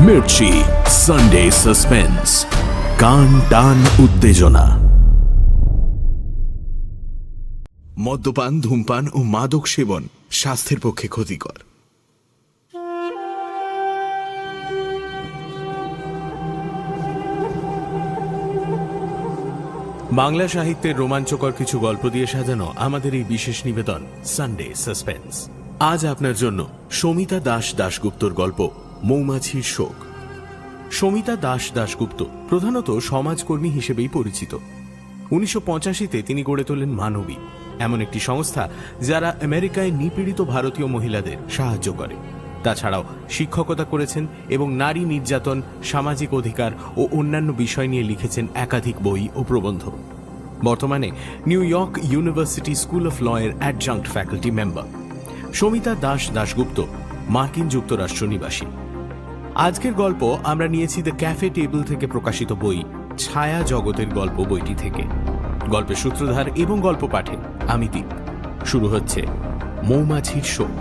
Mirchi Sunday suspense, কান টান উত্তেজনা। মদ্যপান, ধূমপান ও মাদক সেবন স্বাস্থ্যের পক্ষে ক্ষতিকর। বাংলা সাহিত্যের রোমাঞ্চকর কিছু গল্প দিয়ে সাজানো আমাদের এই বিশেষ নিবেদন সানডে সাসপেন্স। আজ আপনার জন্য সমিতা দাস দাশগুপ্তর গল্প মৌমাছির শোক। সমিতা দাস দাশগুপ্ত প্রধানত সমাজকর্মী হিসেবেই পরিচিত। 1985-তে তিনি গড়ে তোলেন মানবী, এমন একটি সংস্থা যারা আমেরিকায় নিপীড়িত ভারতীয় মহিলাদের সাহায্য করে। তাছাড়াও শিক্ষকতা করেছেন এবং নারী নির্যাতন, সামাজিক অধিকার ও অন্যান্য বিষয় নিয়ে লিখেছেন একাধিক বই ও প্রবন্ধ। বর্তমানে New York University School of Law এর adjunct faculty member. Samita Das Dasgupta মার্কিন যুক্তরাষ্ট্র নিবাসী। আজকের গল্প আমরা নিয়েছি দ্য ক্যাফে টেবিল থেকে প্রকাশিত বই ছায়া জগতের গল্প বইটি থেকে। গল্পের সূত্রধার এবং গল্প পাঠে আমি দীপ। শুরু হচ্ছে মৌমাছির শোক।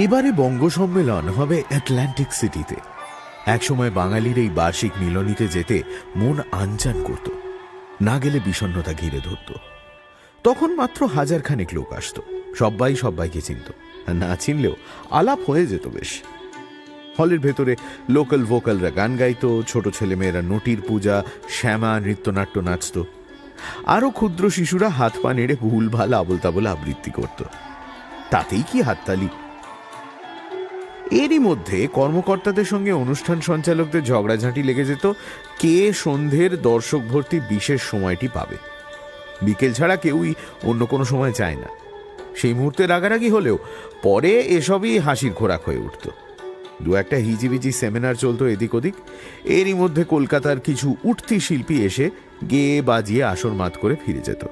এবারে বঙ্গ সম্মেলন হবে অ্যাটলান্টিক সিটিতে। একসময় বাঙালির এই বার্ষিক মিলনীতে যেতে মন আনচান করত, না গেলে বিষণ্ণতা ঘিরে ধরত। তখন মাত্র 1000 লোক আসত, সবাই সবাইকে চিনত, না চিনলেও আলাপ হয়ে যেত বেশ। হলের ভেতরে লোকাল ভোকালরা গান গাইত, ছোট ছেলেমেয়েরা নটির পূজা, শ্যামা, নৃত্যনাট্য নাচত। আরও ক্ষুদ্র শিশুরা হাত পা নেড়ে ভুলভাল আবল তাবল আবৃত্তি করত। তাতেই কি হাততালি। এরই মধ্যে কর্মকর্তাদের সঙ্গে অনুষ্ঠান সঞ্চালকদের ঝগড়াঝাঁটি লেগে যেত কে সন্ধ্যের দর্শক ভর্তি বিশেষ সময়টি পাবে। বিকেল ছাড়া কেউই অন্য কোনো সময় চায় না। সেই মুহূর্তে রাগারাগি হলেও পরে এসবই হাসির খোরাক হয়ে উঠত। দু একটা হিজিবিজি সেমিনার চলতো এদিক ওদিক। এরই মধ্যে কলকাতার কিছু উঠতি শিল্পী এসে গেয়ে বাজিয়ে আসর মাত করে ফিরে যেত।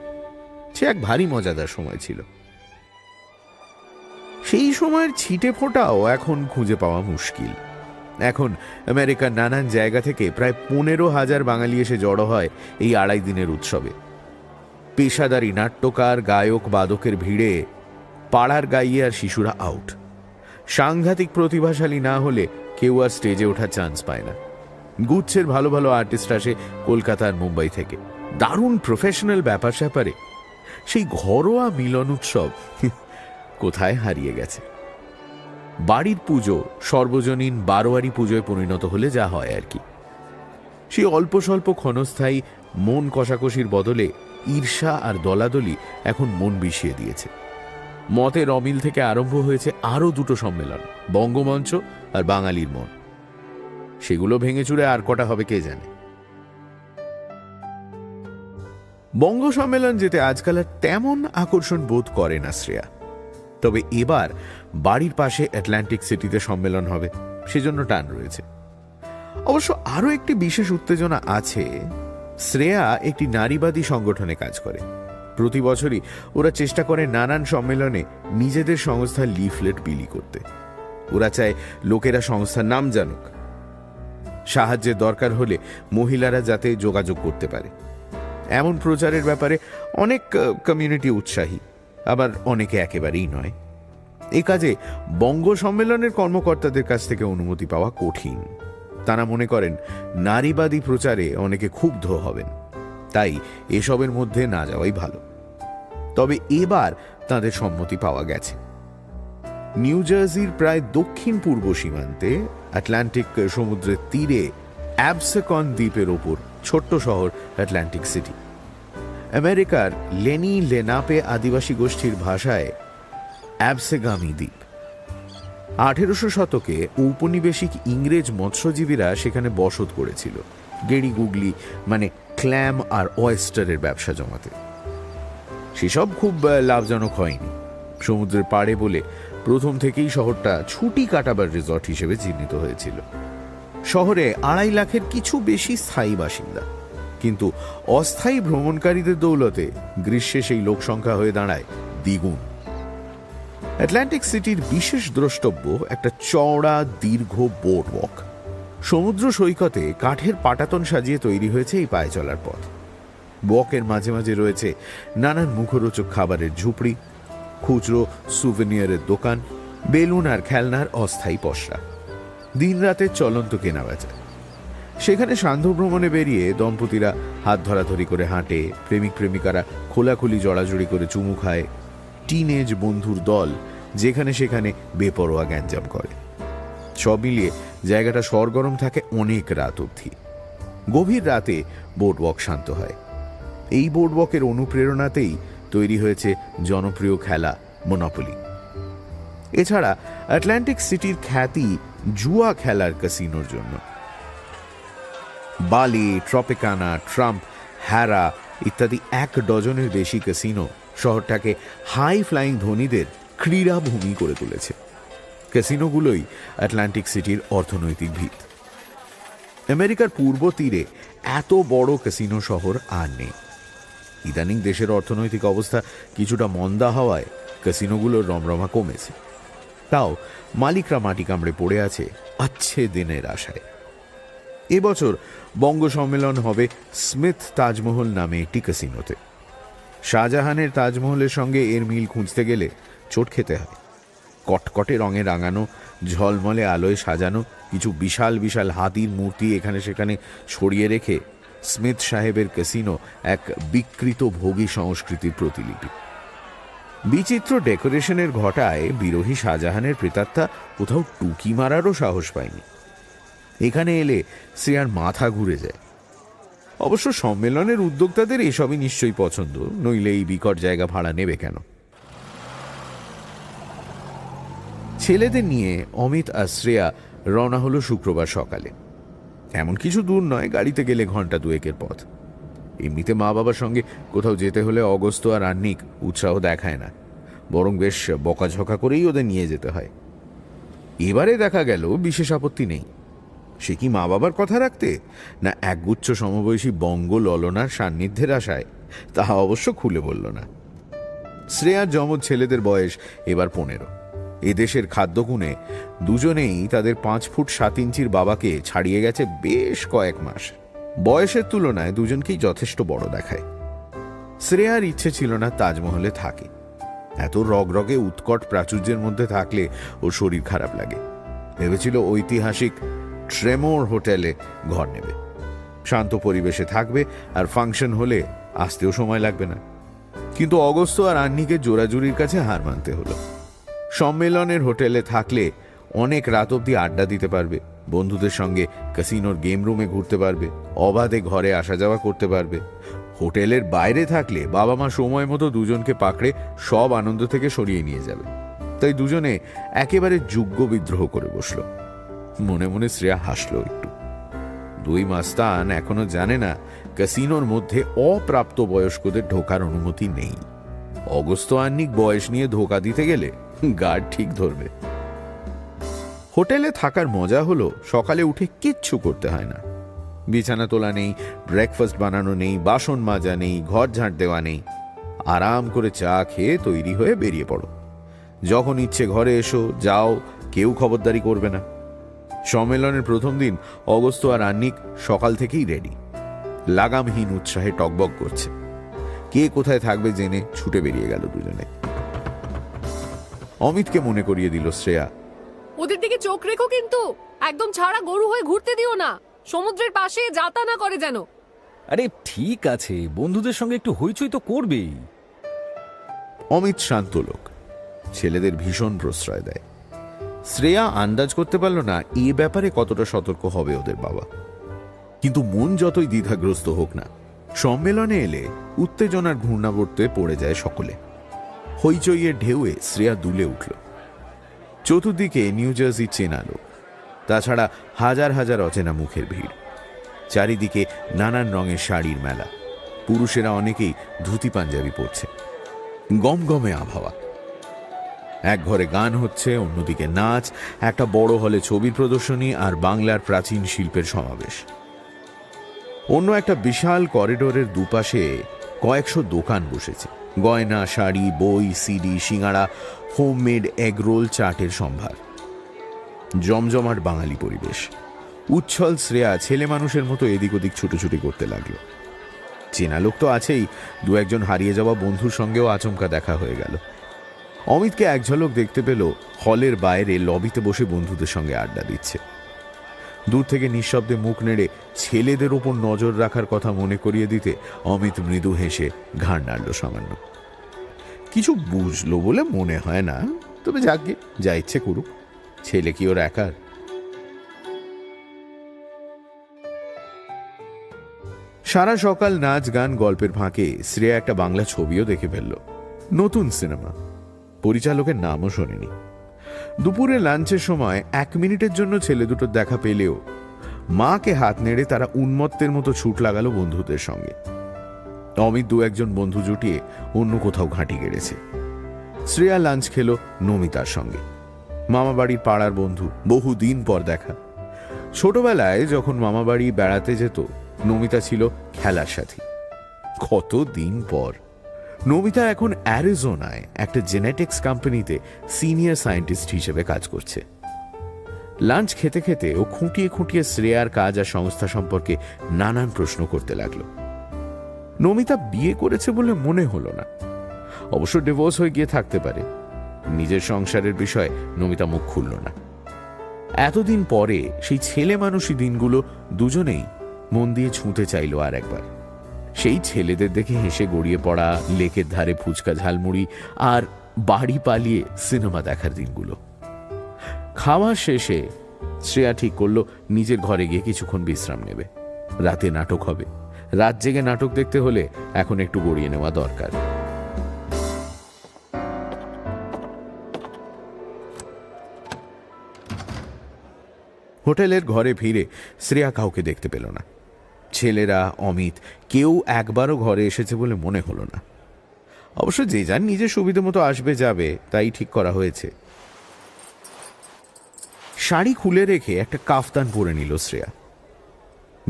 সে এক ভারী মজাদার সময় ছিল। সেই সময়ের ছিটে ফোটাও এখন খুঁজে পাওয়া মুশকিল। এখন আমেরিকার নানান জায়গা থেকে প্রায় 15,000 বাঙালি এসে জড়ো হয় এই 2.5 দিনের উৎসবে। পেশাদারি নাট্যকার, গায়ক, বাদকের ভিড়ে পাড়ার গাইয়ে আর শিশুরা আউট। সাংঘাতিক প্রতিভাশালী না হলে কেউ আর স্টেজে ওঠার চান্স পায় না। গুচ্ছের ভালো ভালো আর্টিস্ট আসে কলকাতা আর মুম্বাই থেকে। দারুণ প্রফেশনাল ব্যাপার স্যাপারে সেই ঘরোয়া মিলন উৎসব কোথায় হারিয়ে গেছে। বাড়ির পুজো সর্বজনীন বারোয়ারি পুজোয় পরিণত হলে যা হয় আর কি। সেই অল্প স্বল্প ক্ষণস্থায়ী মন কষাকষির বদলে ঈর্ষা আর দলাদলি এখন মন বিষিয়ে দিয়েছে। মতের অমিল থেকে আরম্ভ হয়েছে আরও 2টো সম্মেলন, বঙ্গমঞ্চ আর বাঙালির মন। সেগুলো ভেঙে চুরে আর কটা হবে কে জানে। বঙ্গ সম্মেলন যেতে আজকাল আর তেমন আকর্ষণ বোধ করে না শ্রেয়া। তবে এবার বাড়ির পাশে অ্যাটলান্টিক সিটিতে সম্মেলন হবে, সেজন্য টান রয়েছে। অবশ্য আরও একটি বিশেষ উত্তেজনা আছে। শ্রেয়া একটি নারীবাদী সংগঠনে কাজ করে। প্রতি বছরই ওরা চেষ্টা করে নানান সম্মেলনে নিজেদের সংস্থার লিফলেট বিলি করতে। ওরা চায় লোকেরা সংস্থার নাম জানুক, সাহায্যের দরকার হলে মহিলারা যাতে যোগাযোগ করতে পারে। এমন প্রচারের ব্যাপারে অনেক কমিউনিটি উৎসাহী, আবার অনেকে একেবারেই নয়। এ কাজে বঙ্গ সম্মেলনের কর্মকর্তাদের কাছ থেকে অনুমতি পাওয়া কঠিন। তারা মনে করেন নারীবাদী প্রচারে অনেকে ক্ষুব্ধ হবেন, তাই এসবের মধ্যে না যাওয়াই ভালো। তবে এবার তাদের সম্মতি পাওয়া গেছে। নিউ জার্সির প্রায় দক্ষিণ পূর্ব সীমান্তে আটলান্টিক সমুদ্রের তীরে অ্যাবসেকন দ্বীপের ওপর ছোট্ট শহর অ্যাটলান্টিক সিটি। আমেরিকার লেনি লেনাপে আদিবাসী গোষ্ঠীর ভাষায় অ্যাবসেগামি দ্বীপ। 1800 শতকে ঔপনিবেশিক ইংরেজ মৎস্যজীবীরা সেখানে বসত করেছিল গেড়ি গুগলি মানে ক্ল্যাম আর ওয়েস্টারের ব্যবসা জমাতে। সেসব খুব লাভজনক হয়নি। সমুদ্রের পাড়ে বলে প্রথম থেকেই শহরটা ছুটি কাটাবার রিসর্ট হিসেবে চিহ্নিত হয়েছিল। শহরে 2.5 লাখের কিছু বেশি স্থায়ী বাসিন্দা, কিন্তু অস্থায়ী ভ্রমণকারীদের দৌলতে গ্রীষ্মে সেই লোক সংখ্যা হয়ে দাঁড়ায় দ্বিগুণ। অ্যাটলান্টিক সিটির বিশেষ দ্রষ্টব্য একটা চওড়া দীর্ঘ বোর্ড ওয়াক। সমুদ্র সৈকতে কাঠের পাটাতন সাজিয়ে তৈরি হয়েছে এই পায়ে চলার পথ। ওয়াকের মাঝে মাঝে রয়েছে নানান মুখরোচক খাবারের ঝুপড়ি, খুচরো সুভেনিয়ারের দোকান, বেলুন আর খেলনার অস্থায়ী পসরা, দিন রাতের চলন্ত কেনাবেচা। সেখানে সান্ধ্য ভ্রমণে বেরিয়ে দম্পতিরা হাত ধরাধরি করে হাঁটে, প্রেমিক প্রেমিকারা খোলাখুলি জড়াজড়ি করে চুমু খায়, টিনেজ বন্ধুর দল যেখানে সেখানে বেপরোয়া গ্যাঞ্জাম করে। সব মিলিয়ে জায়গাটা সরগরম থাকে অনেক রাত অবধি। গভীর রাতে বোর্ডওয়াক শান্ত হয়। এই বোর্ডওয়াকের অনুপ্রেরণাতেই তৈরি হয়েছে জনপ্রিয় খেলা মনোপলি। এছাড়া অ্যাটলান্টিক সিটির খ্যাতি জুয়া খেলার ক্যাসিনোর জন্য। বালি, ট্রপিকানা, ট্রাম্প, হ্যারা ইত্যাদি 1 ডজনের বেশি ক্যাসিনো শহরটাকে হাই ফ্লাইং ধনীদের ক্রীড়াভূমি করে তুলেছে। ক্যাসিনোগুলোই অ্যাটলান্টিক সিটির অর্থনৈতিক ভিত। আমেরিকার পূর্ব তীরে এত বড় ক্যাসিনো শহর আর নেই। ইদানিং দেশের অর্থনৈতিক অবস্থা কিছুটা মন্দা হওয়ায় ক্যাসিনোগুলোর রমরমা কমেছে। তাও মালিকরা মাটি কামড়ে পড়ে আছে আচ্ছে দিনের আশায়। এবছর বঙ্গ সম্মেলন হবে স্মিথ তাজমহল নামে একটি ক্যাসিনোতে। শাহজাহানের তাজমহলের সঙ্গে এর মিল খুঁজতে গেলে চোট খেতে হয়। কটকটে রঙে রাঙানো, ঝলমলে আলোয় সাজানো কিছু বিশাল বিশাল হাতির মূর্তি এখানে সেখানে ছড়িয়ে রেখে স্মিথ সাহেবের ক্যাসিনো এক বিকৃত ভোগী সংস্কৃতির প্রতিলিপি। বিচিত্র ডেকোরেশনের ঘটায় বিরোহী শাহজাহানের প্রেতাত্মা কোথাও টুকি মারারও সাহস পায়নি। এখানে এলে শ্রেয়ার মাথা ঘুরে যায়। অবশ্য সম্মেলনের উদ্যোক্তাদের এসবই নিশ্চয়ই পছন্দ, নইলে এই বিকট জায়গা ভাড়া নেবে কেন? ছেলেদের নিয়ে অমিত আর শ্রেয়া রওনা হলো শুক্রবার সকালে। এমন কিছু দূর নয়, গাড়িতে গেলে ঘন্টা 2-এর পথ। এমনিতে মা বাবার সঙ্গে কোথাও যেতে হলে অগস্ত আর আন্নিক উৎসাহ দেখায় না, বরং বেশ বকাঝকা করেই ওদের নিয়ে যেতে হয়। এবারে দেখা গেল বিশেষ আপত্তি নেই। সে কি মা বাবার কথা রাখতে, না একগুচ্ছ সমবয়সী বঙ্গ ললনার সান্নিধ্যের আশায়, তাহা অবশ্য খুলে বলল না। শ্রেয়ার যমজ ছেলেদের বয়স এবার 15। এদেশের খাদ্যগুণে দুজনেই তাদের 5 ফুট 7 ইঞ্চির বাবাকে ছাড়িয়ে গেছে বেশ কয়েক মাস। বয়সের তুলনায় দুজনকেই যথেষ্ট বড় দেখায়। শ্রেয়ার ইচ্ছে ছিল না তাজমহলে থাকে। এত রগরগে উৎকট প্রাচুর্যের মধ্যে থাকলে ওর শরীর খারাপ লাগে। ভেবেছিল ঐতিহাসিক ট্রেমোর হোটেলে ঘর নেবে, শান্ত পরিবেশে থাকবে, আর ফাংশন হলে আসতেও সময় লাগবে না। কিন্তু অগস্ত আর আন্নিকে জোরাজুরির কাছে হার মানতে হলো। সম্মেলনের হোটেলে থাকলে অনেক রাত অবধি আড্ডা দিতে পারবে, বন্ধুদের সঙ্গে ক্যাসিনোর গেম রুমে ঘুরতে পারবে, অবাধে ঘরে আসা যাওয়া করতে পারবে। হোটেলের বাইরে থাকলে বাবা মা সময় মতো দুজনকে পাকড়ে সব আনন্দ থেকে সরিয়ে নিয়ে যাবে। তাই দুজনে একেবারে যুগ্য বিদ্রোহ করে বসল। মনে মনে শ্রেয়া হাসলো একটু। 2 মাস্তান এখনো জানে না ক্যাসিনোর মধ্যে অপ্রাপ্ত বয়স্কদের ঢোকার অনুমতি নেই। অগস্ত আন্নিক বয়স নিয়ে ধোকা দিতে গেলে গার্ড ঠিক ধরবে। হোটেলে থাকার মজা হলো সকালে উঠে কিচ্ছু করতে হয় না। বিছানা তোলা নেই, ব্রেকফাস্ট বানানো নেই, বাসন মাজা নেই, ঘর ঝাঁট দেওয়া নেই। আরাম করে চা খেয়ে তৈরি হয়ে বেরিয়ে পড়ো। যখন ইচ্ছে ঘরে এসো, যাও, কেউ খবরদারি করবে না। সম্মেলনের প্রথম দিন অগস্ত আর আন্নিক সকাল থেকেই রেডি, লাগামহীন উৎসাহে টকবক করছে। কে কোথায় থাকবে জেনে ছুটে বেরিয়ে গেল দুজনে। অমিতকে মনে করিয়ে দিল শ্রেয়া, ওদের দিকে চোখ রেখো, কিন্তু একদম ছাড়া গরু হয়ে ঘুরতে দিও না। সমুদ্রের পাশে যাতা না করে যেন। আরে ঠিক আছে, বন্ধুদের সঙ্গে একটু হইচই তো করবেই। অমিত শান্ত লোক, ছেলেদের ভীষণ প্রশ্রয় দেয়। শ্রেয়া আন্দাজ করতে পারল না এ ব্যাপারে কতটা সতর্ক হবে ওদের বাবা। কিন্তু মন যতই দ্বিধাগ্রস্ত হোক না, সম্মেলনে এলে উত্তেজনার ঘূর্ণাবর্তে পড়ে যায় সকলে। হইচইয়ের ঢেউয়ে শ্রেয়া দুলে উঠল। চতুর্দিকে নিউ জার্সি চেনা লোক, তাছাড়া হাজার হাজার অচেনা মুখের ভিড়। চারিদিকে নানান রঙের শাড়ির মেলা, পুরুষেরা অনেকেই ধুতি পাঞ্জাবি পরছে। গমগমে আবহাওয়া। এক ঘরে গান হচ্ছে, অন্যদিকে নাচ, একটা বড় হলে ছবির প্রদর্শনী আর বাংলার প্রাচীন শিল্পের সমাবেশ। অন্য একটা বিশাল করিডোরের দুপাশে কয়েকশো দোকান বসেছে। গয়না, শাড়ি, বই, সিডি, সিঙ্গাড়া, হোমমেড এগ রোল, চাটের সম্ভার। জমজমাট বাঙালি পরিবেশ। উচ্ছল শ্রেয়া ছেলে মানুষের মতো এদিক ওদিক ছুটোছুটি করতে লাগলো। চেনা লোক তো আছেই, দু একজন হারিয়ে যাওয়া বন্ধুর সঙ্গেও আচমকা দেখা হয়ে গেল। অমিতকে এক ঝলক দেখতে পেল হলের বাইরে লবিতে বসে বন্ধুদের সঙ্গে আড্ডা দিচ্ছে। দূর থেকে নিঃশব্দে মুখ নেড়ে ছেলেদের ওপর নজর রাখার কথা মনে করিয়ে দিতে অমিত মৃদু হেসে ঘাড় নাড়ল সামান্য। কিছু বুঝলো বলে মনে হয় না, তবে যাকে যা ইচ্ছে করুক, ছেলে কি ওর একার? সারা সকাল নাচ গান গল্পের ফাঁকে শ্রেয়া একটা বাংলা ছবিও দেখে ফেলল। নতুন সিনেমা, পরিচালকের নামও শোনেনি। দুপুরে লাঞ্চের সময় 1 মিনিটের জন্য ছেলে দুটোর দেখা পেলেও মাকে হাত নেড়ে তারা উন্মত্তের মতো ছুট লাগালো বন্ধুদের সঙ্গে। অমিত দু একজন বন্ধু জুটিয়ে অন্য কোথাও ঘাঁটি গেড়েছে। শ্রেয়া লাঞ্চ খেলো নমিতার সঙ্গে, মামাবাড়ির পাড়ার বন্ধু, বহুদিন পর দেখা। ছোটবেলায় যখন মামাবাড়ি বেড়াতে যেত, নমিতা ছিল খেলার সাথী। কতদিন পর। নমিতা এখন অ্যারিজোনায় একটা জেনেটিক্স কোম্পানিতে সিনিয়র সায়েন্টিস্ট হিসেবে কাজ করছে। লাঞ্চ খেতে খেতে ও খুঁটিয়ে খুঁটিয়ে শ্রেয়ার কাজ আর সংস্থা সম্পর্কে নানান প্রশ্ন করতে লাগলো। নমিতা বিয়ে করেছে বলে মনে হলো না, অবশ্য ডিভোর্স হয়ে গিয়ে থাকতে পারে। নিজের সংসারের বিষয়ে নমিতা মুখ খুলল না। এতদিন পরে সেই ছেলে মানুষই দিনগুলো দুজনেই মন দিয়ে ছুঁতে চাইল আর একবার। সেই ছেলেদের দেখে হেসে গড়িয়ে পড়া, লেকের ধারে ফুচকা ঝালমুড়ি আর বাড়ি পালিয়ে সিনেমা দেখার দিনগুলো। খাওয়া শেষে শ্রেয়া ঠিক করলো নিজের ঘরে গিয়ে কিছুক্ষণ বিশ্রাম নেবে। রাতে নাটক হবে, রাত জেগে নাটক দেখতে হলে এখন একটু গড়িয়ে নেওয়া দরকার। হোটেলের ঘরে ফিরে শ্রেয়া কাউকে দেখতে পেল না। ছেলেরা, অমিত, কেউ একবারও ঘরে এসেছে বলে মনে হলো না। অবশ্য যে যার নিজের সুবিধা মতো আসবে যাবে, তাই ঠিক করা হয়েছে। শাড়ি খুলে রেখে একটা কাফতান পরে নিল শ্রেয়া।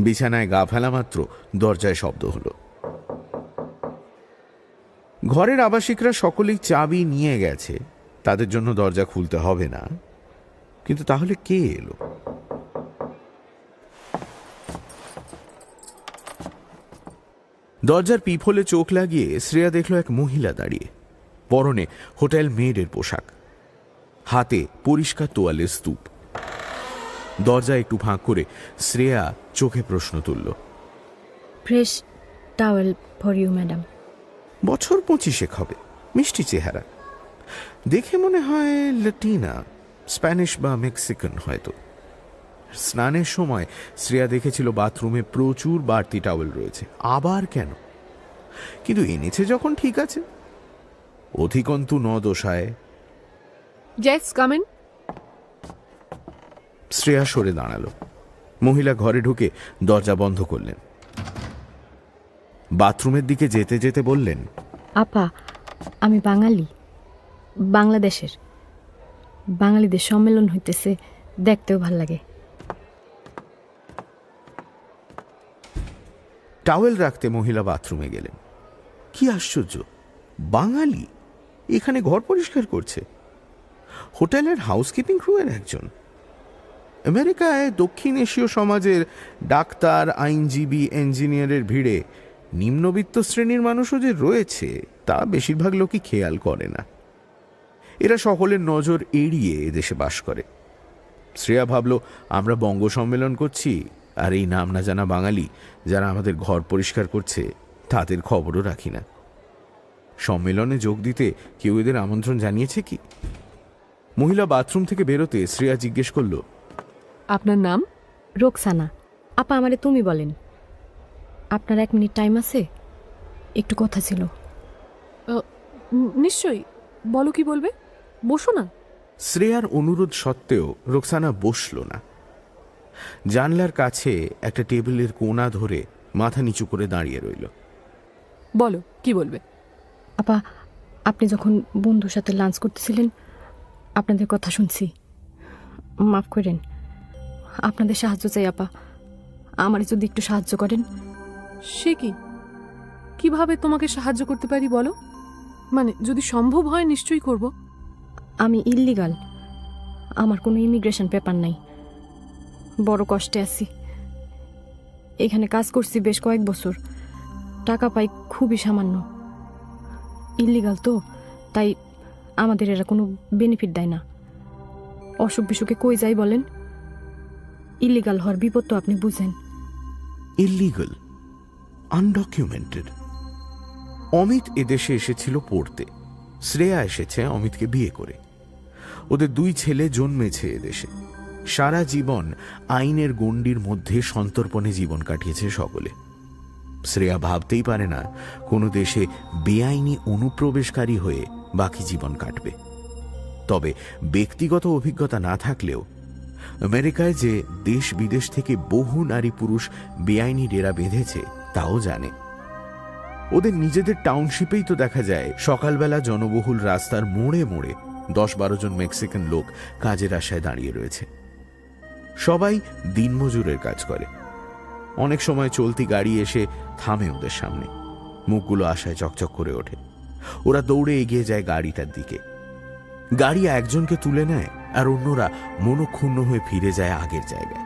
বিছানায় গা ফেলা মাত্র দরজায় শব্দ হলো। ঘরের আবাসিকরা সকলেই চাবি নিয়ে গেছে, তাদের জন্য দরজা খুলতে হবে না। কিন্তু তাহলে কে এলো? দরজার পিপলে চোখ লাগিয়ে শ্রেয়া দেখল এক মহিলা দাঁড়িয়ে, পরনে হোটেল মেডের পোশাক, হাতে পরিষ্কার তোয়ালের স্তূপ। দরজা একটু ফাঁক করে শ্রেয়া চোখে প্রশ্ন তুলল, fresh towel for you madam. বছর 25 হবে, মিষ্টি চেহারা, দেখে মনে হয় লাটিনা, স্প্যানিশ বা মেক্সিকান হয়তো। স্নানের সময় শ্রেয়া দেখেছিল বাথরুমে প্রচুর বাড়তি টাওয়েল রয়েছে, আবার কেন? কিন্তু এনেছে যখন ঠিক আছে, অধিকন্তু ন দোষায়। Jess come in. শ্রেয়া সরে দাঁড়ালো। মহিলা ঘরে ঢুকে দরজা বন্ধ করলেন। বাথরুমের দিকে যেতে যেতে বললেন, আপা, আমি বাঙালি, বাংলাদেশের। বাঙালিদের সম্মেলন হইতেছে, দেখতেও ভাল লাগে। টাওয়েল রাখতে মহিলা বাথরুমে গেলেন। কি আশ্চর্য, বাঙালি এখানে ঘর পরিষ্কার করছে। হোটেলের হাউসকিপিং ক্রুয়ের একজন। আমেরিকায় দক্ষিণ এশীয় সমাজের ডাক্তার, আইনজীবী, ইঞ্জিনিয়ারের ভিড়ে নিম্নবিত্ত শ্রেণীর মানুষও যে রয়েছে তা বেশিরভাগ লোকই খেয়াল করে না। এরা সকলের নজর এড়িয়ে এদেশে বাস করে। শ্রেয়া ভাবল, আমরা বঙ্গ সম্মেলন করছি, আর এই নাম না জানা বাঙালি যারা আমাদের ঘর পরিষ্কার করছে তাদের খবরও রাখি না। সম্মেলনে যোগ দিতে কেউ এদের আমন্ত্রণ জানিয়েছে কি? মহিলা বাথরুম থেকে বেরোতে শ্রেয়া জিজ্ঞেস করল, আপনার নাম? রোকসানা। আপা, আমারে তুমি বলেন। আপনার 1 মিনিট টাইম আছে? একটু কথা ছিল। নিশ্চয়ই, বলো কি বলবে, বসো না। শ্রেয়ার অনুরোধ সত্ত্বেও রোকসানা বসল না। জানলার কাছে একটা টেবিলের কোণা ধরে মাথা নিচু করে দাঁড়িয়ে রইল। বলো কি বলবে। আপা, আপনি যখন বন্ধুর সাথে লাঞ্চ করতেছিলেন, আপনাদের কথা শুনছি। মাফ করেন, আপনাদের সাহায্য চাই আপা। আমার যদি একটু সাহায্য করেন। সে কি, কিভাবে তোমাকে সাহায্য করতে পারি বলো। মানে যদি সম্ভব হয় নিশ্চয়ই করব। আমি ইল্লিগাল, আমার কোনো ইমিগ্রেশন পেপার নাই, বড় কষ্টে আছি। এখানে কাজ করছি বেশ কয়েক বছর, টাকা পাই খুবই সামান্য। ইল্লিগাল তো, তাই আমাদের এরা কোনো বেনিফিট দেয় না। অসুখ বিসুখে কই যাই বলেন, ইল্লিগাল হওয়ার বিপদ তো আপনি বুঝেন। Illegal, undocumented. অমিত এদেশে এসেছিল পড়তে, শ্রেয়া এসেছে অমিতকে বিয়ে করে। ওদের 2 ছেলে জন্মেছে এদেশে। সারা জীবন আইনের গণ্ডির মধ্যে সন্তর্পণে জীবন কাটিয়েছে সকলে। শ্রেয়া ভাবতেই পারে না কোনো দেশে বেআইনি অনুপ্রবেশকারী হয়ে বাকি জীবন কাটবে। তবে ব্যক্তিগত অভিজ্ঞতা না থাকলেও আমেরিকায় যে দেশ বিদেশ থেকে বহু নারী পুরুষ বেআইনি ডেরা বেঁধেছে তাও জানে। ওদের নিজেদের টাউনশিপেই তো দেখা যায় সকালবেলা জনবহুল রাস্তার মোড়ে মোড়ে 10-12 জন মেক্সিকান লোক কাজের আশায় দাঁড়িয়ে রয়েছে। সবাই দিনমজুরের কাজ করে। অনেক সময় চলতি গাড়ি এসে থামে ওদের সামনে, মুখগুলো আশায় চকচক করে ওঠে। ওরা দৌড়ে এগিয়ে যায় গাড়িটার দিকে। গাড়ি একজনকে তুলে নেয় আর অন্যরা মনক্ষুণ্ণ হয়ে ফিরে যায় আগের জায়গায়।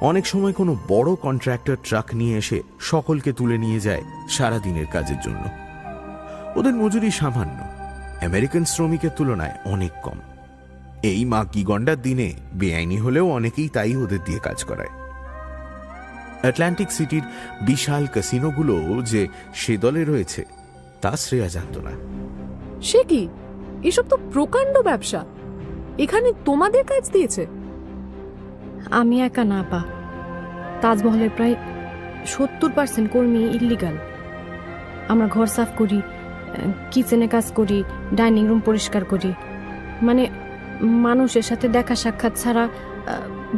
অনেক সময় কোনো বড় কন্ট্রাক্টর ট্রাক নিয়ে এসে সকলকে তুলে নিয়ে যায় সারাদিনের কাজের জন্য। ওদের মজুরি সামান্য, আমেরিকান শ্রমিকের তুলনায় অনেক কম। এই মাকি গন্ডার দিনে বেআইনি হলেও অনেকেই তাই ওদের দিয়ে কাজ করায়। আটলান্টিক সিটির বিশাল ক্যাসিনোগুলো যে সে দলে রয়েছে তা শ্রেয়া জানত না। সে কি, এসব তো প্রকাণ্ড ব্যবসা। এখানে তোমাদের কাজ দিয়েছে? আমি একা না পা, তাজমহলের প্রায় 70% কর্মী ইল্লিগাল। আমরা ঘর সাফ করি, কিচেনে কাজ করি, ডাইনিং রুম পরিষ্কার করি, মানে মানুষের সাথে দেখা সাক্ষাৎ ছাড়া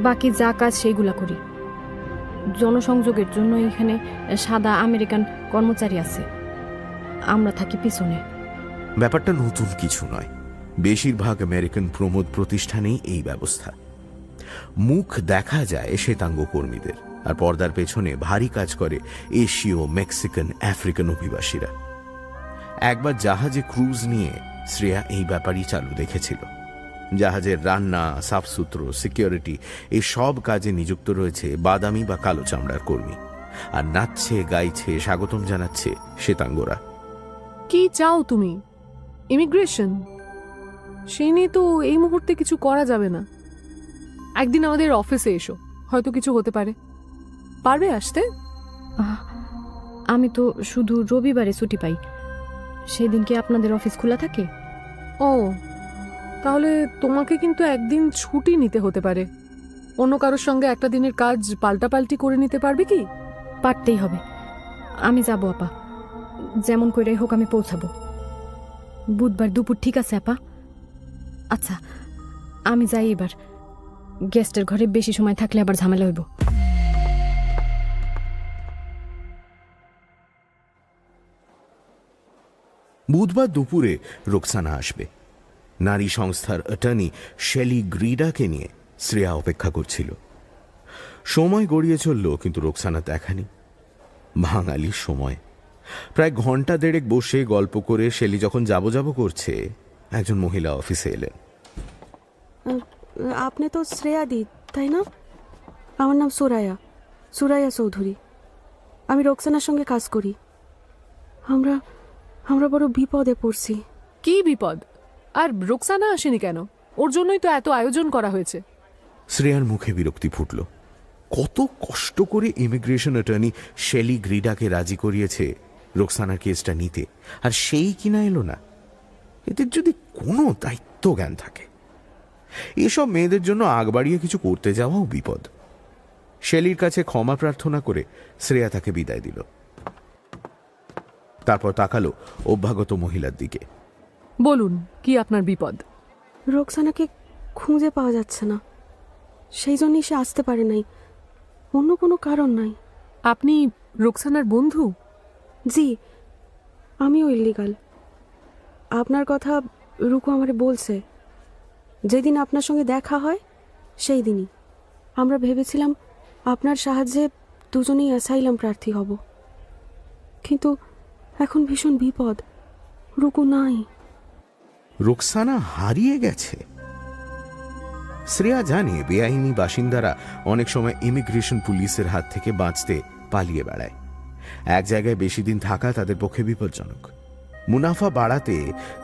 বাকি যা কাজ সেইগুলা করি। জনসংযোগের জন্য এখানে সাদা আমেরিকান কর্মচারী আছে, আমরা থাকি পিছনে। ব্যাপারটা নতুন কিছু নয়, বেশিরভাগ আমেরিকান প্রমোদ প্রতিষ্ঠানেই এই ব্যবস্থা। মুখ দেখা যায় শ্বেতাঙ্গ কর্মীদের, আর পর্দার পেছনে ভারী কাজ করে এশীয়, মেক্সিকান, আফ্রিকান অভিবাসীরা। একবার জাহাজে ক্রুজ নিয়ে শ্রেয়া এই ব্যাপারই চালু দেখেছিল। জাহাজের রান্না, সাফসুতরো, সিকিউরিটি এই সব কাজে নিযুক্ত রয়েছে বাদামি বা কালো চামড়ার কর্মী, আর নাচছে গাইছে স্বাগতম জানাচ্ছে শ্বেতাঙ্গরা। কি চাও তুমি? ইমিগ্রেশন? সেই নিয়ে তো এই মুহূর্তে কিছু করা যাবে না। একদিন আমাদের অফিসে এসো, হয়তো কিছু হতে পারে। পারবে আসতে? আমি তো শুধু রবিবারে ছুটি পাই, সেদিন কি আপনাদের অফিস খোলা থাকে? ও, তাহলে তোমাকে কিন্তু একদিন ছুটি নিতে হতে পারে। অন্য কারোর সঙ্গে একটা দিনের কাজ পাল্টাপাল্টি করে নিতে পারবে কি? পারতেই হবে। আমি যাব আপা, যেমন করে হোক আমি পৌঁছাবো। বুধবার দুপুর ঠিক আছে আপা? আচ্ছা, আমি যাই এবার। গেস্টের ঘরে বেশি সময় থাকলে আবার ঝামেলা হইব। বুধবার দুপুরে রোকসানা আসবে। নারী সংস্থার অ্যাটর্নি শেলি গ্রিডাকে নিয়ে শ্রেয়া অপেক্ষা করছিল। সময় গড়িয়ে চলল, কিন্তু রোকসানা দেখানি। বাঙালির সময়। প্রায় ঘন্টা দেড়েক বসে গল্প করে শেলি যখন যাব করছে, একজন মহিলা অফিসে এলেন। আপনি তো শ্রেয়া দি, তাই না? আমার নাম সুরাইয়া চৌধুরী। আমি রোকসানার সঙ্গে কাজ করি। আমরা বড় বিপদে পড়ছি। কি বিপদ? আর রোকসানা আসেনি কেন? ওর জন্যই তো এত আয়োজন করা হয়েছে। শ্রেয়ার মুখে বিরক্তি ফুটল। কত কষ্ট করে ইমিগ্রেশন অ্যাটর্নি শেলি গ্রিডাকে রাজি করিয়েছে রোকসানার কেসটা নিতে, আর সেই কিনা এলো না। এদের যদি কোনো দায়িত্ব জ্ঞান থাকে। এসব মেয়েদের জন্য আগ বাড়িয়ে কিছু করতে যাওয়াও বিপদ। শেলির কাছে ক্ষমা প্রার্থনা করে শ্রেয়া তাকে বিদায় দিল। তারপর তাকালো অভ্যাগত মহিলার দিকে। বলুন, কি আপনার বিপদ? রোকসানাকে খুঁজে পাওয়া যাচ্ছে না, সেই জন্যই সে আসতে পারে নাই, অন্য কোনো কারণ নাই। আপনি রোকসানার বন্ধু? জি, আমিও ইল্লিগাল। আপনার কথা রুকু আমারে বলছে। যেদিন আপনার সঙ্গে দেখা হয় সেই দিনই আমরা ভেবেছিলাম আপনার সাহায্যে দুজনেই অ্যাসাইলাম প্রার্থী হব, কিন্তু এখন ভীষণ বিপদ। রুকু নাই। রোকসানা হারিয়ে গেছে। শ্রেয়া জানে বেআইনি বাসিন্দারা অনেক সময় ইমিগ্রেশন পুলিশের হাত থেকে বাঁচতে পালিয়ে বেড়ায়। এক জায়গায় বেশি দিন থাকা তাদের পক্ষে বিপজ্জনক। মুনাফা বাড়াতে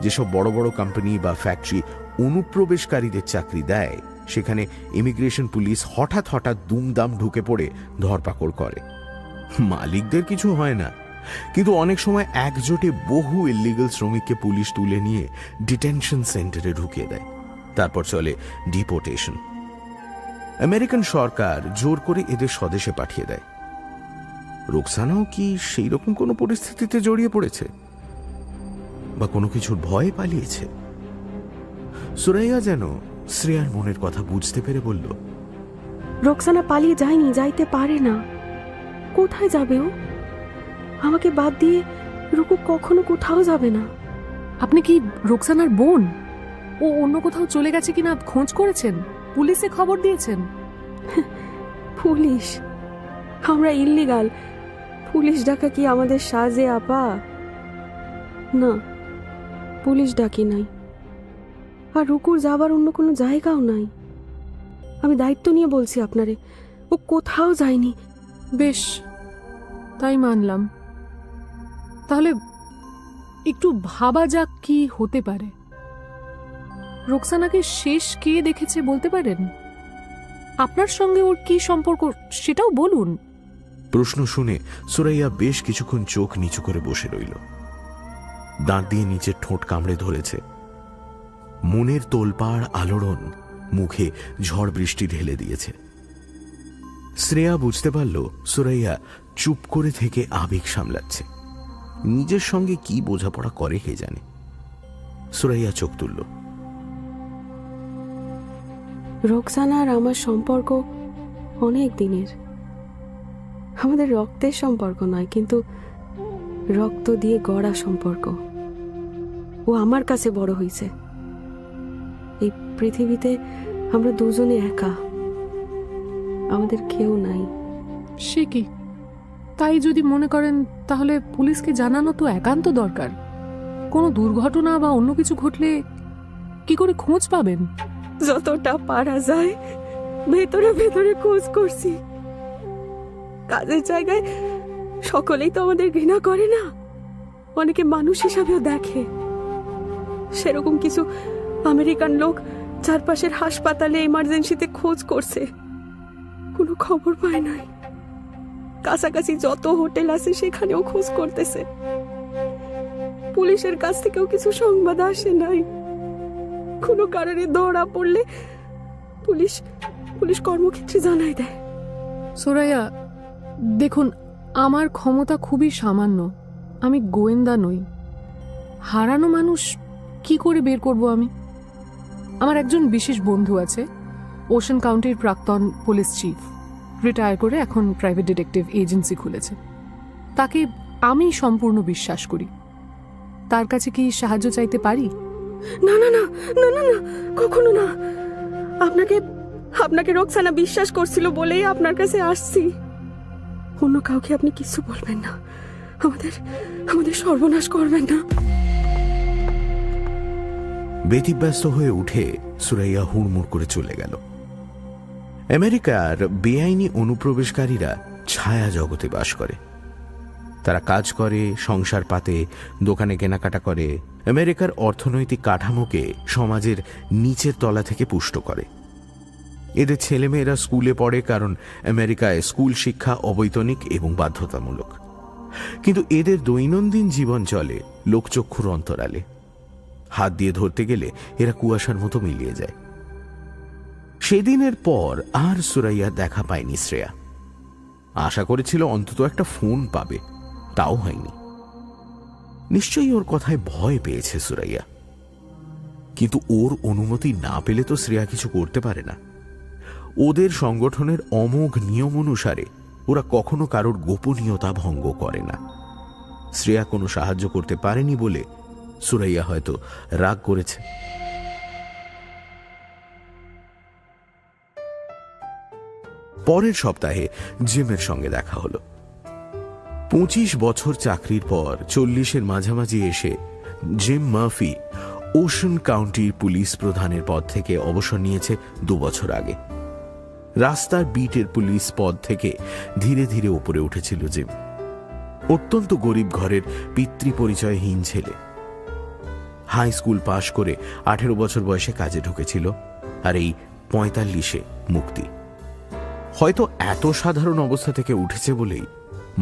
যেসব বড় বড় কোম্পানি বা ফ্যাক্টরি অনুপ্রবেশকারীদের চাকরি দেয়, সেখানে ইমিগ্রেশন পুলিশ হঠাৎ হঠাৎ দুমদাম ঢুকে পড়ে ধরপাকড় করে। মালিকদের কিছু হয় না, কিন্তু অনেক সময় একজোটে বহু ইল্লিগাল শ্রমিককে পুলিশ তুলে নিয়ে ডিটেনশন সেন্টারে ঢুকিয়ে দেয়। তারপর চলে ডিপোর্টেশন। আমেরিকান সরকার জোর করে এদের স্বদেশে পাঠিয়ে দেয়। রোকসানাও কি সেই রকম কোনো পরিস্থিতিতে জড়িয়ে পড়েছে, বা কোনো কিছুর ভয়ে পালিয়েছে? সুরাইয়া যেন শ্রেয়ার মনের কথা বুঝতে পেরে বলল, রোকসানা পালিয়ে যায়নি, যাইতে পারে না। কোথায় যাবে ও? আমাকে বাদ দিয়ে রুকু কখনো কোথাও যাবে না। আপনি কি রোকসানার বোন? ও অন্য কোথাও চলে গেছে কিনা খোঁজ করেছেন? পুলিশে খবর দিয়েছেন? পুলিশ? আমরা ইল্লিগাল, পুলিশ ডাকা কি আমাদের সাজে আপা? না, পুলিশ ডাকি নাই। আর রুকুর যাবার অন্য কোনো জায়গাও নাই। আমি দায়িত্ব নিয়ে বলছি আপনারে, ও কোথাও যায়নি। বেশ, তাই মানলাম। তাহলে একটু ভাবা যাক কি হতে পারে। রোকসানাকে শেষ কে দেখেছে বলতে পারেন? আপনার সঙ্গে ওর কি সম্পর্ক সেটাও বলুন। প্রশ্ন শুনে সুরাইয়া বেশ কিছুক্ষণ চোখ নিচু করে বসে রইল। দাঁত দিয়ে নিচের ঠোঁট কামড়ে ধরেছে। মনের তোলপাড় আলোড়ন মুখে ঝড় বৃষ্টি ঢেলে দিয়েছে। শ্রেয়া বুঝতে পারল সুরাইয়া চুপ করে থেকে আবেগ সামলাচ্ছে। নিজের সঙ্গে কি বোঝাপড়া করে কে জানে। সুরাইয়া চোখ তুলল। রোকসানা আর আমার সম্পর্ক অনেক দিনের। আমাদের রক্তের সম্পর্ক নয়, কিন্তু রক্ত দিয়ে গড়া সম্পর্ক। ও আমার কাছে বড় হয়েছে। এই পৃথিবীতে আমরা দুজনে একা, আমাদের কেউ নাই। সে কি? তাই যদি মনে করেন তাহলে পুলিশকে জানানো তো একান্ত দরকার। কোনো দুর্ঘটনা বা অন্য কিছু ঘটলে কি করে খোঁজ পাবেন? যতটা পারা যায় ভেতরে ভেতরে খোঁজ করছি। কাজের জায়গায় সকলেই তো আমাদের ঘৃণা করে না, অনেকে মানুষ হিসাবেও দেখে। সেরকম কিছু আমেরিকান লোক চারপাশের হাসপাতালে ইমার্জেন্সিতে খোঁজ করছে, কোনো খবর পায় নাই। কাছাকাছি যত হোটেল আছে সেখানেও খোঁজ করতেছে, পুলিশের কাছ থেকেও কিছু সংবাদ আসে নাই। কোনো কারণে ধরা পড়লে পুলিশ কর্মক্ষেত্রে জানাই দেয়। সোরাইয়া, দেখুন, আমার ক্ষমতা খুবই সামান্য। আমি গোয়েন্দা নই। হারানো মানুষ কি করে বের করব আমি? আমার একজন বিশেষ বন্ধু আছে, ওশান কাউন্টির প্রাক্তন পুলিশ চিফ, রিটায়ার করে এখন প্রাইভেট ডিটেকটিভ এজেন্সি খুলেছে। তাকে আমি সম্পূর্ণ বিশ্বাস করি। তার কাছে কি সাহায্য চাইতে পারি? না না না না না না, কখনো না। আপনাকে রোকসানা বিশ্বাস করছিল বলেই আপনার কাছে আসছি। অন্য কাউকে আপনি কিছু বলবেন না, আমাদের সর্বনাশ করবেন না। ব্যতিব্যস্ত হয়ে উঠে সুরাইয়া হুড়মুড় করে চলে গেল। আমেরিকার বেআইনি অনুপ্রবেশকারীরা ছায়া জগতে বাস করে। তারা কাজ করে, সংসার পাতে, দোকানে কেনাকাটা করে, আমেরিকার অর্থনৈতিক কাঠামোকে সমাজের নিচের তলা থেকে পুষ্ট করে। এদের ছেলেমেয়েরা স্কুলে পড়ে, কারণ আমেরিকায় স্কুল শিক্ষা অবৈতনিক এবং বাধ্যতামূলক। কিন্তু এদের দৈনন্দিন জীবন চলে লোকচক্ষুর অন্তরালে। হাত দিয়ে ধরতে গেলে এরা কুয়াশার মতো মিলিয়ে যায়। সেদিনের পর আর সুরাইয়া দেখা পায়নি শ্রেয়া। আশা করেছিল অন্তত একটা ফোন পাবে, তাও হয়নি। নিশ্চয়ই ওর কথায় ভয় পেয়েছে সুরাইয়া, কিন্তু ওর অনুমতি না পেলে তো শ্রেয়া কিছু করতে পারে না। ওদের সংগঠনের অমোঘ নিয়ম অনুসারে ওরা কখনো কারোর গোপনীয়তা ভঙ্গ করে না। শ্রেয়া কোনো সাহায্য করতে পারেনি বলে সুরাইয়া হয়তো রাগ করেছে। পরের সপ্তাহে জিমের সঙ্গে দেখা হলো। 25 বছর চাকরির পর 40-এর মাঝামাঝি এসে জিম মার্ফি ওশন কাউন্টির পুলিশ প্রধানের পদ থেকে অবসর নিয়েছে 2 বছর আগে। রাস্তার বিটের পুলিশ পদ থেকে ধীরে ধীরে উপরে উঠেছিল জিম। অত্যন্ত গরিব ঘরের পিতৃ পরিচয়হীন ছেলে। হাই স্কুল পাশ করে 18 বছর বয়সে কাজে ঢুকেছিল, আর এই 45-এ মুক্তি। হয়তো এত সাধারণ অবস্থা থেকে উঠেছে বলেই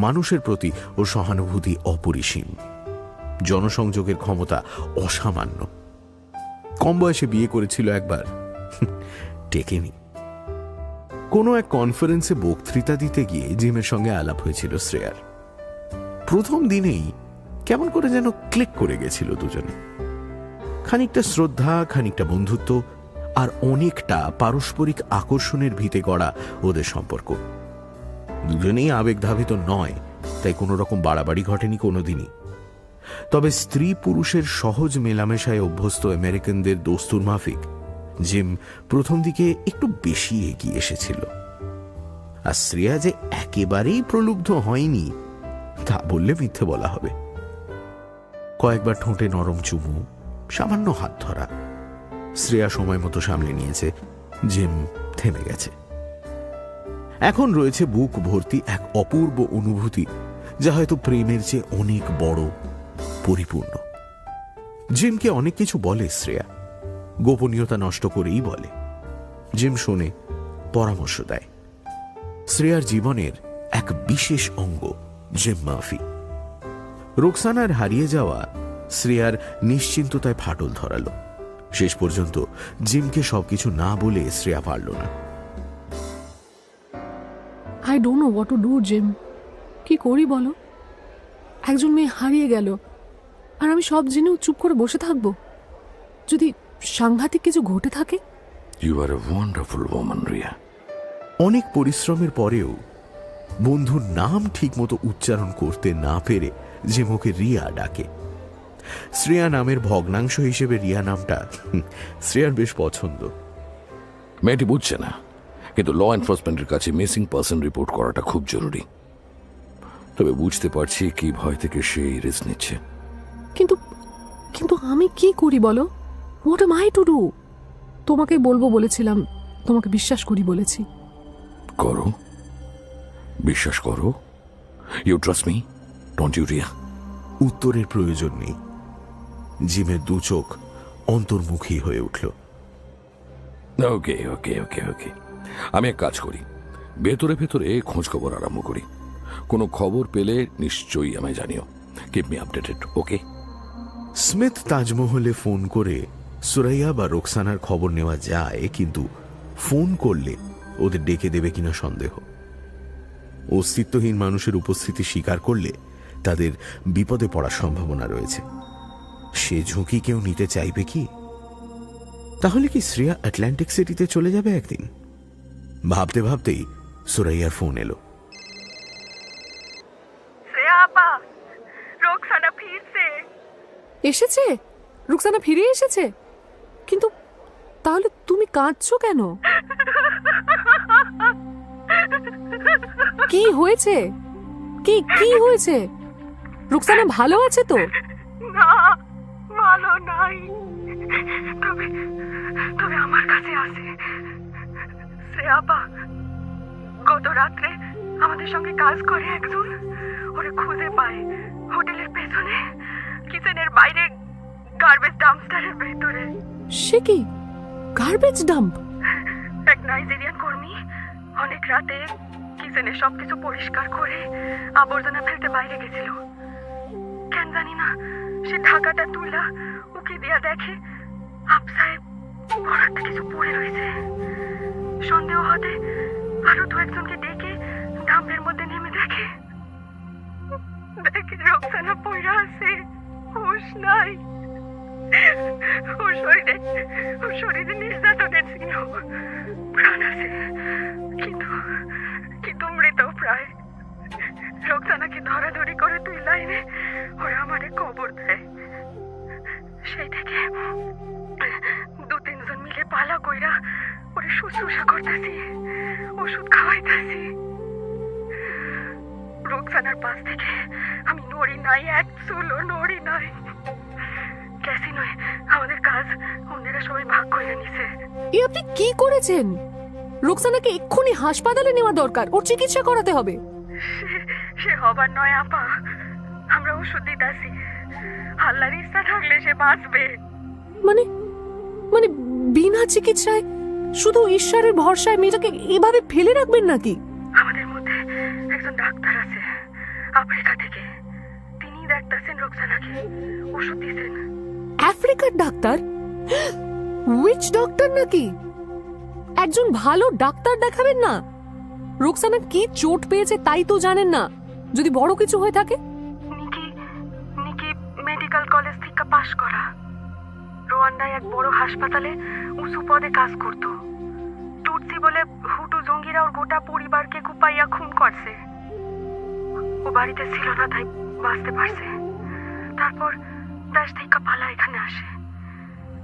মানুষের প্রতি ওর সহানুভূতি অপরিসীম। জনসংযোগের ক্ষমতা অসামান্য। কম বয়সে বিয়ে করেছিল একবার, টেকেনি। কোনো এক কনফারেন্সে বক্তৃতা দিতে গিয়ে জিমের সঙ্গে আলাপ হয়েছিল শ্রেয়ার। প্রথম দিনেই কেমন করে যেন ক্লিক করে গেছিল দুজনে। খানিকটা শ্রদ্ধা, খানিকটা বন্ধুত্ব, আর অনেকটা পারস্পরিক আকর্ষণের ভিতে গড়া ওদের সম্পর্ক। দুজনেই আবেগধাবিত নয়, তাই কোনো রকম বাড়াবাড়ি ঘটেনি কোনোদিনই। তবে স্ত্রী পুরুষের সহজ মেলামেশায় অভ্যস্ত আমেরিকানদের দস্তুর মাফিক জিম প্রথম দিকে একটু বেশি এগিয়ে এসেছিল। আর শ্রেয়া যে একেবারেই প্রলুব্ধ হয়নি তা বললে মিথ্যে বলা হবে। কয়েকবার ঠোঁটে নরম চুমু, সামান্য হাত ধরা। শ্রেয়া সময় মতো সামলে নিয়েছে, জিম থেমে গেছে। এখন রয়েছে বুক ভর্তি এক অপূর্ব অনুভূতি, যা হয়তো প্রেমের চেয়ে অনেক বড়, পরিপূর্ণ। জিমকে অনেক কিছু বলে শ্রেয়া, গোপনীয়তা নষ্ট করেই বলে। জিম শোনে, পরামর্শ দেয়। শ্রেয়ার জীবনের এক বিশেষ অঙ্গ জিম মার্ফি। রোকসানার হারিয়ে যাওয়া শ্রেয়ার নিশ্চিন্ততায় ফাটল ধরালো। শেষ পর্যন্ত জিমকে সবকিছু না বলে শ্রেয়া পারল না। I don't know what to do gym. কি করি বলো? একজন মেয়ে হারিয়ে গেল, আর আমি সব জেনেও চুপ করে বসে থাকবো? যদি সাংঘাতিক কিছু ঘটে থাকে? You are a wonderful woman, Ria. অনেক পরিশ্রমের পরেও বন্ধুর নাম ঠিকমতো উচ্চারণ করতে না পেরে জিম ওকে রিয়া ডাকে। শ্রেয়া নামের ভগ্নাংশ হিসেবে রিয়া নামটা শ্রেয়ার বেশ পছন্দ। মেয়েটি বুঝছে না, কিন্তু ল এনফোর্সমেন্টের কাছে মিসিং পার্সন রিপোর্ট করাটা খুব জরুরি। তবে বুঝতে পারছি কি ভয় থেকে সে রিস্ক নিচ্ছে। কিন্তু কিন্তু আমি কি করি বলো? What M I to do? তোমাকে বলবো বলেছিলাম, তোমাকে বিশ্বাস করি বলেছি। করো, বিশ্বাস করো। You trust me, don't you Riya? উত্তরের প্রয়োজন নেই। জিমের দু চোখ অন্তর্মুখী হয়ে উঠল। ওকে ওকে ওকে ওকে, আমি এক কাজ করি, ভেতরে ভেতরে খোঁজ খবর আরম্ভ করি। কোনো খবর পেলে নিশ্চয়ই আমায় জানিও। কিপ মি আপডেটেড, ওকে? স্মিথ তাজমহলে ফোন করে সুরাইয়া বা রোকসানার খবর নেওয়া যায়, কিন্তু ফোন করলে ওদের ডেকে দেবে কিনা সন্দেহ। অস্তিত্বহীন মানুষের উপস্থিতি স্বীকার করলে তাদের বিপদে পড়ার সম্ভাবনা রয়েছে। সে ঝুঁকি কেউ নিতে চাইবে কি? তাহলে কি শ্রেয়া আটলান্টিক সিটিতে চলে যাবে একদিন? ভাবতে ভাবতেই সুরাইয়ার ফোন এলো। এসেছে? রুকসানা ফিরে এসেছে? কিন্তু তাহলে তুমি কাঁদছো কেন? কি হয়েছে? কি কি হয়েছে? রুকসানা ভালো আছে তো? না, ভালো নাই। তবে তবে আমার কাছে আছে। শ্রেয়াপা গত রাত্রে আমাদের সঙ্গে কাজ করে একজন, ওরে খুঁজে পায় হোটেলের পেছনে, কিচেনের বাইরে, গার্বেজ ডাম্পস্টারের ভেতরে। সে কি? Garbage dump? এক নাইজেরিয়ান কর্মী অনেক রাতে কিচেনে সবকিছু পরিষ্কার করে আবর্জনা ফেলতে বাইরে গেছিল। কেন জানি না, সে ঢাকাটা তুলা উকি দিয়া দেখে আপসায় ভরাটটা কিছু পড়ে রয়েছে। সন্দেহ হতে আরো দু একজনকে ডেকে ডাম্পের মধ্যে নেমে দেখে রোকসানা পইরা আছে, হুঁশ নাই। ওর শরীরে নির্যাতনের চিহ্ন, প্রাণ আছে কিন্তু কিন্তু মৃত প্রায়। রোকসানাকে ধরাধরি করে তুই লাইনে ওরা আমারে কবর দেয়। সেই থেকে 2-3 জন মিলে পালা কইরা ওরে শুশ্রূষা করতেছি, ওষুধ খাওয়াইতেছি। রোকসানার পাশ থেকে আমি নড়ি নাই, এক চুলও নড়ি নাই। ক্যাসিনোয় আমাদের কাজ অন্যেরা সবাই ভাগ করে নিছে। এ আপনি কি করেছেন? রোকসানাকে এক্ষুনি হাসপাতালে নেওয়া দরকার, ওর চিকিৎসা করাতে হবে। সে হবার নয় আপা, আমরা ওষুধ দিতাছি, আল্লাহর ইচ্ছা থাকলে সে বাঁচবে। মানে মানে বিনা চিকিৎসায়, শুধু ঈশ্বরের ভরসায় মেয়েটাকে এভাবে ফেলে রাখবেন নাকি? আমাদের মধ্যে একজন ডাক্তার আছে আফ্রিকা থেকে, তিনি দেখতাছেন রোকসানাকে, ওষুধ দিয়েছেন। আফ্রিকার ডাক্তার? উইচ ডক্টর নাকি? একজন ভালো ডাক্তার দেখাবেন না? রোকসানা কি চোট পেয়েছে তাই তো জানেন না, যদি বড় কিছু হয়ে থাকে। নিকি নিকি মেডিকেল কলেজ থেকে পাশ করা, রোয়ান্ডায় এক বড় হাসপাতালে উঁচু পদে কাজ করত। টুটসি বলে হুটু জঙ্গিরা ওর গোটা পরিবারকে কুপাইয়া খুন করছে। ও বাড়িতে ছিল না তাই বাঁচতে পারছে। তারপর দেশ থেকে পালা এখানে আসে,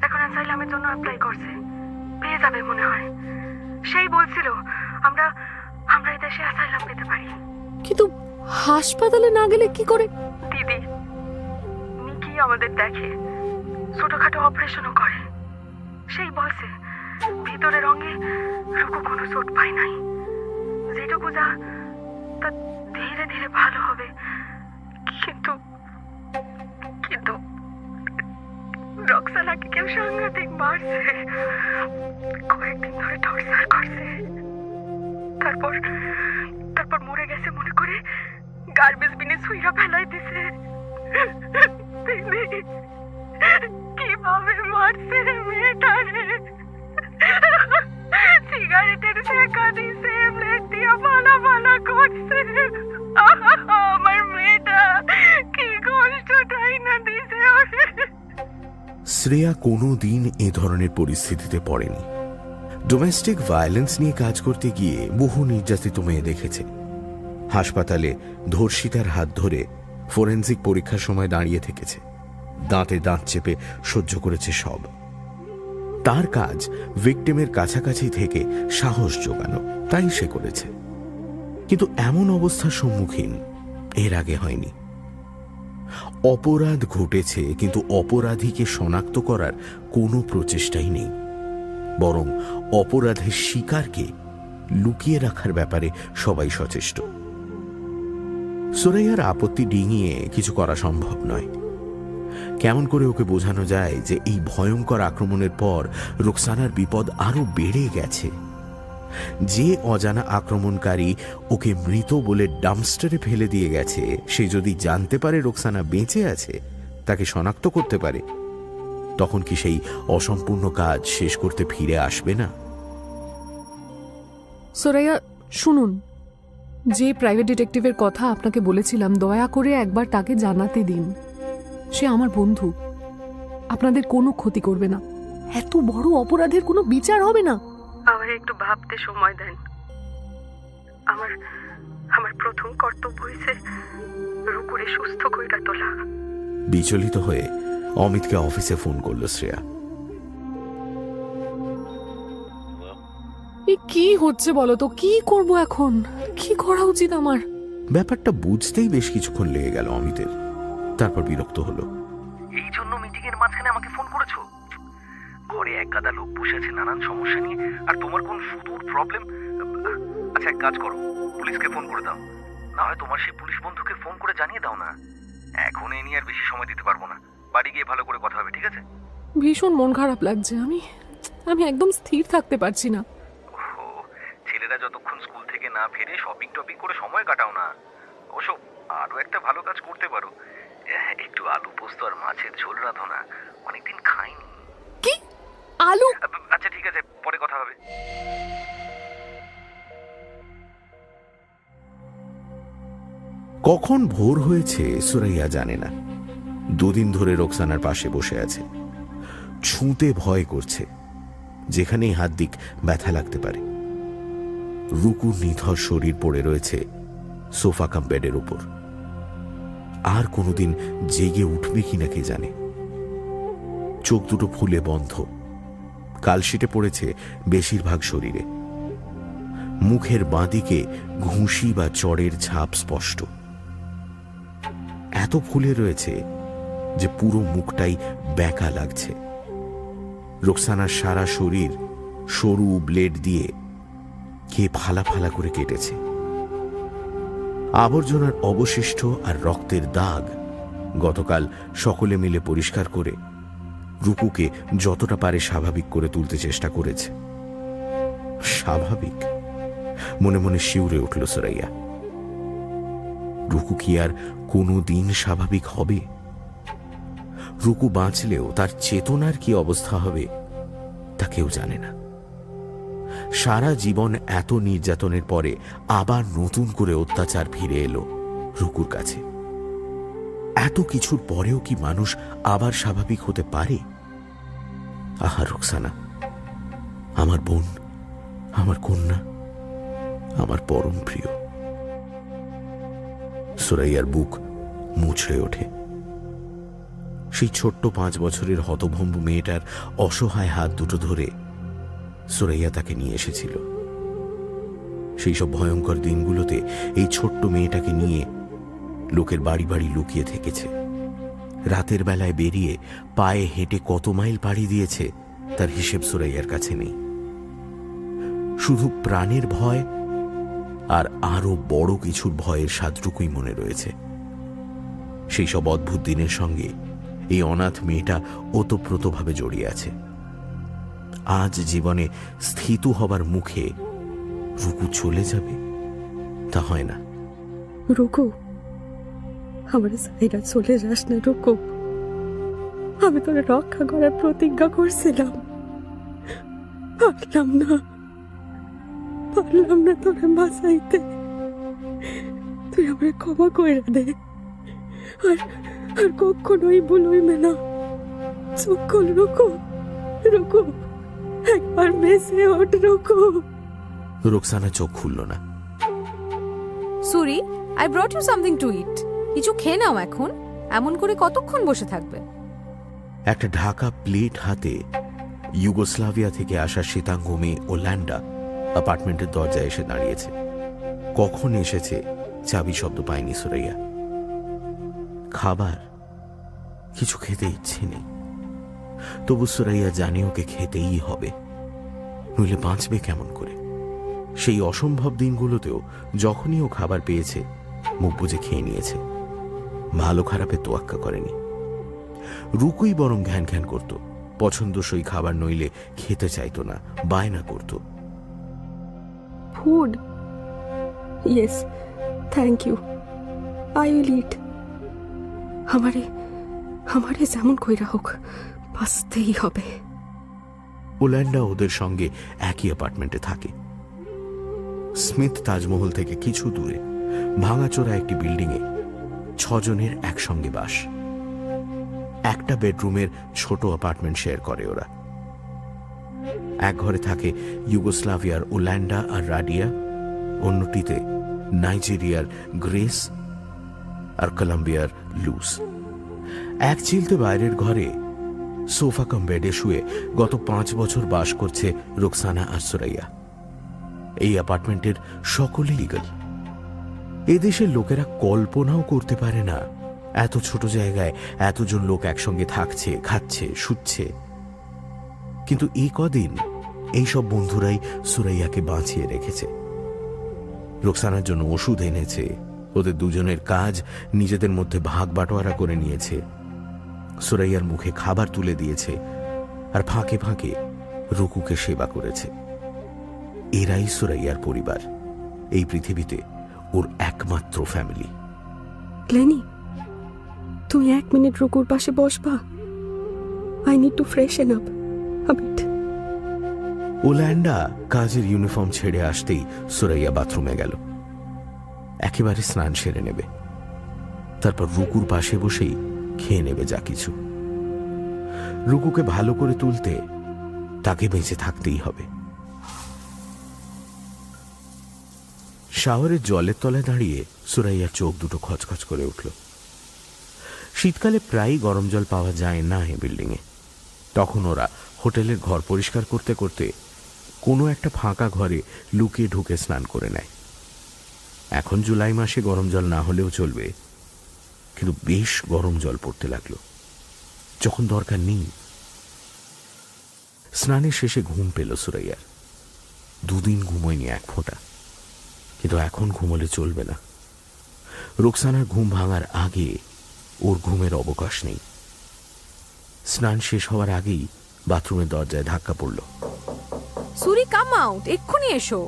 এখন অ্যাসাইলামের জন্য অ্যাপ্লাই করছে, পেয়ে যাবে মনে হয়। সেই বলছিল আমরা আমরা এই দেশে অ্যাসাইলাম পেতে পারি। কিন্তু হাসপাতালে না গেলে কি করে? দিদি, নিকি আমাদের দেখে, ছোটখাটো অপারেশনও করে। সেই বলছে ভিতরের অঙ্গে রুকু কোনো চোট পায় নাই, যেটুকু যা তা ধীরে ধীরে ভালো হবে। কিন্তু কিন্তু রক্সানাকে কেউ সাংঘাতিক মারছে, কয়েকদিন ধরে টর্চার করছে। তারপর তারপর মরে গেছে মনে করে গার্বেজ বিনে ছুঁইরা ফেলাই দিছে। কিভাবে মারছে মেয়েটারে! সিগারেটের শেখা দিছে, প্লেট দিয়া ফালা ফালা করছে। আমার মেয়েটা কি কষ্টটাই না দিছে ওরে। শ্রেয়া কোনো দিন এ ধরনের পরিস্থিতিতে পড়েনি। ডোমেস্টিক ভায়োলেন্স নিয়ে কাজ করতে গিয়ে বহু নির্যাতিত মেয়ে দেখেছে। হাসপাতালে ধর্ষিতার হাত ধরে ফোরেনসিক পরীক্ষার সময় দাঁড়িয়ে থেকেছে, দাঁতে দাঁত চেপে সহ্য করেছে সব। তার কাজ ভিকটিমের কাছাকাছি থেকে সাহস জোগানো, তাই সে করেছে। কিন্তু এমন অবস্থার সম্মুখীন এর আগে হয়নি। অপরাধ ঘটেছে, কিন্তু অপরাধীকে শনাক্ত করার কোনো প্রচেষ্টাই নেই, বরং অপরাধের শিকারকে লুকিয়ে রাখার ব্যাপারে সবাই সচেষ্ট। সুরাইয়ার আপত্তি ডিঙিয়ে কিছু করা সম্ভব নয়। কেমন করে ওকে বোঝানো যায় যে এই ভয়ঙ্কর আক্রমণের পর রোকসানার বিপদ আরো বেড়ে গেছে? যে অজানা আক্রমণকারী ওকে মৃত বলে ডাম্পস্টারে ফেলে দিয়ে গেছে, সে যদি জানতে পারে রোকসানা বেঁচে আছে, তাকে শনাক্ত করতে পারে, তখন কি সেই অসম্পূর্ণ কাজ শেষ করতে ফিরে আসবে না? সোরাইয়া শুনুন, যে প্রাইভেট ডিটেকটিভের কথা আপনাকে বলেছিলাম, দয়া করে একবার তাকে জানাতে দিন। সে আমার বন্ধু, আপনাদের কোনো ক্ষতি করবে না। এত বড় অপরাধের কোনো বিচার হবে না। আমার একটু ভাবতে সময় দেন। আমার আমার প্রথম কর্তব্য হয়েছে রুকুরে সুস্থ কইরা তোলা। বিচলিত হয়ে অমিতকে অফিসে ফোন করল শ্রেয়া। কি হচ্ছে বলো তো? কি করব এখন? কি করা উচিত আমার? ব্যাপারটা বুঝতেই বেশ কিছুক্ষণ লেগে গেল অমিতের। তারপর বিরক্ত হলো। এই জন্য মিটিং এর মাঝখানে আমাকে ফোন করেছো? ঘরে এক গাদা লোক বসে আছে নানান সমস্যা নিয়ে, আর তোমার কোন সুদূর প্রবলেম। আচ্ছা, এক কাজ করো, পুলিশকে ফোন করে দাও, না হয় তোমার সেই পুলিশ বন্ধুকে ফোন করে জানিয়ে দাও না। এখন এই নিয়ে আর বেশি সময় দিতে পারবো না, বাড়ি গিয়ে ভালো করে কথা হবে, ঠিক আছে? ভীষণ মন খারাপ লাগছে, আমি একদম স্থির থাকতে পারছি না। ছেলেরা যতক্ষণ স্কুল থেকে না ফেরে শপিং টপিং করে সময় কাটাও না। অবশ্য আরো একটা ভালো কাজ করতে পারো, একটু আলু পোস্ত আর মাছের ঝোল রাঁধো না, অনেকদিন খাইনি। কি আলু? আচ্ছা ঠিক আছে, পরে কথা হবে। কখন ভোর হয়েছে সুরাইয়া জানে না। দুদিন ধরে রোকসানার পাশে বসে আছে, ছুঁতে ভয় করছে, যেখানেই হাত দিক ব্যথা লাগতে পারে। রুকুর নিথর শরীর পড়ে রয়েছে সোফা কাম বেডের উপর। আর কোনোদিন জেগে উঠবে কিনা কে জানে। চোখ দুটো ফুলে বন্ধ, কালশিটে পড়েছে বেশিরভাগ শরীরে। মুখের বাঁদিকে ঘুষি বা চড়ের ছাপ স্পষ্ট। এত ফুলে রয়েছে যে পুরো মুখটাই ব্যাকা লাগছে। রোকসানার সারা শরীর সরু ব্লেড দিয়ে কে ফালা ফালা করে কেটেছে। আবর্জনার অবশিষ্ট আর রক্তের দাগ গতকাল সকলে মিলে পরিষ্কার করে রুকুকে যতটা পারে স্বাভাবিক করে তুলতে চেষ্টা করেছে। স্বাভাবিক? মনে মনে শিউরে উঠল সুরাইয়া। রুকু কি আর কোনোদিন স্বাভাবিক হবে? রুকু বাঁচলেও তার চেতনার কি অবস্থা হবে তা কেউ জানে না। সারা জীবন এত নির্যাতনের পরে আবার নতুন করে অত্যাচার ফিরে এলো রুকুর কাছে। এত কিছুর পরেও কি মানুষ আবার স্বাভাবিক হতে পারে? আহা রোকসানা, আমার বোন, আমার কন্যা, আমার পরম প্রিয়। সুরাইয়ার বুক মুচড়ে ওঠে। সেই ছোট্ট 5 বছরের হতভম্ব মেয়েটার অসহায় হাত দুটো ধরে সুরাইয়া তাকে নিয়ে এসেছিল। সেই সব ভয়ঙ্কর দিনগুলোতে এই ছোট্ট মেয়েটাকে নিয়ে লোকের বাড়ি বাড়ি লুকিয়ে থেকেছে। রাতের বেলায় বেরিয়ে পায়ে হেঁটে কত মাইল পাড়ি দিয়েছে তার হিসেব সুরাইয়ার কাছে নেই। শুধু প্রাণের ভয় আর আরো বড় কিছুর ভয়ের স্বাদটুকুই মনে রয়েছে। সেই সব অদ্ভুত দিনের সঙ্গে এই অনাথ মেয়েটা ওতপ্রোতভাবে জড়িয়ে আছে। আজ জীবনে স্থিত হবার মুখে রুকু চলে যাবে তা হয় না। রুকু, আমার সাইরা চলে যাস না রুকু। আমি তোরে রক্ষা করার প্রতিজ্ঞা করছিলাম, পারলাম না তোরে বাঁচাইতে। তুই আমাকে ক্ষমা কইরা দে, আর কখনোই ভুল হইবে না। চোখ খোল রুকু, রুকু, একবার বেঁচে ওঠ রুকু। রোকসানা চোখ খুলল না। Suri, I brought you something to eat. কিছু খেয়ে নাও এখন। এমন করে কতক্ষণ বসে থাকবে? একটা ঢাকা প্লেট হাতে ইউগোস্লাভিয়া থেকে আসা শ্বেতাঙ্গ মেয়ে ওল্যান্ডা অ্যাপার্টমেন্টের দরজায় এসে দাঁড়িয়েছে। কখন এসেছে চাবি শব্দ পায়নি সুরাইয়া। খাবার কিছু খেতে ইচ্ছে নেই, তবু সুরাইয়া জানে ওকে খেতেই হবে, নইলে বাঁচবে কেমন করে। সেই অসম্ভব দিনগুলোতেও যখনই ও খাবার পেয়েছে মুখ বুজে খেয়ে নিয়েছে, ভালো খারাপের তোয়াক্কা করেনি। রুকুই বরং ঘ্যান ঘ্যান করত, পছন্দসই খাবার নইলে খেতে চাইতো না, বায়না করত। Food, yes, thank you, I will eat. আমারে যেমন কইরা হোক বাঁচতেই হবে। ওল্যান্ডা ওদের সঙ্গে একই অ্যাপার্টমেন্টে থাকে। স্মিথ তাজমহল থেকে কিছু দূরে ভাঙাচোরা একটি বিল্ডিংয়ে 6 জনের একসঙ্গে বাস। একটা বেডরুমের ছোট অ্যাপার্টমেন্ট শেয়ার করে ওরা। এক ঘরে থাকে ইউগোস্লাভিয়ার ওল্যান্ডা আর রাডিয়া, অন্যটিতে নাইজেরিয়ার গ্রেস আর কলম্বিয়ার লুস। এক চিলতে বাইরের ঘরে সোফা কাম বেডে শুয়ে গত 5 বছর বাস করছে রোকসানা আর সুরাইয়া। এই অ্যাপার্টমেন্টের সকলে লিগাল। এদেশের লোকেরা কল্পনাও করতে পারে না এত ছোট জায়গায় এতজন লোক একসঙ্গে থাকছে, খাচ্ছে, শুচ্ছে। কিন্তু এই কদিন এইসব বন্ধুরাই সুরাইয়াকে বাঁচিয়ে রেখেছে। রোকসানার জন্য ওষুধ এনেছে, ওদের দুজনের কাজ নিজেদের মধ্যে ভাগ বাটোয়ারা করে নিয়েছে, সুরাইয়ার মুখে খাবার তুলে দিয়েছে, আর ফাঁকে ফাঁকে রুকুকে সেবা করেছে। এরাই সুরাইয়ার পরিবার, এই পৃথিবীতে ওর একমাত্র ফ্যামিলি। লেনি, তুমি 1 মিনিট রুকুর পাশে বসবা? I need to freshen up a bit. Olanda কাজের ইউনিফর্ম ছেড়ে আসতেই সুরাইয়া বাথরুমে গেল। একেবারে স্নান সেরে নেবে, তারপর রুকুর পাশে বসেই খেয়ে নেবে যা কিছু। রুকুকে ভালো করে তুলতে তাকে বেঁচে থাকতেই হবে। শাওয়ারের জলের তলায় দাঁড়িয়ে সুরাইয়ার চোখ দুটো খচখচ করে উঠল। শীতকালে প্রায়ই গরম জল পাওয়া যায় না এই বিল্ডিংয়ে। তখন ওরা হোটেলের ঘর পরিষ্কার করতে করতে কোনো একটা ফাঁকা ঘরে লুকিয়ে ঢুকে স্নান করে নেয়। এখন জুলাই মাসে গরম জল না হলেও চলবে, কিন্তু বেশ গরম জল পড়তে লাগলো। যখন দরকার নেই। স্নানের শেষে ঘুম পেল সুরাইয়ার। 2 দিন ঘুমোয়নি এক ফোঁটা, কিন্তু এখন ঘুমোলে চলবে না। রোকসানার ঘুম ভাঙার আগে ওর ঘুমের অবকাশ নেই। স্নান শেষ হওয়ার আগেই বাথরুমের দরজায় ধাক্কা পড়ল। সুরি কাম আউট, এক্ষুনি এসো।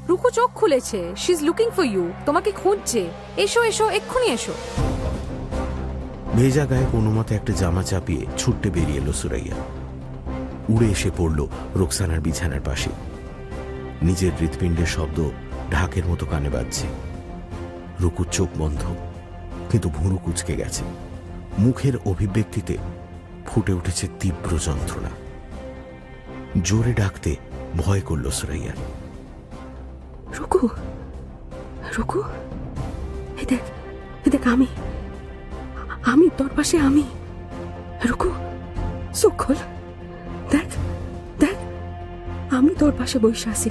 রুকু চোখ খুলেছে, she is looking for you, তোমাকে খুঁজছে। এসো এসো, এক্ষুনি এসো। ভেজা গায়ে কোনো মতে একটা জামা চাপিয়ে ছুটতে বেরিয়ে এলো সুরাইয়া। উড়ে এসে পড়ল রোকসানার বিছানার পাশে। নিজের হৃৎপিণ্ডের শব্দ ঢাকের মতো কানে বাজছে। রুকুর চোখ বন্ধ, কিন্তু ভুরু কুঁচকে গেছে। মুখের অভিব্যক্তিতে ফুটে উঠেছে তীব্র যন্ত্রণা। জোরে ডাকতে ভয় করল সুরাইয়ার। রুকু, রুকু, এই দেখ আমি তোর পাশে। আমি রুকু, চোখ খোল। দেখ আমি তোর পাশে বসে আছি।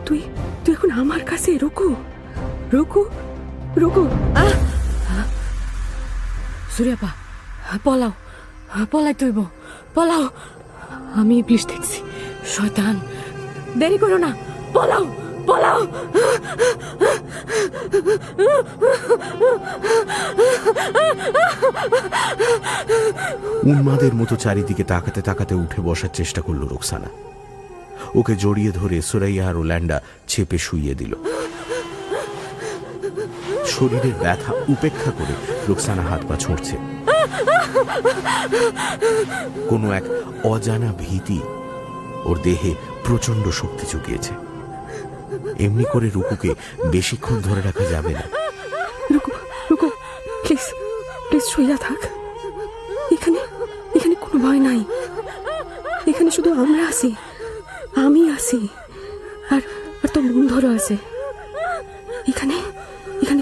তুই এখন আমার কাছে। রুকু, রুকু, রুকু। সুরিয়াপা, পলাই তৈব, পলাও। আমি ইবলিশ দেখছি, শয়তান। দেরি করো না, পলাও। উন্মাদের মতো চারিদিকে তাকাতে তাকাতে উঠে বসার চেষ্টা করল রোকসানা। ওকে জড়িয়ে ধরে সুরাইয়া আর ওল্যান্ডা চেপে শুইয়ে দিল। শরীরের ব্যথা উপেক্ষা করে রোকসানা হাত পা ছুঁড়ছে। কোনো এক অজানা ভীতি ওর দেহে প্রচন্ড শক্তি চুকিয়েছে। এমনি করে রুকুকে বেশিক্ষণ ধরে রাখা যাবে না। রুকু, প্লিজ শুইয়া থাক। এখানে কোনো ভয় নাই। এখানে শুধু আমরা আছি, আমি আছি, আর তোর বন্ধুরা আছে। এখানে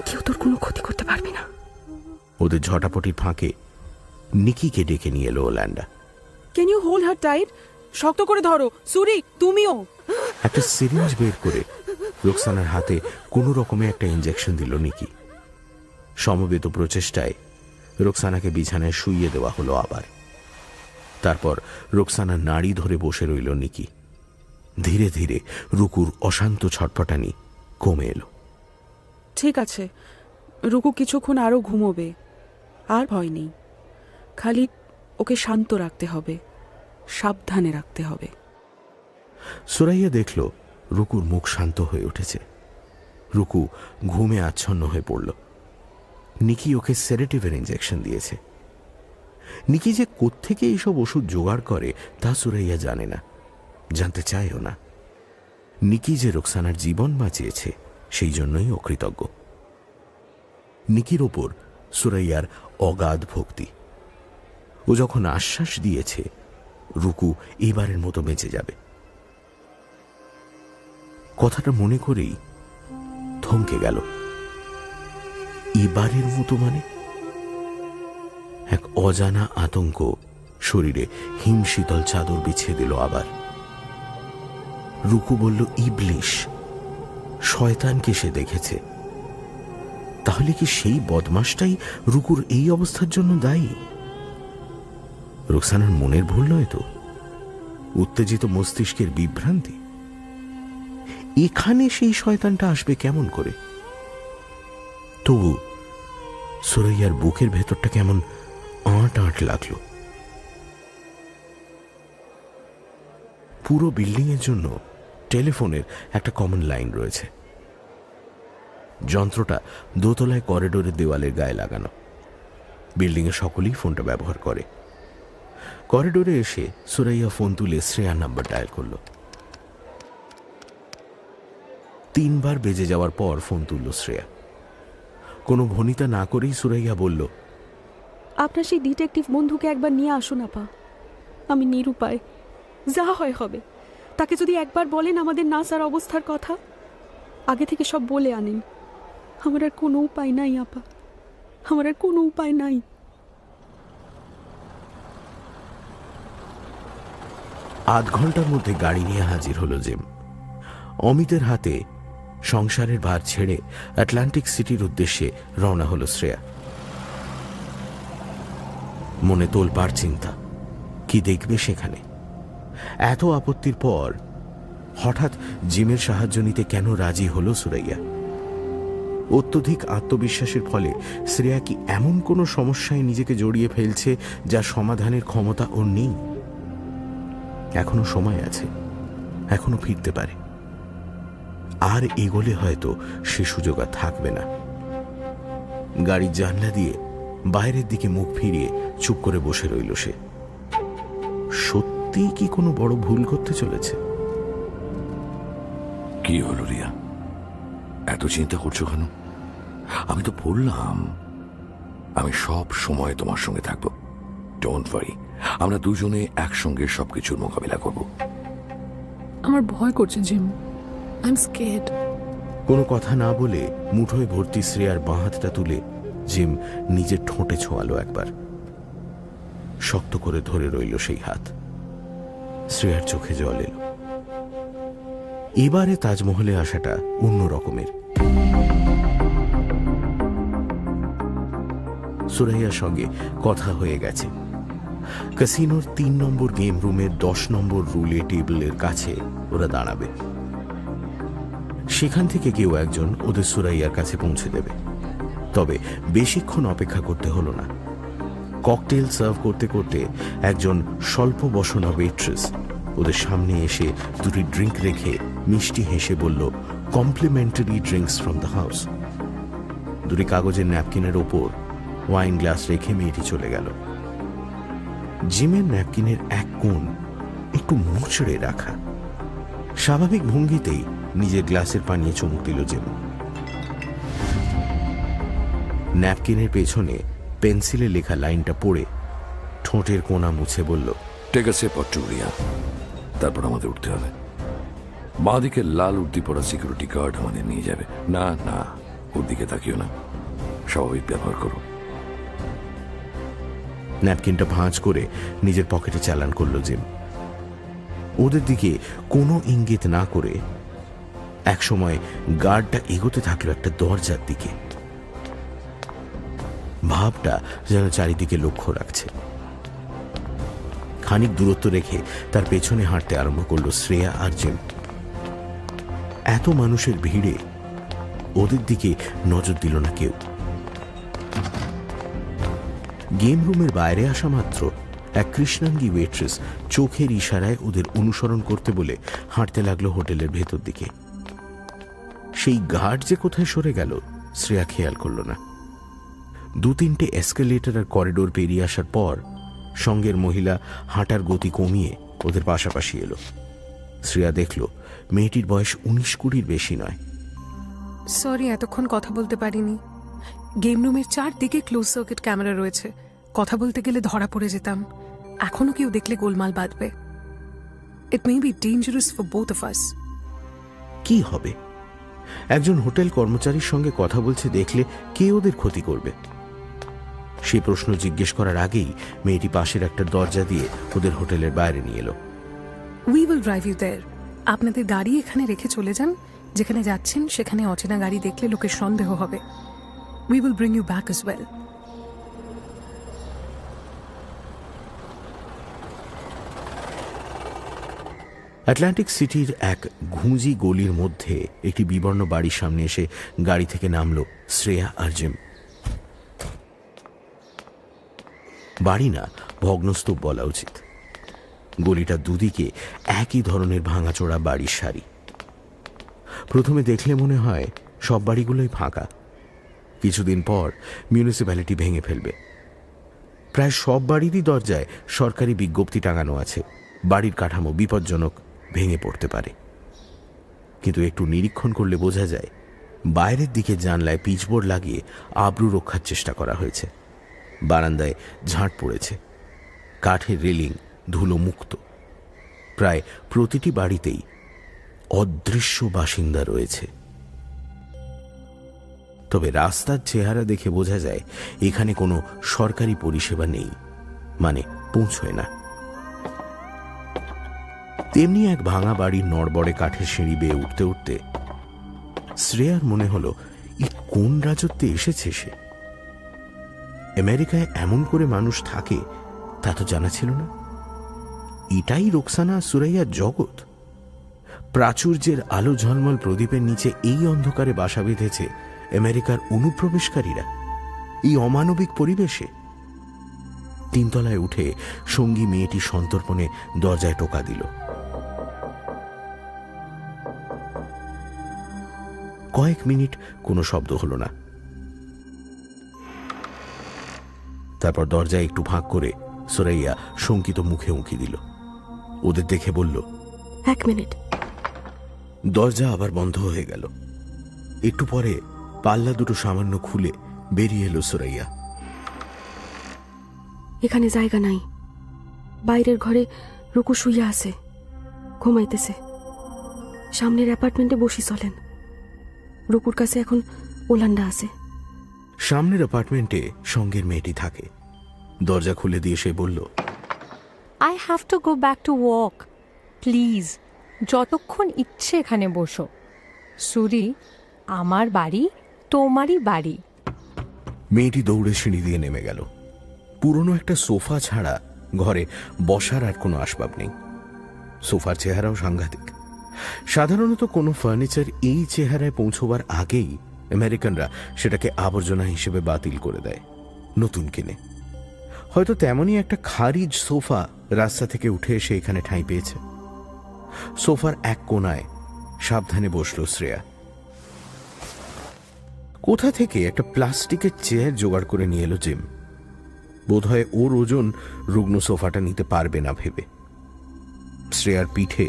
কেউ তোর কোনো ক্ষতি করতে পারবে না। ওদের ঝটাপটির ফাঁকে নিকিকে ডেকে নিয়ে এলো Olanda. Can you hold her tight? শক্ত করে ধরো। সুরি, তুমিও। একটা সিরিঞ্জ বের করে রোকসানার হাতে কোনো রকমে একটা ইঞ্জেকশন দিল নিকি। সমবেত প্রচেষ্টায় রোকসানাকে বিছানায় শুইয়ে দেওয়া হলো আবার। তারপর রোকসানার নাড়ি ধরে বসে রইল নিকি। ধীরে ধীরে রুকুর অশান্ত ছটফটানি কমে এলো। ঠিক আছে, রুকু কিছুক্ষণ আরো ঘুমোবে। আর ভয় নেই, খালি ওকে শান্ত রাখতে হবে, সাবধানে রাখতে হবে। সুরাইয়া দেখল রুকুর মুখ শান্ত হয়ে উঠেছে। রুকু ঘুমে আচ্ছন্ন হয়ে পড়ল। নিকি ওকে সেডেটিভের ইঞ্জেকশন দিয়েছে। নিকি যে কোত্থেকে এইসব ওষুধ জোগাড় করে তা সুরাইয়া জানে না, জানতে চায়ও না। নিকি যে রোকসানার জীবন বাঁচিয়েছে সেই জন্যই ও কৃতজ্ঞ। নিকির ওপর সুরাইয়ার অগাধ ভক্তি। ও যখন আশ্বাস দিয়েছে রুকু এবারের মতো বেঁচে যাবে, কথাটা মনে করেই থমকে গেল। এবারের মতো মানে? এক অজানা আতঙ্ক শরীরে হিমশীতল চাদর বিছিয়ে দিল আবার। রুকু বলল, ইবলিশ, শয়তানকে সে দেখেছে। তাহলে কি সেই বদমাশটাই রুকুর এই অবস্থার জন্য দায়ী? রোকসানার মনের ভুল নয় তো? উত্তেজিত মস্তিষ্কের বিভ্রান্তি? এখানে সেই শয়তানটা আসবে কেমন করে? তবু সুরাইয়ার বুকের ভেতরটা কেমন আঁট লাগলো। পুরো বিল্ডিং এর জন্য টেলিফোনের একটা কমন লাইন রয়েছে। যন্ত্রটা দোতলায় করিডোরের দেওয়ালের গায়ে লাগানো। বিল্ডিং এ সকলেই ফোনটা ব্যবহার করে। করিডোরে এসে সুরাইয়া ফোন তুলে শ্রেয়ার নাম্বার ডায়াল করল। 3 বার বেজে যাওয়ার পর ফোন তুলল শ্রেয়া। কোনো ভনিতা না করেই সুরাইয়া বলল, আপনার সেই ডিটেকটিভ বন্ধুকে একবার নিয়ে আসুন আপা। আমি নিরুপায়, যা হয় হবে। তাকে যদি একবার বলেন আমাদের নাসার অবস্থার কথা, আগে থেকে সব বলে আনেন। আমার আর কোনো উপায় নাই আপা, আমার আর কোনো উপায় নাই। আধ ঘন্টার মধ্যে গাড়ি নিয়ে হাজির হলো জেম। অমিতের হাতে সংসারের ভার ছেড়ে আটলান্টিক সিটির উদ্দেশ্যে রওনা হলো শ্রেয়া। মনে তোলপাড় চিন্তা, কি দেখবে সেখানে। এত আপত্তির পর হঠাৎ জিমের সাহায্য নিতে কেন রাজি হলো সুরাইয়া? অত্যধিক আত্মবিশ্বাসের ফলে শ্রেয়া কি এমন কোনো সমস্যায় নিজেকে জড়িয়ে ফেলছে যা সমাধানের ক্ষমতা ওর নেই? এখনো সময় আছে, এখনো ফিরতে পারে। আর এগোলে হয়তো সে সুযোগ আর থাকবে না। গাড়ির জানলা দিয়ে বাইরের দিকে মুখ ফিরিয়ে চুপ করে বসে রইল সে। সত্যিই কি কোনো বড় ভুল করতে চলেছে? কি হলো রিয়া, এত চিন্তা করছো কেন? আমি তো বললাম আমি সব সময় তোমার সঙ্গে থাকবো। ডোন্ট ওয়ারি, আমরা দুজনে একসঙ্গে সবকিছুর মোকাবিলা করব। আমার ভয় করছে জিম, আই এম স্কেয়ার্ড। কোনো কথা না বলে মুঠোয় ভর্তি শ্রেয়ার বাঁ হাতটা তুলে জিম নিজের ঠোঁটে ছোঁয়ালো একবার। শক্ত করে ধরে রইল সেই হাত। শ্রেয়ার চোখে জল এলো। এবারে তাজমহলে আসাটা অন্য রকমের। সুরাইয়ার সঙ্গে কথা হয়ে গেছে। ক্যাসিনোর 3 নম্বর গেম রুমের 10 নম্বর রুলে টেবিলের কাছে ওরা দাঁড়াবে। সেখান থেকে কেউ একজন ওদের সুরাইয়ার কাছে পৌঁছে দেবে। তবে বেশিক্ষণ অপেক্ষা করতে হলো না। ককটেল সার্ভ করতে করতে একজন স্বল্প বসনা ওয়েট্রেস ওদের সামনে এসে দুটি ড্রিঙ্ক রেখে মিষ্টি হেসে বলল, complimentary drinks from the house. দুটি কাগজের ন্যাপকিনের ওপর ওয়াইন গ্লাস রেখে মেয়েটি চলে গেল। জিমের ন্যাপকিনের এক কোণ একটু মুচড়ে রাখা। স্বাভাবিক ভঙ্গিতেই নিজের গ্লাসের পানিয়ে চুমুক দিল জিম। ন্যাপকিনের পেছনে পেন্সিলে লেখা লাইনটা পড়ে ঠোঁটের কোণা মুছে বলল, ঠিক আছে পট্টুরিয়া, তারপর আমাদের উঠতে হবে। বাঁদিকে লাল উর্দি পড়া সিকিউরিটি গার্ড আমাদের নিয়ে যাবে। না না, ওর দিকে তাকিও না, স্বাভাবিক ব্যবহার করো। ন্যাপকিনটা ভাঁজ করে নিজের পকেটে চালান করলো জিম। ওদের দিকে কোনো ইঙ্গিত না করে একসময় গার্ডটা এগোতে থাকলো একটা দরজার দিকে। ভাবটা যেন চারিদিকে লক্ষ্য রাখছে। খানিক দূরত্ব রেখে তার পেছনে হাঁটতে আরম্ভ করলো শ্রেয়া আর জিম। এত মানুষের ভিড়ে ওদের দিকে নজর দিল না কেউ। গেম রুমের বাইরে আসা মাত্র এক কৃষ্ণাঙ্গী ওয়েট্রেস চোখের ইশারায় ওদের অনুসরণ করতে বলে হাঁটতে লাগলো হোটেলের ভেতর দিকে। সেই গার্ড যে কোথায় সরে গেল শ্রেয়া খেয়াল করল না। 2-3টে এসকেলেটর আর করিডোর পেরিয়ে আসার পর সঙ্গের মহিলা হাঁটার গতি কমিয়ে ওদের পাশাপাশি এলো। শ্রেয়া দেখল মেয়েটির বয়স 19-20 বেশি নয়। সরি, এতক্ষণ কথা বলতে পারিনি। গেম রুমের চারদিকে ক্লোজ সার্কিট ক্যামেরা রয়েছে, কথা বলতে গেলে ধরা পড়ে যেতাম। এখনো কেউ দেখলে গোলমাল বাঁধবে। It may be dangerous for both of us. কি হবে? একজন হোটেল কর্মচারীর সঙ্গে কথা বলছে দেখলে কে ওদের ক্ষতি করবে? সেই প্রশ্ন জিজ্ঞেস করার আগেই মেয়েটি পাশের একটা দরজা দিয়ে ওদের হোটেলের বাইরে নিয়ে এলো। We will drive you there. আপনাদের গাড়ি এখানে রেখে চলে যান। যেখানে যাচ্ছেন সেখানে অচেনা গাড়ি দেখলে লোকের সন্দেহ হবে। We will bring you back as well. Atlantic সিটির এক ঘুঁজি গলির মধ্যে একটি বিবর্ণ বাড়ির সামনে এসে গাড়ি থেকে নামলো শ্রেয়া আর জিম। বাড়ি না, ভগ্নস্তূপ বলা উচিত। গলিটা দুদিকে একই ধরনের ভাঙাচোরা বাড়ির সারি। প্রথমে দেখলে মনে হয় সব বাড়িগুলোই ফাঁকা। কিছুদিন পর মিউনিসিপ্যালিটি ভেঙে ফেলবে। প্রায় সব বাড়িরই দরজায় সরকারি বিজ্ঞপ্তি টাঙানো আছে, বাড়ির কাঠামো বিপজ্জনক, ভেঙে পড়তে পারে। কিন্তু একটু নিরীক্ষণ করলে বোঝা যায় বাইরের দিকে জানলায় পিচবোর্ড লাগিয়ে আবরু রক্ষার চেষ্টা করা হয়েছে। বারান্দায় ঝাঁট পড়েছে, কাঠের রেলিং ধুলো মুক্ত। প্রায় প্রতিটি বাড়িতেই অদৃশ্য বাসিন্দা রয়েছে। তবে রাস্তার চেহারা দেখে বোঝা যায় এখানে কোনো সরকারি পরিষেবা নেই, মানে পৌঁছয় না। তেমনি এক ভাঙা বাড়ির নড়বড়ে কাঠের সিঁড়ি বেয়ে উঠতে উঠতে শ্রেয়ার মনে হলো কোন রাজত্বে এসেছে সে। আমেরিকায় এমন করে মানুষ থাকে তা তো জানা ছিল না। এটাই রোকসানা সুরাইয়ার জগৎ। প্রাচুর্যের আলো ঝলমল প্রদীপের নিচে এই অন্ধকারে বাসা বেঁধেছে আমেরিকার অনুপ্রবেশকারীরা এই অমানবিক পরিবেশে। তিনতলায় উঠে সঙ্গী মেয়েটি সন্তর্পণে দরজায় টোকা দিল। কয়েক মিনিট কোনো শব্দ হলো না। তারপর দরজায় একটু ফাঁক করে সুরাইয়া শঙ্কিত মুখে উঁকি দিল। ওদের দেখে বলল, 1 মিনিট। দরজা আবার বন্ধ হয়ে গেল। একটু পরে পাল্লা দুটো সামান্য খুলে বেরিয়ে এলো সুরাইয়া। এখানে জায়গা নাই। বাইরের ঘরে রুকু শুইয়া আছে, ঘুমাইতেছে। সামনের অ্যাপার্টমেন্টে বসি চলেন। রুকুর কাছে এখন ওলান্ডা আছে। সামনের অ্যাপার্টমেন্টে সঙ্গের মেয়েটি থাকে। দরজা খুলে দিয়ে সে বলল, I have to go back to work, please যতক্ষণ ইচ্ছে এখানে বসো। সুরি, আমার বাড়ি তোমারই বাড়ি। মেয়েটি দৌড়ে সিঁড়ি দিয়ে নেমে গেল। পুরনো একটা সোফা ছাড়া ঘরে বসার আর কোনো আসবাব নেই। সোফার চেহারাও সাংঘাতিক। সাধারণত কোনো ফার্নিচার এই চেহারায় পৌঁছবার আগেই আমেরিকানরা সেটাকে আবর্জনা হিসেবে বাতিল করে দেয়, নতুন কিনে। হয়তো তেমনই একটা খারিজ সোফা রাস্তা থেকে উঠে এসে এখানে ঠাঁই পেয়েছে। সোফার এক কোণায় সাবধানে বসল শ্রেয়া। কোথা থেকে একটা প্লাস্টিকের চেয়ার জোগাড় করে নিয়ে এলো জিম। বোধহয় ওর ওজন রুগ্ন সোফাটা নিতে পারবে না ভেবে। শ্রেয়ার পিঠে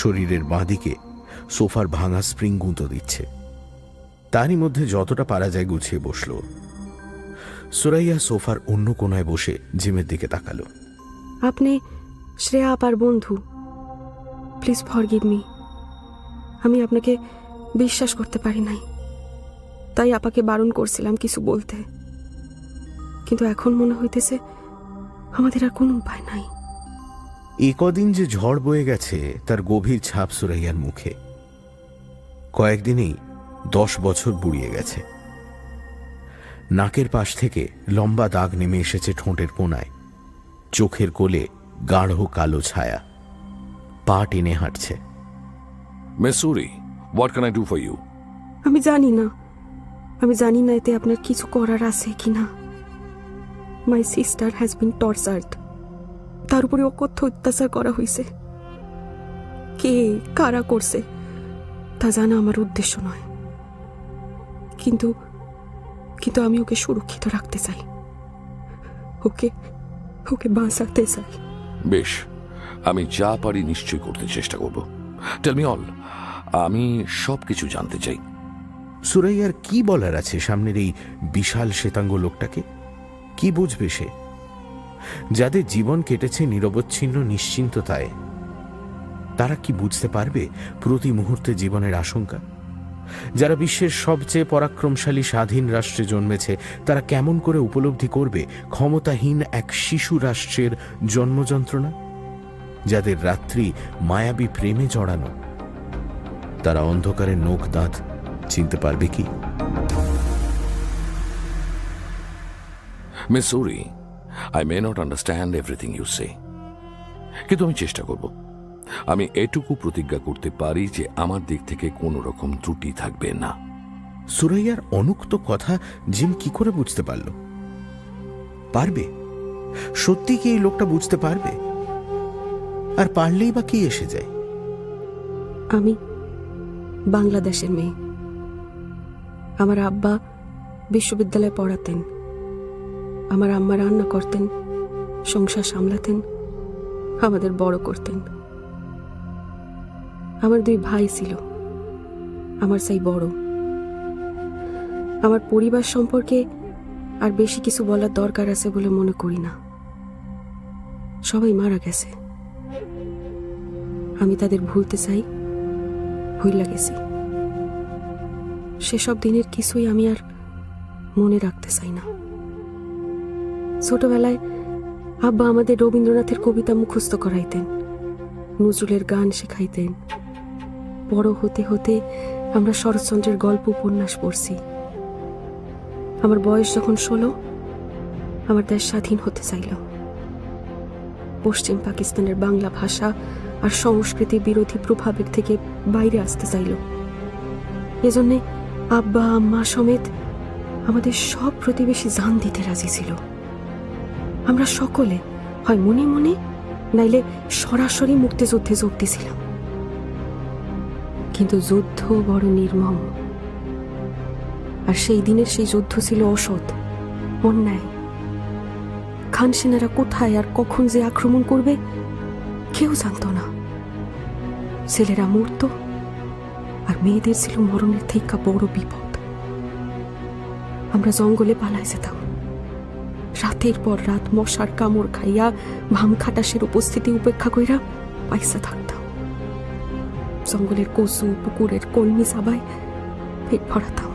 শরীরের বাঁদিকে সোফার ভাঙা স্প্রিং গুঁতো দিচ্ছে। তারই মধ্যে যতটা পারা যায় গুছিয়ে বসল। সুরাইয়া সোফার অন্য কোণায় বসে জিমের দিকে তাকালো। আপনি শ্রেয়া আপার বন্ধু, প্লিজ ফরগিভ মি। আমি আপনাকে বিশ্বাস করতে পারি নাই, তাই আপাকে বারণ করছিলাম কিছু বলতে। কিন্তু এখন মনে হইতেছে আমাদের আর কোনো উপায় নাই। এ কদিন যে ঝড় বয়ে গেছে তার গভীর ছাপ সুরাইয়ার মুখে। কয়েকদিনেই 10 বছর বুড়িয়ে গেছে। নাকের পাশ থেকে লম্বা দাগ নেমে এসেছে ঠোঁটের কোণায়। চোখের কোলে গাঢ় কালো ছায়া। পা টেনে হাঁটছে। Miss Suri, what can I do for you? আমি জানি না এতে আপনার কিছু করার আছে কিনা। My sister has been tortured. তার উপরে অকথ্য অত্যাচার করা হয়েছে। কে কারা করছে তা জানা আমার উদ্দেশ্য নয়, কিন্তু আমি ওকে সুরক্ষিত রাখতে চাই, ওকে বাঁচাতে চাই। বেশ, আমি যা পারি নিশ্চয় করতে চেষ্টা করব। টেল মি অল, আমি সবকিছু জানতে চাই। সুরাইয়ার কি বলার আছে সামনের এই বিশাল শ্বেতাঙ্গ লোকটাকে? কি বুঝবে সে? যাদের জীবন কেটেছে নিরবচ্ছিন্ন নিশ্চিন্ততায়, তারা কি বুঝতে পারবে প্রতি মুহূর্তে জীবনের আশঙ্কা? যারা বিশ্বের সবচেয়ে পরাক্রমশালী স্বাধীন রাষ্ট্রে জন্মেছে, তারা কেমন করে উপলব্ধি করবে ক্ষমতাহীন এক শিশু রাষ্ট্রের জন্মযন্ত্রণা? যাদের রাত্রি মায়াবী প্রেমে জড়ানো, তারা অন্ধকারের নখ দাঁত চিনতে পারবে কি? Miss Suri, I may not understand everything you say, কিন্তু আমি চেষ্টা করব। আমি এটুকু প্রতিজ্ঞা করতে পারি যে আমার দিক থেকে কোনো রকম ত্রুটি থাকবে না। সুরাইয়ার অনুক্ত কথা জিম কি করে বুঝতে পারবে? সত্যি কি এই লোকটা বুঝতে পারবে? আর পারলেই বা কি এসে যায়? আমি বাংলাদেশের মেয়ে। আমার আব্বা বিশ্ববিদ্যালয়ে পড়াতেন, আমার আম্মা রান্না করতেন, সংসার সামলাতেন, আমাদের বড় করতেন। আমার 2 ভাই ছিল, আমার চাই বড়। আমার পরিবার সম্পর্কে আর বেশি কিছু বলার দরকার আছে বলে মনে করি না। সবাই মারা গেছে। আমি তাদের ভুলতে চাই, ভুইলা গেছি। সেসব দিনের কিছুই আমি আর মনে রাখতে চাই না। ছোটবেলায় আব্বা আমাদের রবীন্দ্রনাথের কবিতা মুখস্থ করাইতেন, নজরুলের গান শেখাইতেন। বড় হতে হতে আমরা শরৎচন্দ্রের গল্প উপন্যাস পড়ছি। আমার বয়স যখন 16, আমার দেশ স্বাধীন হতে চাইল। পশ্চিম পাকিস্তানের বাংলা ভাষা আর সংস্কৃতি বিরোধী প্রভাবের থেকে বাইরে আসতে চাইল। এজন্যে আব্বা আম্মা সমেত আমাদের সব প্রতিবেশী জান দিতে রাজি ছিল। আমরা সকলে হয় মনে মনে নাইলে সরাসরি মুক্তিযুদ্ধে যোগ দিছিলাম। কিন্তু যুদ্ধ বড় নির্মম, আর সেই দিনের সেই যুদ্ধ ছিল অসৎ, অন্যায়। খান সেনারা কোথায় আর কখন যে আক্রমণ করবে কেউ জানত না। ছেলেরা মরত আর মেয়েদের ছিল মরণের থেকে বড় বিপদ। আমরা জঙ্গলে পালায় যেতাম, রাতের পর রাত মশার কামড় খাইয়া ভাম খাটাসের উপস্থিতি উপেক্ষা কইরা পয়সা থাকতাম। জঙ্গলের কচু পুকুরের কলমি চাবায় পেট ভরাতাম।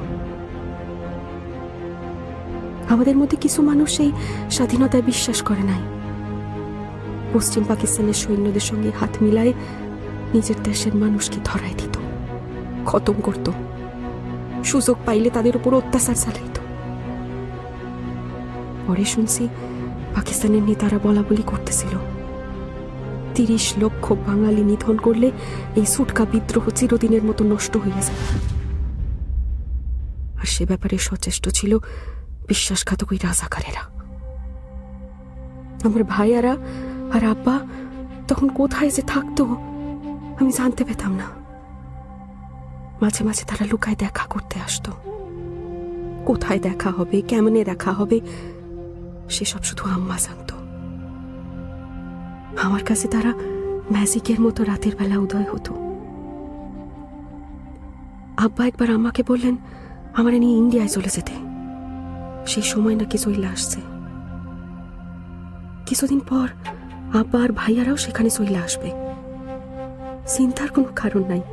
আমাদের মধ্যে কিছু মানুষ এই স্বাধীনতায় বিশ্বাস করে নাই। পশ্চিম পাকিস্তানের সৈন্যদের সঙ্গে হাত মিলায় নিজের দেশের মানুষকে ধরায় দিত, খতম করত, সুযোগ পাইলে তাদের উপর অত্যাচার চালাইত। পরে শুনছি পাকিস্তানের নেতারা বলা বলি করতেছিল ৩০ লক্ষ বাঙালি নিধন করলে এই সুটকা বিদ্রোহ চিরদিনের মতো নষ্ট হয়ে যায়। আর সে ব্যাপারে সচেষ্ট ছিল বিশ্বাসঘাতক ওই রাজাকারেরা। আমার ভাইয়ারা আর আব্বা তখন কোথায় যে থাকতো আমি জানতে পেতাম না। মাঝে মাঝে তারা লুকায় দেখা করতে আসতো। কোথায় দেখা হবে, কেমনে দেখা হবে, সেসব শুধু আম্মা জানত। আমার কাছে তারা ম্যাজিকের মতো রাতের বেলা উদয় হতো। আব্বা একবার আম্মাকে বললেন আমার নিয়ে ইন্ডিয়ায় চলে যেতে। সেই সময় নাকি চলে আসছে। কিছুদিন পর আব্বা আর ভাইয়ারাও সেখানে চলে আসবে, চিন্তার কোনো কারণ নাই।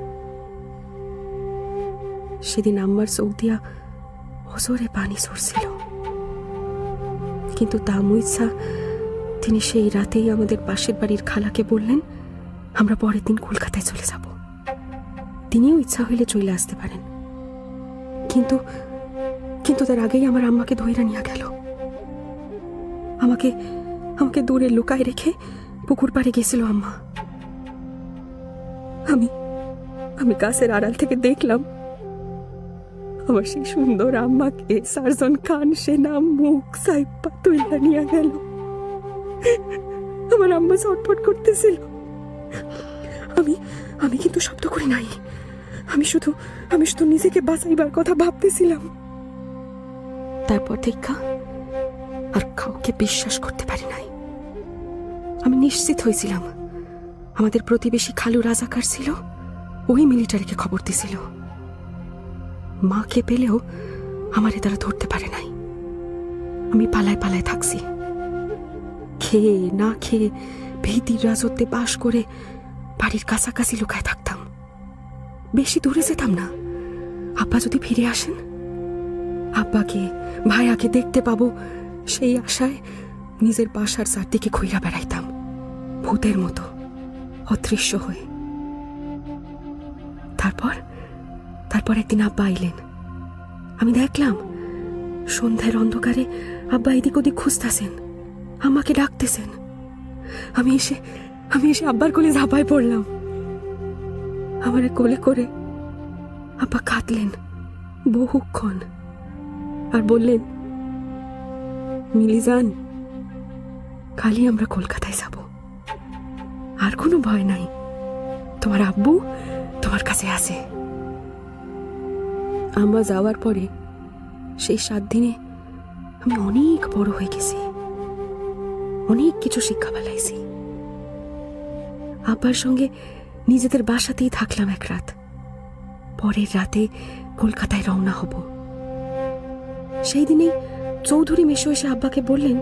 সেদিন আম্মার চোখ দিয়া অজরে পানি ঝরছিল, কিন্তু তা মুইচ্ছা তিনি সেই রাতেই আমাদের পাশের বাড়ির খালাকে বললেন আমরা পরের দিন কলকাতায় চলে যাব। তিনিও ইচ্ছা হইলে চলে আসতে পারেন, কিন্তু কিন্তু তার আগেই আমার আম্মাকে ধইরা নিয়ে গেল। আমাকে আমাকে দূরে লুকায় রেখে পুকুর পাড়ে গেছিল আম্মা। আমি আমি গাছের আড়াল থেকে দেখলাম আমার সেই সুন্দর আম্মাকে সার্জন খান সেনা মুখ সাইপা তুইলা নিয়ে গেল। আমার আম্মা ছটফট করতেছিল। আমি আমি কিন্তু শব্দ করি নাই। আমি শুধু নিজেকে বাঁচাইবার কথা ভাবতেছিলাম। তারপর থেকে আর কাউকে বিশ্বাস করতে পারি নাই। আমি নিশ্চিত হয়েছিলাম আমাদের প্রতিবেশী খালু রাজাকার ছিল, ওই মিলিটারিকে খবর দিছিল। মাকে পেলেও আমারে তারা ধরতে পারে নাই। আমি পালায় পালায় থাকছি, খেয়ে না খেয়ে ভীতির রাজত্বে বাস করে বাড়ির কাছাকাছি লুকায় থাকতাম। বেশি দূরে যেতাম না। আব্বা যদি ফিরে আসেন, আব্বাকে ভাইয়াকে দেখতে পাবো সেই আশায় নিজের বাসার চারদিকে ঘুইরা বেড়াইতাম ভূতের মতো, অদৃশ্য হয়ে। তারপর একদিন আব্বা আইলেন। আমি দেখলাম সন্ধ্যার অন্ধকারে আব্বা এদিক ওদিক খুঁজতেছেন, আমাকে ডাকতেছেন। আমি এসে আব্বার কোলে ঝাঁপায় পড়লাম। আমারে কোলে করে আব্বা কাঁদলেন বহুক্ষণ আর বললেন মিলিজান, কালই আমরা কলকাতায় যাব, আর কোনো ভয় নাই, তোমার আব্বু তোমার কাছে আছে। আম্মা যাওয়ার পরে সেই 7 দিনে আমি অনেক বড় হয়ে গেছি, অনেক কিছু শিক্ষা পালাইছি। আব্বার সঙ্গে নিজেদের বাসাতেই থাকলাম এক রাত। পরের রাতে কলকাতায় রওনা হব। সেই দিনেই চৌধুরী মেশো এসে আব্বাকে বললেন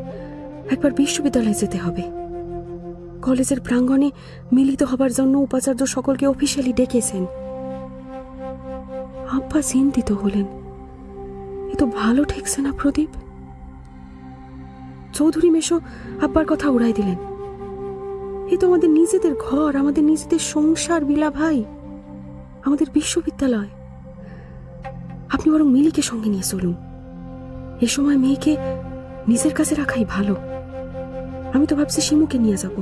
একবার বিশ্ববিদ্যালয়ে যেতে হবে। কলেজের প্রাঙ্গণে মিলিত হবার জন্য উপাচার্য সকলকে অফিসিয়ালি ডেকেছেন। আব্বা চিন্তিত হলেন, এ তো ভালো ঠেকছে না প্রদীপ। চৌধুরী মেশো আব্বার কথা উড়াই দিলেন, এ তো আমাদের নিজেদের ঘর, আমাদের নিজেদের সংসার বিলা ভাই, আমাদের বিশ্ববিদ্যালয়। আপনি বরং মিলিকে সঙ্গে নিয়ে চলুন। এ সময় মেয়েকে নিজের কাছে রাখাই ভালো। আমি তো ভাবছি শিমুকে নিয়ে যাব,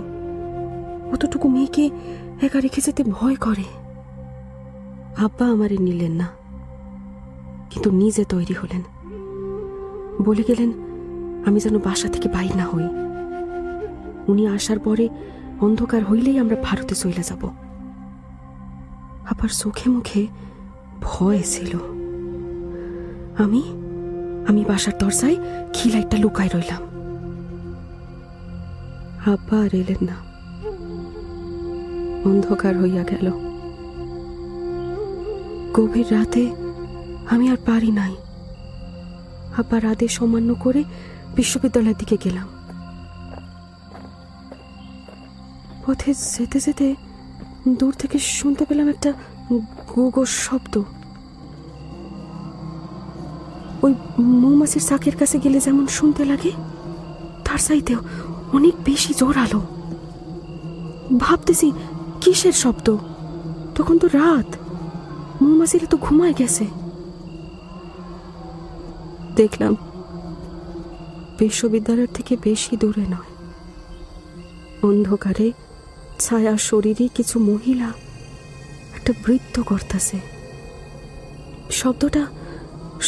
অতটুকু মেয়েকে একা রেখে যেতে ভয় করে। আব্বা আমারে নিলেন না, কিন্তু নিজে তৈরি হলেন। বলে গেলেন আমি যেন বাসা থেকে বাইর না হই। উনি আসার পরে অন্ধকার হইলেই আমরা ভারতে চলে যাব। আবার চোখে মুখে ভয় ছিল। আমি আমি বাসার দরজায় খিলাইটা লুকায় রইলাম। আব্বা আর এলেন না, অন্ধকার হইয়া গেল। গভীর রাতে আমি আর পারি নাই। আব্বার আদেশ অমান্য করে বিশ্ববিদ্যালয়ের দিকে গেলাম। পথে যেতে যেতে দূর থেকে শুনতে পেলাম একটা গো শব্দ। ওই মৌমাছির চাকের কাছে গেলে যেমন শুনতে লাগে, তার চাইতেও অনেক বেশি জোরালো। ভাবতেছি কিসের শব্দ? তখন তো রাত, মৌমাছিরা তো ঘুমায় গেছে। দেখলাম বিশ্ববিদ্যালয় থেকে বেশি দূরে নয়, অন্ধকারে ছায়া শরীরী কিছু মহিলা একটা বৃত্ত করতেছে।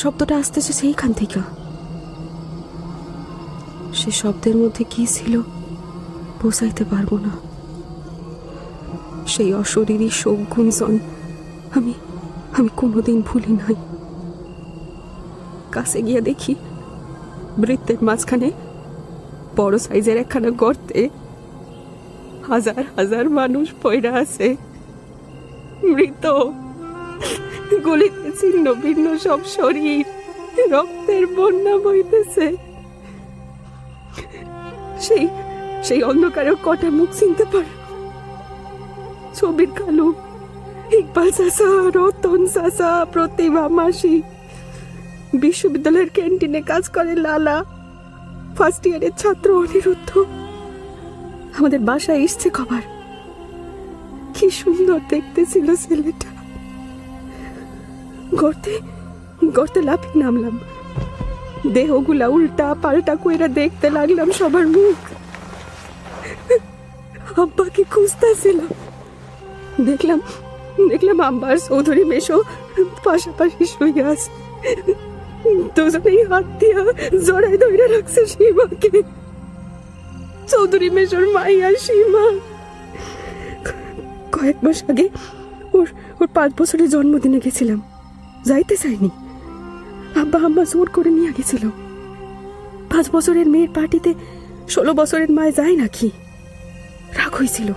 শব্দটা আসতেছে সেইখান থেকে। সে শব্দের মধ্যে কি ছিল বোঝাইতে পারবো না। সেই অশরীরী শোক গুঞ্জন আমি কোনোদিন ভুলি নাই। কাছে গিয়ে দেখি বৃত্তের মাঝখানে বড় সাইজের একখানা গর্তে হাজার হাজার মানুষ পয়রা আছে, মৃত, গলিতে ছিন্ন ভিন্ন সব শরীর, রক্তের বন্যা বইতেছে। সেই অন্ধকারেও কটা মুখ চিনতে পারে। ছবির কালু, ইকবাল চাচা, রতন চাচা, প্রতিভা মাসি, বিশ্ববিদ্যালয়ের ক্যান্টিনে কাজ করে লালা, ফার্স্ট ইয়ারের ছাত্র অনিরুদ্ধ। আমাদের বাসায় এসছে খবর। কি সুন্দর দেখতে ছিল ছেলেটা। গর্তে লাফিয়ে নামলাম, দেহগুলা উল্টা পাল্টা কইরা দেখতে লাগলাম সবার মুখ। আব্বাকে খুঁজতেছিলাম। দেখলাম আব্বার চৌধুরী মেশো পাশাপাশি শুয়ে আছে। দুজনেই হাত দিয়া জড়াই ধরে রাখছে সীমাকে। চৌধুরী মেশোর মাইয়া সীমা। কয়েক মাস আগে ওর 5 বছরের জন্মদিনে গেছিলাম, যাইতে চাইনি। আব্বা আম্মা জোর করে নিয়ে গেছিল। 5 বছরের মেয়ের পার্টিতে 16 বছরের মায় যায় নাকি? রাগ হয়েছিল।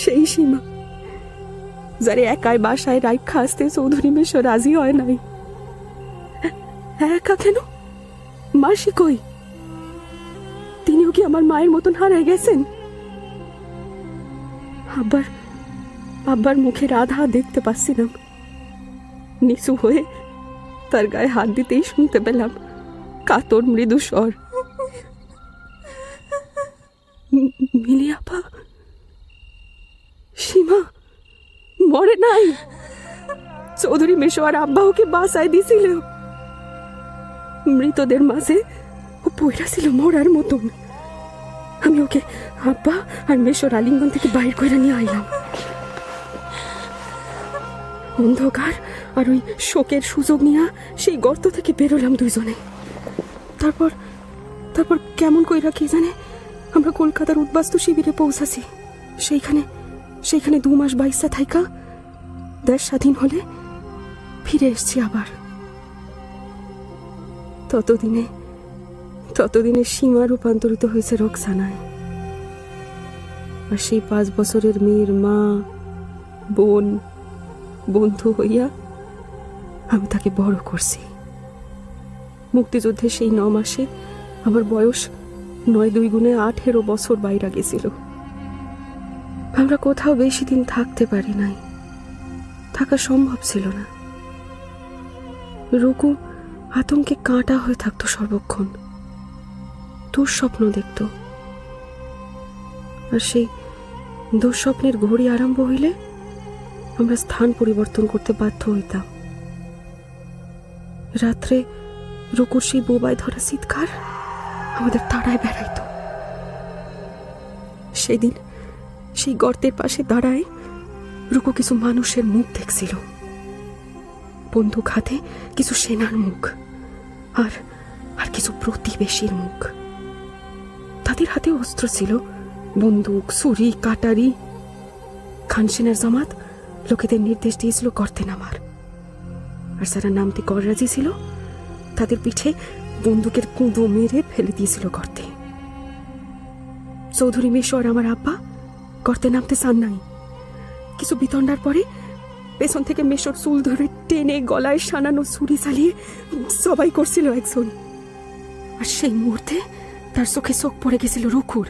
সেই সীমা যারে একাই বাসায় রাইখা আসতে চৌধুরী মেশো রাজি হয় নাই। একা কেন? মাসি কই? তিনিও কি আমার মায়ের মতন হারাই গেছেন? আব্বার মুখের আধা দেখতে পাচ্ছিলাম। নিচু হয়ে তার গায়ে হাত দিতেই শুনতে পেলাম কাতর মৃদু স্বর। মিলি আপা, সীমা মরে নাই। চৌধুরী মেশো আর আব্বা ওকে বাসায় দিছিল। মৃতদের মাঝে ও পয়রা ছিল মরার মতন। আমি ওকে আব্বা আর মেশোর আলিঙ্গন থেকে বাইর করে নিয়ে আইলাম। অন্ধকার আর ওই শোকের সুযোগ নিয়ে সেই গর্ত থেকে বেরোলাম দুইজনে। তারপর কেমন কইরা কে জানে আমরা কলকাতার উদ্বাস্তু শিবিরে পৌঁছাছি। সেইখানে 2 মাস বাইসা থাইকা দেশ স্বাধীন হলে ফিরে এসছি আবার। ততদিনে সীমা রূপান্তরিত হয়েছে রোকসানায়। আর সেই 5 বছরের মেয়ের মা, বোন, বন্ধু হইয়া আমি তাকে বড় করছি। মুক্তিযুদ্ধে সেই 9 মাসে আমার বয়স 9 2 গুণে 18 বছর বাইরে গেছিল। আমরা কোথাও বেশি দিন থাকতে পারি নাই, থাকা সম্ভব ছিল না। রুকু আতঙ্কে কাঁটা হয়ে থাকতো সর্বক্ষণ, দুঃস্বপ্ন দেখত। আর সেই দুঃস্বপ্নের ঘড়ি আরম্ভ হইলে আমরা স্থান পরিবর্তন করতে বাধ্য হইতাম। রুকুর সেই বোবায় ধরা চিৎকার আমাদের তাড়ায় বেড়াইতো। সেদিন সেই গর্তের পাশে দাঁড়ায় রুকু কিছু মানুষের মুখ দেখছিল, বন্দুক হাতে কিছু সেনার মুখ, আর আর কিছু প্রতিবেশীর মুখ। তাদের হাতে অস্ত্র ছিল, বন্দুক, ছুরি, কাটারি। খান সেনার জামাত লোকেদের নির্দেশ দিয়েছিল গর্তে নামার, আর যারা নামতে গররাজি ছিল তাদের পিঠে বন্দুকের কুঁদো মেরে ফেলে দিয়েছিল গর্তে। চৌধুরী মেশো আর আমার আব্বা গর্তে নামতে চান নাই। কিছু বিতণ্ডার পরে পেছন থেকে মেশোর চুল ধরে টেনে গলায় সানানো ছুরি চালিয়ে সবাই করছিল একজন। আর সেই মুহূর্তে তার চোখে চোখ পড়ে গেছিল রুকুর।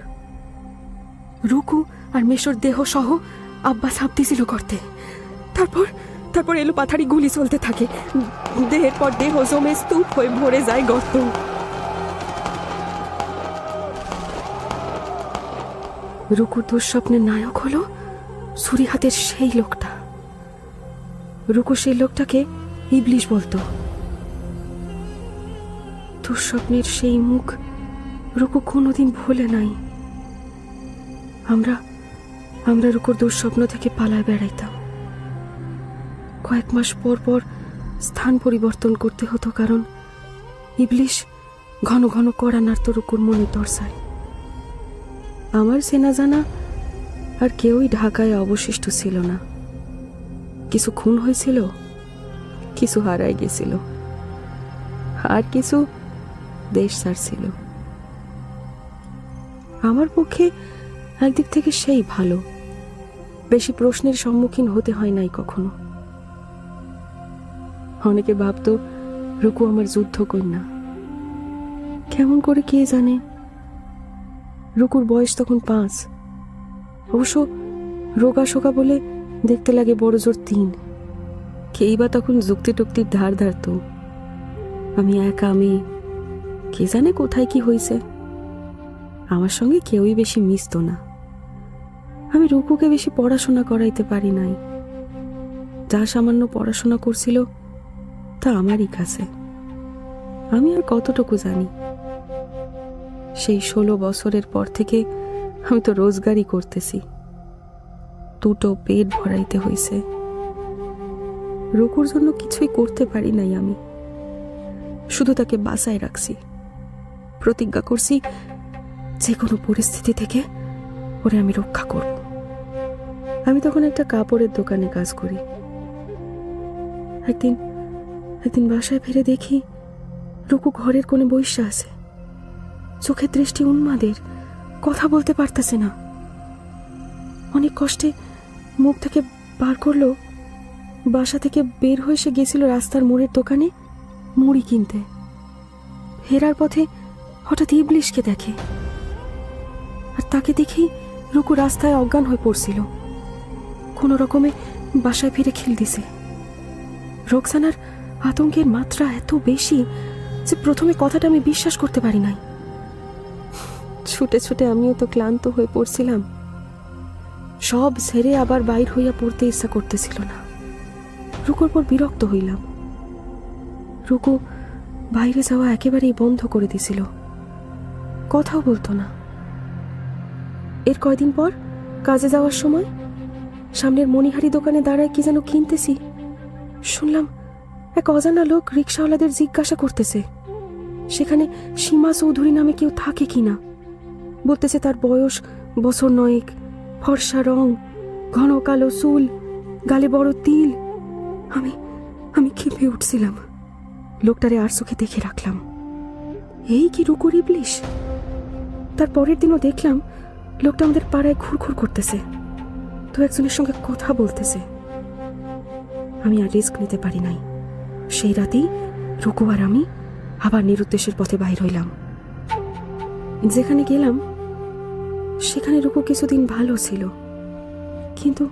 রুকু আর মেশোর দেহ সহ আব্বা ছাপ দিয়েছিল গর্তে। তারপর এলো পাথারি গুলি চলতে থাকে, দেহের পর দেহ জমে স্তূপ হয়ে ভরে যায় গর্ত। রুকুর দুঃস্বপ্নের নায়ক হলো ছুরি হাতের সেই লোকটা। রুকু সেই লোকটাকে ইবলিশ বলতো। দুঃস্বপ্নের সেই মুখ রুকু কোনোদিন ভুলে নাই। আমরা রুকুর দুঃস্বপ্ন থেকে পালায় বেড়াইতাম। কয়েক মাস পর পর স্থান পরিবর্তন করতে হতো, কারণ ইবলিশ ঘন ঘন কড়া নাড়ত রুকুর মনে তরসায়। আমার চেনা জানা আর কেউই ঢাকায় অবশিষ্ট ছিল না। কিছু খুন হয়েছিল, কিছু হারায় গেছিল, আর কিছু দেশ ছাড়ছিল। আমার পক্ষে একদিক থেকে সেই ভালো, বেশি প্রশ্নের সম্মুখীন হতে হয় নাই কখনো। অনেকে ভাবতো রুকু আমার যুদ্ধ কন্যা। কেমন করে কে জানে। রুকুর বয়স তখন 5, অবশ্য রোগা শোকা বলে দেখতে লাগে বড় জোর 3। কেই বা তখন যুক্তি টুক্তির ধার ধারত। আমি একা মেয়ে, কে জানে কোথায় কি হয়েছে। আমার সঙ্গে কেউই বেশি মিশত না। আমি রুকুকে বেশি পড়াশোনা করাইতে পারি নাই। যা সামান্য পড়াশোনা করছিল তা আমারই কাছে। আমি আর কতটুকু জানি। সেই 16 বছরের পর থেকে আমি তো রোজগারই করতেছি, দুটো পেট ভরাইতে হইছে। রুকুর জন্য কিছুই করতে পারি নাই আমি, শুধু তাকে বাঁচায় রাখছি। প্রতিজ্ঞা করছি যে কোনো পরিস্থিতি থেকে ওরে আমি রক্ষা করব। আমি তখন একটা কাপড়ের দোকানে কাজ করি। একদিন বাসায় ফিরে দেখি রুকু ঘরের কোণে বইসা আছে, চোখের দৃষ্টি উন্মাদের, কথা বলতে পারতেছে না। অনেক কষ্টে মুখ থেকে বার করলো, বাসা থেকে বের হয়ে সে গেছিল রাস্তার মোড়ের দোকানে মুড়ি কিনতে। ফেরার পথে হঠাৎ ইবলিশকে দেখে, আর তাকে দেখেই রুকু রাস্তায় অজ্ঞান হয়ে পড়ছিল। কোনো রকমে বাসায় ফিরে খিল দিছে। রোকসানার আতঙ্কের মাত্রা এত বেশি যে প্রথমে কথাটা আমি বিশ্বাস করতে পারি নাই। ছুটে ছুটে আমিও তো ক্লান্ত হয়ে পড়ছিলাম। সব ছেড়ে আবার বাইর হইয়া পড়তে ইচ্ছা করতেছিল না। রুকুর পর বিরক্ত হইলাম। রুকু বাইরে যাওয়া একেবারেই বন্ধ করে দিছিল, কথাও বলতো না। এর কয়দিন পর কাজে যাওয়ার সময় সামনের মণিহারি দোকানে দাঁড়ায় কি যেন কিনতেছি, শুনলাম এক অজানা লোক রিক্সাওয়ালাদের জিজ্ঞাসা করতেছে সেখানে সীমা চৌধুরী নামে কেউ থাকে কিনা। বলতেছে তার বয়স বছর 9, ফর্সা রং, ঘন কালো চুল, গালে বড় তিল। আমি ক্ষেপে উঠছিলাম। লোকটারে আর চোখে দেখে রাখলাম। এই কি রুকুর ইবলিশ? তার পরের দিনও দেখলাম লোকটা আমাদের পাড়ায় ঘুরঘুর করতেছে, তো একজনের সঙ্গে কথা বলতেছে। আমি আর রিস্ক নিতে পারি নাই। সেই রাতেই রুকু আর আমি আবার নিরুদ্দেশের পথে বাইর হইলাম। যেখানে গেলাম সেখানে রুকু কিছুদিন ভালো ছিল, কিন্তু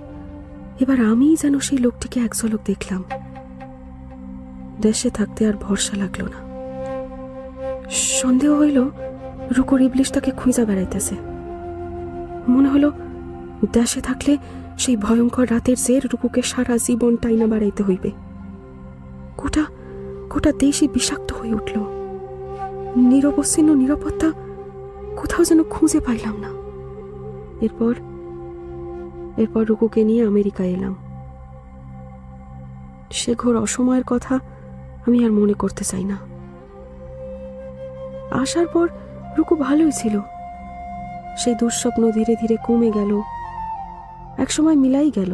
এবার আমিই যেন সেই লোকটিকে এক ঝলক দেখলাম। দেশে থাকতে আর ভরসা লাগলো না। সন্দেহ হইল রুকুর ইবলিশ তাকে খুঁজা বেড়াইতেছে। মনে হলো দেশে থাকলে সেই ভয়ঙ্কর রাতের জের রুকুকে সারা জীবন টাইনা বাড়াইতে হইবে। গোটা দেশই বিষাক্ত হয়ে উঠল। নিরবচ্ছিন্ন নিরাপত্তা কোথাও যেন খুঁজে পাইলাম না। এরপর রুকুকে নিয়ে আমেরিকায় এলাম। সে ঘোর অসময়ের কথা আমি আর মনে করতে চাই না। আসার পর রুকু ভালোই ছিল। সেই দুঃস্বপ্ন ধীরে ধীরে কমে গেল, একসময় মিলাই গেল।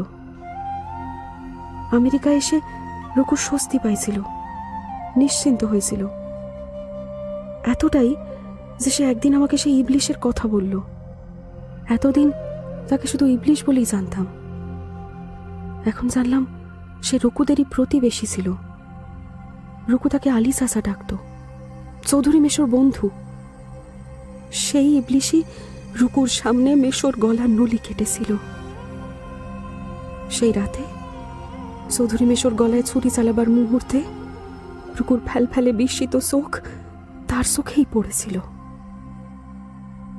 আমেরিকায় এসে রুকু স্বস্তি পাইছিল, নিশ্চিন্ত হয়েছিল। এতটাই যে সে একদিন আমাকে সেই ইবলিশের কথা বলল। এতদিন তাকে শুধু ইবলিশ বলেই জানতাম, এখন জানলাম সে রুকুদেরই প্রতিবেশী ছিল। রুকু তাকে আলী চাচা ডাকত, চৌধুরী মেশোর বন্ধু। সেই ইবলিশই রুকুর সামনে মেশোর গলার নলি কেটেছিল। সেই রাতে চৌধুরী মেশোর গলায় ছুরি চালাবার মুহূর্তে রুকুর ফ্যালফ্যালে বিস্মিত চোখ তার চোখেই পড়েছিল।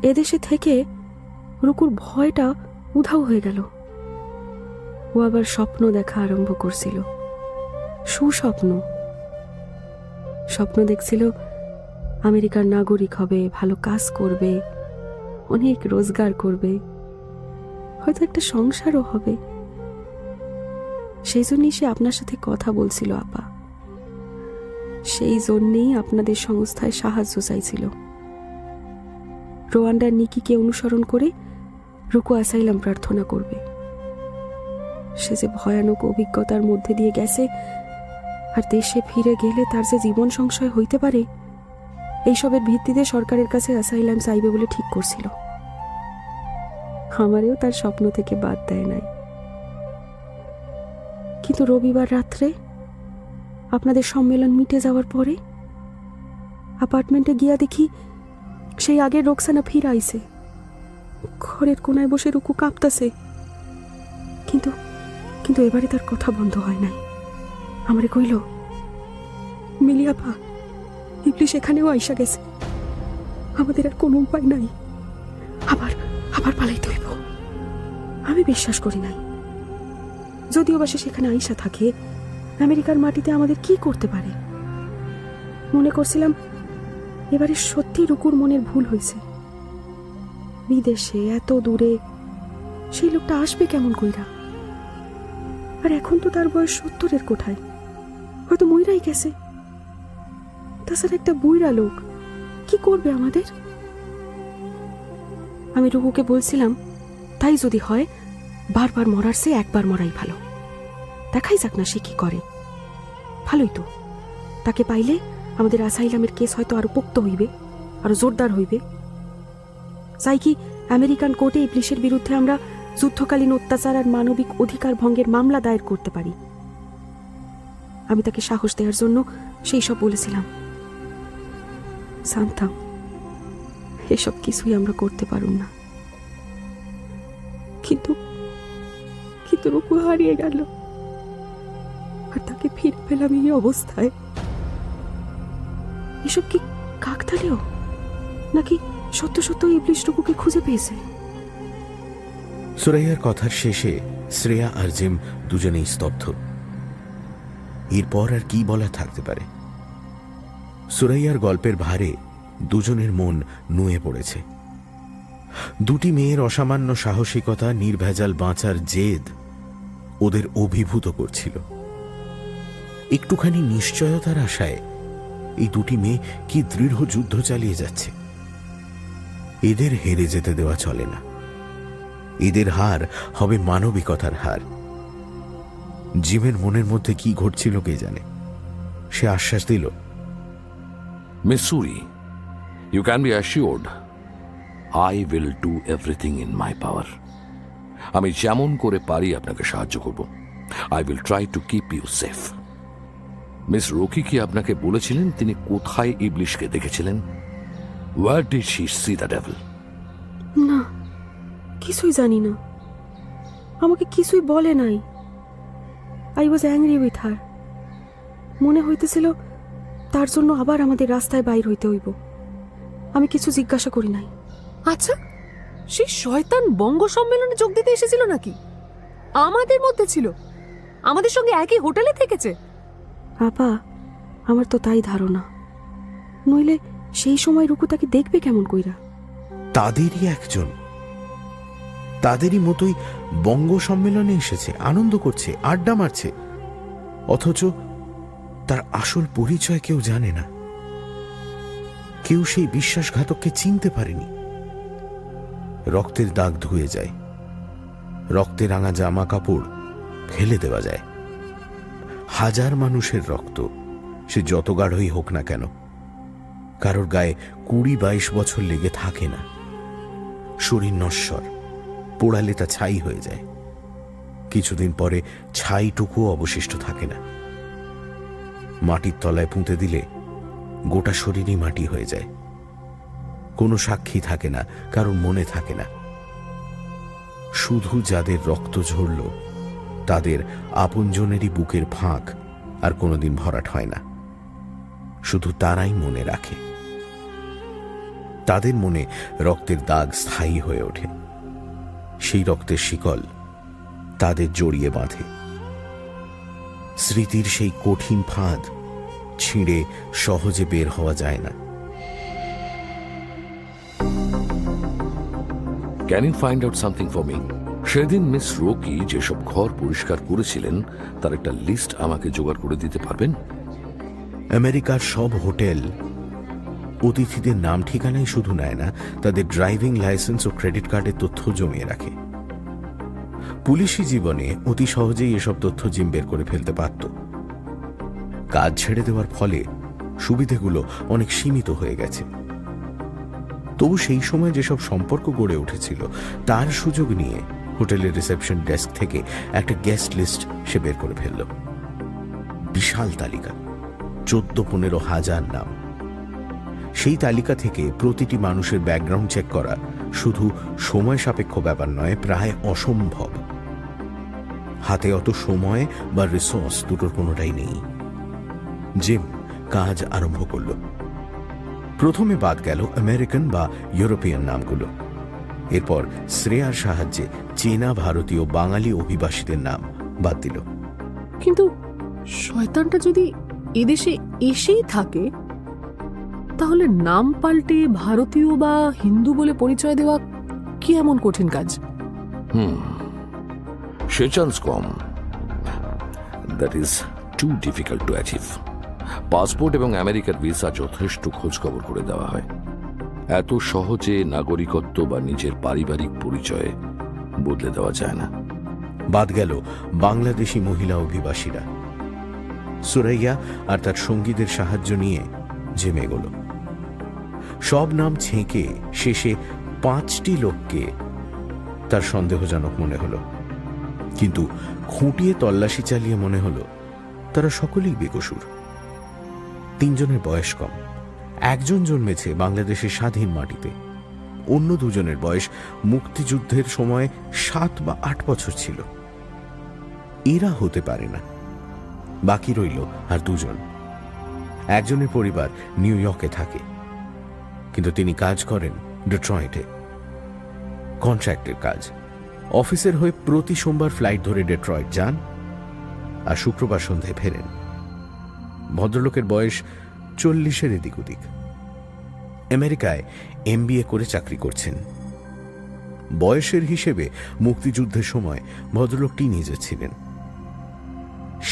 এদেশে থেকে রুকুর ভয়টা উধাও হয়ে গেল। ও আবার স্বপ্ন দেখা আরম্ভ করছিল, সুস্বপ্ন। স্বপ্ন দেখছিল আমেরিকার নাগরিক হবে, ভালো কাজ করবে, অনেক রোজগার করবে, হয়তো একটা সংসারও হবে। সেই জন্যই সে আপনার সাথে কথা বলছিল আপা। সেই জন্যেই আপনাদের সংস্থায় সাহায্য চাইছিল। রোয়ান্ডার নিকিকে অনুসরণ করে রুকু আসাইলাম প্রার্থনা করবে। সে যে ভয়ানক অভিজ্ঞতার মধ্যে দিয়ে গেছে, আর দেশে ফিরে গেলে তার যে জীবন সংশয় হইতে পারে, এইসবের ভিত্তিতে সরকারের কাছে আসাইলাম চাইবে বলে ঠিক করছিল। আমারেও তার স্বপ্ন থেকে বাদ দেয় নাই। কিন্তু রবিবার রাত্রে আপনাদের সম্মেলন মিটে যাওয়ার পরে অ্যাপার্টমেন্টে গিয়া দেখি সেই আগের রোকসানা ফিরে আইছে। ঘরের কোনায় বসে রুকু কাঁপতাছে, কিন্তু এবারে তার কথা বন্ধ হয় নাই। আমারে কইল, মিলিয়াপা, ইবলিশ এখানেও আইসা গেছে, আমাদের আর কোনো উপায় নাই, আবার পালাইতে হইব। আমি বিশ্বাস করি নাই। যদিও বা সে সেখানে আইসা থাকে, আমেরিকার মাটিতে আমাদের কি করতে পারে। মনে করছিলাম এবারে সত্যি রুকুর মনের ভুল হয়েছে। বিদেশে এত দূরে সেই লোকটা আসবে কেমন কইরা? আর এখন তো তার বয়স 70-এর কোঠায়, হয়তো মইরাই গেছে। তাছাড়া একটা বুইড়া লোক কি করবে আমাদের? আমি রুকুকে বলছিলাম, তাই যদি হয় বারবার মরার চেয়ে একবার মরাই ভালো। দেখাই যাক না সে কি করে। ভালোই তো, তাকে পাইলে আমাদের আসাইলামের কেস হয়তো আরো পোক্ত হইবে, আরো জোরদার হইবে। চাই কি আমেরিকান কোর্টে ইবলিশের বিরুদ্ধে আমরা যুদ্ধকালীন অত্যাচার আর মানবিক অধিকার ভঙ্গের মামলা দায়ের করতে পারি। আমি তাকে সাহস দেওয়ার জন্য সেই সব বলেছিলাম। জানতাম এসব কিছুই আমরা করতে পারুম না, কিন্তু রুকু হারিয়ে গেল, আর তাকে ফিরে পেলাম এই অবস্থায়। এসব কি কাকতালীয়, নাকি সত্য সত্য ইবলিশ রুকুকে খুঁজে পেয়েছে? সুরাইয়ার কথার শেষে শ্রেয়া আর জিম দুজনেই স্তব্ধ। এরপর আর কি বলা থাকতে পারে? সুরাইয়ার গল্পের ভারে দুজনের মন নুয়ে পড়েছে। দুটি মেয়ের অসামান্য সাহসিকতা, নির্ভেজাল বাঁচার জেদ ওদের অভিভূত করছিল। একটুখানি নিশ্চয়তার আশায় এই দুটি মেয়ে কি দৃঢ় যুদ্ধ চালিয়ে যাচ্ছে। এদের হেরে যেতে দেওয়া চলে না। এদের হার হবে মানবিকতার হার। জিমের মনের মধ্যে কি ঘটছিল কে জানে। সে আশ্বাস দিল, Miss Suri, you can be assured I will do everything in my power. আমি যেমন করে পারি আপনাকে সাহায্য করব। I will try to keep you safe. Miss Rocky কি আপনাকে বলেছিলেন তিনি কোথায় ইবলিশকে দেখেছিলেন? Where did she see the devil? না, কিছুই জানি না। আমাকে কিছুই বলে নাই। I was angry with her. মনে হইতেছিল তার জন্য আবার আমাদের রাস্তায় বাইর হইতে হইব। আমি কিছু জিজ্ঞাসা করি নাই। আচ্ছা, সেই শয়তান বঙ্গ সম্মেলনে যোগ দিতে এসেছিল নাকি? আমাদের মধ্যে ছিল, আমাদের সঙ্গে একই হোটেলে থেকেছে। আপা, আমার তো তাই ধারণা। নইলে সেই সময় রুকু তাকে দেখবে কেমন কইরা? তাদেরই একজন, তাদেরই মতোই বঙ্গ সম্মেলনে এসেছে, আনন্দ করছে, আড্ডা মারছে, অথচ তার আসল পরিচয় কেউ জানে না। কেউ সেই বিশ্বাসঘাতককে চিনতে পারেনি। রক্তের দাগ ধুয়ে যায়, রক্তে রাঙা জামা কাপড় ফেলে দেওয়া যায়। হাজার মানুষের রক্ত, সে যত গাঢ়ই হোক না কেন, কারোর গায়ে 20-22 বছর লেগে থাকে না। শরীর নশ্বর, পোড়ালে তা ছাই হয়ে যায়। কিছুদিন পরে ছাইটুকুও অবশিষ্ট থাকে না। মাটির তলায় পুঁতে দিলে গোটা শরীরই মাটি হয়ে যায়। কোনো সাক্ষী থাকে না, কারোর মনে থাকে না। শুধু যাদের রক্ত ঝরল তাদের আপনজনেরই বুকের ফাঁক আর কোনোদিন ভরাট হয় না। শুধু তারাই মনে রাখে। তাদের মনে রক্তের দাগ স্থায়ী হয়ে ওঠে। সেই রক্তের শিকল তাদের জড়িয়ে বাঁধে। স্মৃতির সেই কঠিন ফাঁদ ছিঁড়ে সহজে বের হওয়া যায় না। Can you find out something for me? সেদিন মিস রকি যেসব ঘর পরিষ্কার করেছিলেন তার একটা লিস্ট আমাকে জোগাড় করে দিতে পারবেন? আমেরিকার সব হোটেল অতিথিদের নাম ঠিকানাই শুধু নেয় না, তাদের ড্রাইভিং লাইসেন্স ও ক্রেডিট কার্ডের তথ্য জমিয়ে রাখে। পুলিশি জীবনে অতি সহজেই এসব তথ্য জিম বের করে ফেলতে পারত। কাজ ছেড়ে দেওয়ার ফলে সুবিধেগুলো অনেক সীমিত হয়ে গেছে। তবু সেই সময় যেসব সম্পর্ক গড়ে উঠেছিল তার সুযোগ নিয়ে হোটেলের রিসেপশন ডেস্ক থেকে একটা গেস্ট লিস্ট সে বের করে ফেলল। বিশাল তালিকা, 14-15 হাজার নাম। সেই তালিকা থেকে প্রতিটি মানুষের ব্যাকগ্রাউন্ড চেক করা শুধু সময় সাপেক্ষ ব্যাপার নয়, প্রায় অসম্ভব। হাতে অত সময় বা রিসোর্স দুটোর কোনোটাই নেই। জিম কাজ আরম্ভ করল। প্রথমে বাদ গেল আমেরিকান বা ইউরোপিয়ান নামগুলো। এরপর শ্রেয়ার সাহায্যে চীনা, ভারতীয়, বাঙালি অভিবাসীদের নাম বাদ দিল। কিন্তু শয়তানটা যদি এদেশে এসেই থাকে, তাহলে নাম পাল্টে ভারতীয় বা হিন্দু বলে পরিচয় দেওয়া কি এমন কঠিন কাজ? সে চান্স কম। That is too difficult to achieve. Passport এবং আমেরিকার ভিসা যথেষ্ট খোঁজ খবর করে দেওয়া হয়। এত সহজে নাগরিকত্ব বা নিজের পারিবারিক পরিচয় বদলে দেওয়া যায় না। বাদ গেল বাংলাদেশি মহিলা অভিবাসীরা। সুরাইয়া আর তার সঙ্গীদের সাহায্য নিয়ে জিম এগোল। সব নাম ছেঁকে শেষে 5টি লোককে তার সন্দেহজনক মনে হলো। কিন্তু খুঁটিয়ে তল্লাশি চালিয়ে মনে হলো তারা সকলেই বেকসুর। 3 জনের বয়স কম। একজন জন্মেছে বাংলাদেশের স্বাধীন মাটিতে, অন্য 2 জনের বয়স মুক্তিযুদ্ধের সময় 7 বা 8 বছর ছিল। এরা হতে পারে না। বাকি রইল আর 2 জন। একজনের পরিবার নিউ ইয়র্কে থাকে, কিন্তু তিনি কাজ করেন ডেট্রয়েটে। কন্ট্রাক্টের কাজ। অফিসের হয়ে প্রতি সোমবার ফ্লাইট ধরে ডেট্রয়েট যান আর শুক্রবার সন্ধ্যায় ফেরেন। ভদ্রলোকের বয়স 40-এর এদিক ওদিক। আমেরিকায় MBA করে চাকরি করছেন। বয়সের হিসেবে মুক্তিযুদ্ধের সময় ভদ্রলোক টিনেজার ছিলেন।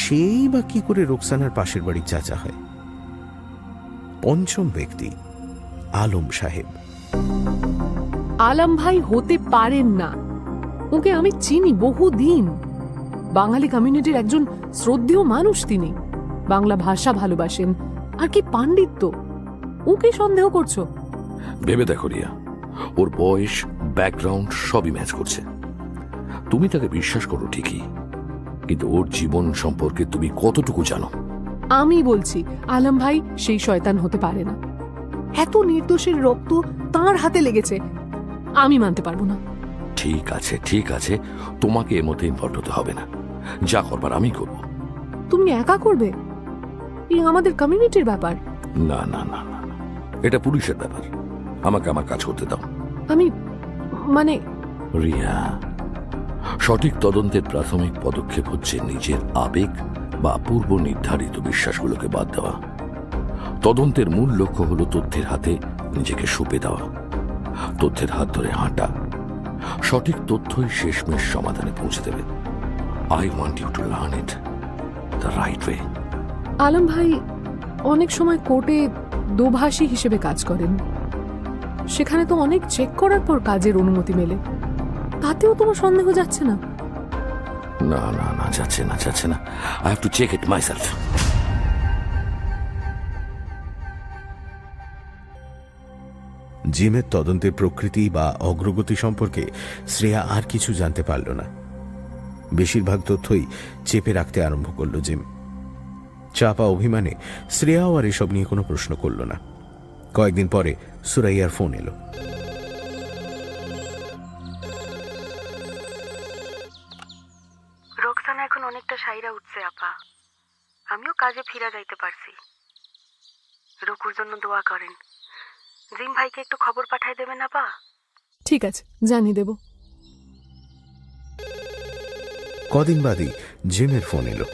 সেই বা কি করে রোকসানার পাশের বাড়ির চাচা হয়। 5ম ব্যক্তি আলম সাহেব। আলম ভাই হতে পারেন না। ওকে আমি চিনি বহুদিন। বাঙালি কমিউনিটির একজন শ্রদ্ধেয় মানুষ তিনি। বাংলা ভাষা ভালোবাসেন, আর কি পাণ্ডিত্য। ওকে সন্দেহ করছো? ভেবে দেখো রিয়া, ওর বয়স, ব্যাকগ্রাউন্ড সবই ম্যাচ করছে। তুমি তাকে বিশ্বাস করো ঠিকই, কিন্তু ওর জীবন সম্পর্কে তুমি কতটুকু জানো? আমি বলছি আলম ভাই সেই শয়তান হতে পারে না। এত নির্দোষের রক্ত তার হাতে লেগেছে, আমি মানতে পারবো না। ঠিক আছে, ঠিক আছে, তোমাকে এর মধ্যে ইনভলভ হতে হবে না। যা করবার আমি করব। তুমি একা করবে? এই আমাদের কমিউনিটির ব্যাপার। না না না না, এটা পুলিশের ব্যাপার। আমাকে আমার কাজ করতে দাও। আমি মানে রিয়া, সঠিক তদন্তের প্রাথমিক পদক্ষেপ হচ্ছে নিজের আবেগ বা পূর্ব নির্ধারিত বিশ্বাসগুলোকে বাদ দেওয়া। তদন্তের মূল লক্ষ্য হলো তথ্যের হাতে নিজেকে সঁপে দেওয়া, তথ্যের হাত ধরে হাঁটা। সঠিক তথ্যই শেষমেশ সমাধানে পৌঁছে দেবে। I want you to learn it the right way. Alam ভাই অনেক সময় কোর্টে দোভাষী হিসেবে কাজ করেন, সেখানে তো অনেক চেক করার পর কাজের অনুমতি মেলে। তাতেও তোমার সন্দেহ যাচ্ছে না? না না না, যাচ্ছে না, যাচ্ছে না। I have to check it myself. জিমের তদন্তের প্রকৃতি বা অগ্রগতি সম্পর্কে শ্রেয়া আর কিছু জানতে পারল না। বেশিরভাগ তথ্যই চেপে রাখতে আরম্ভ করল জিম। চাপা অভিমানে শ্রেয়াও আর এসব নিয়ে কোনো প্রশ্ন করল না। কয়েকদিন পরে সুরাইয়ার ফোন এলো। রোকসানা এখন অনেকটা সাইরা উঠছে আপা, আমিও কাজে ফিরা যাইতে পারছি। রুকুর জন্য দোয়া করেন। জিম ভাইকে একটু খবর পাঠাই দেবেন আপা? ঠিক আছে, জানিয়ে দেব। কদিন বাদই জিমের ফোন এলো।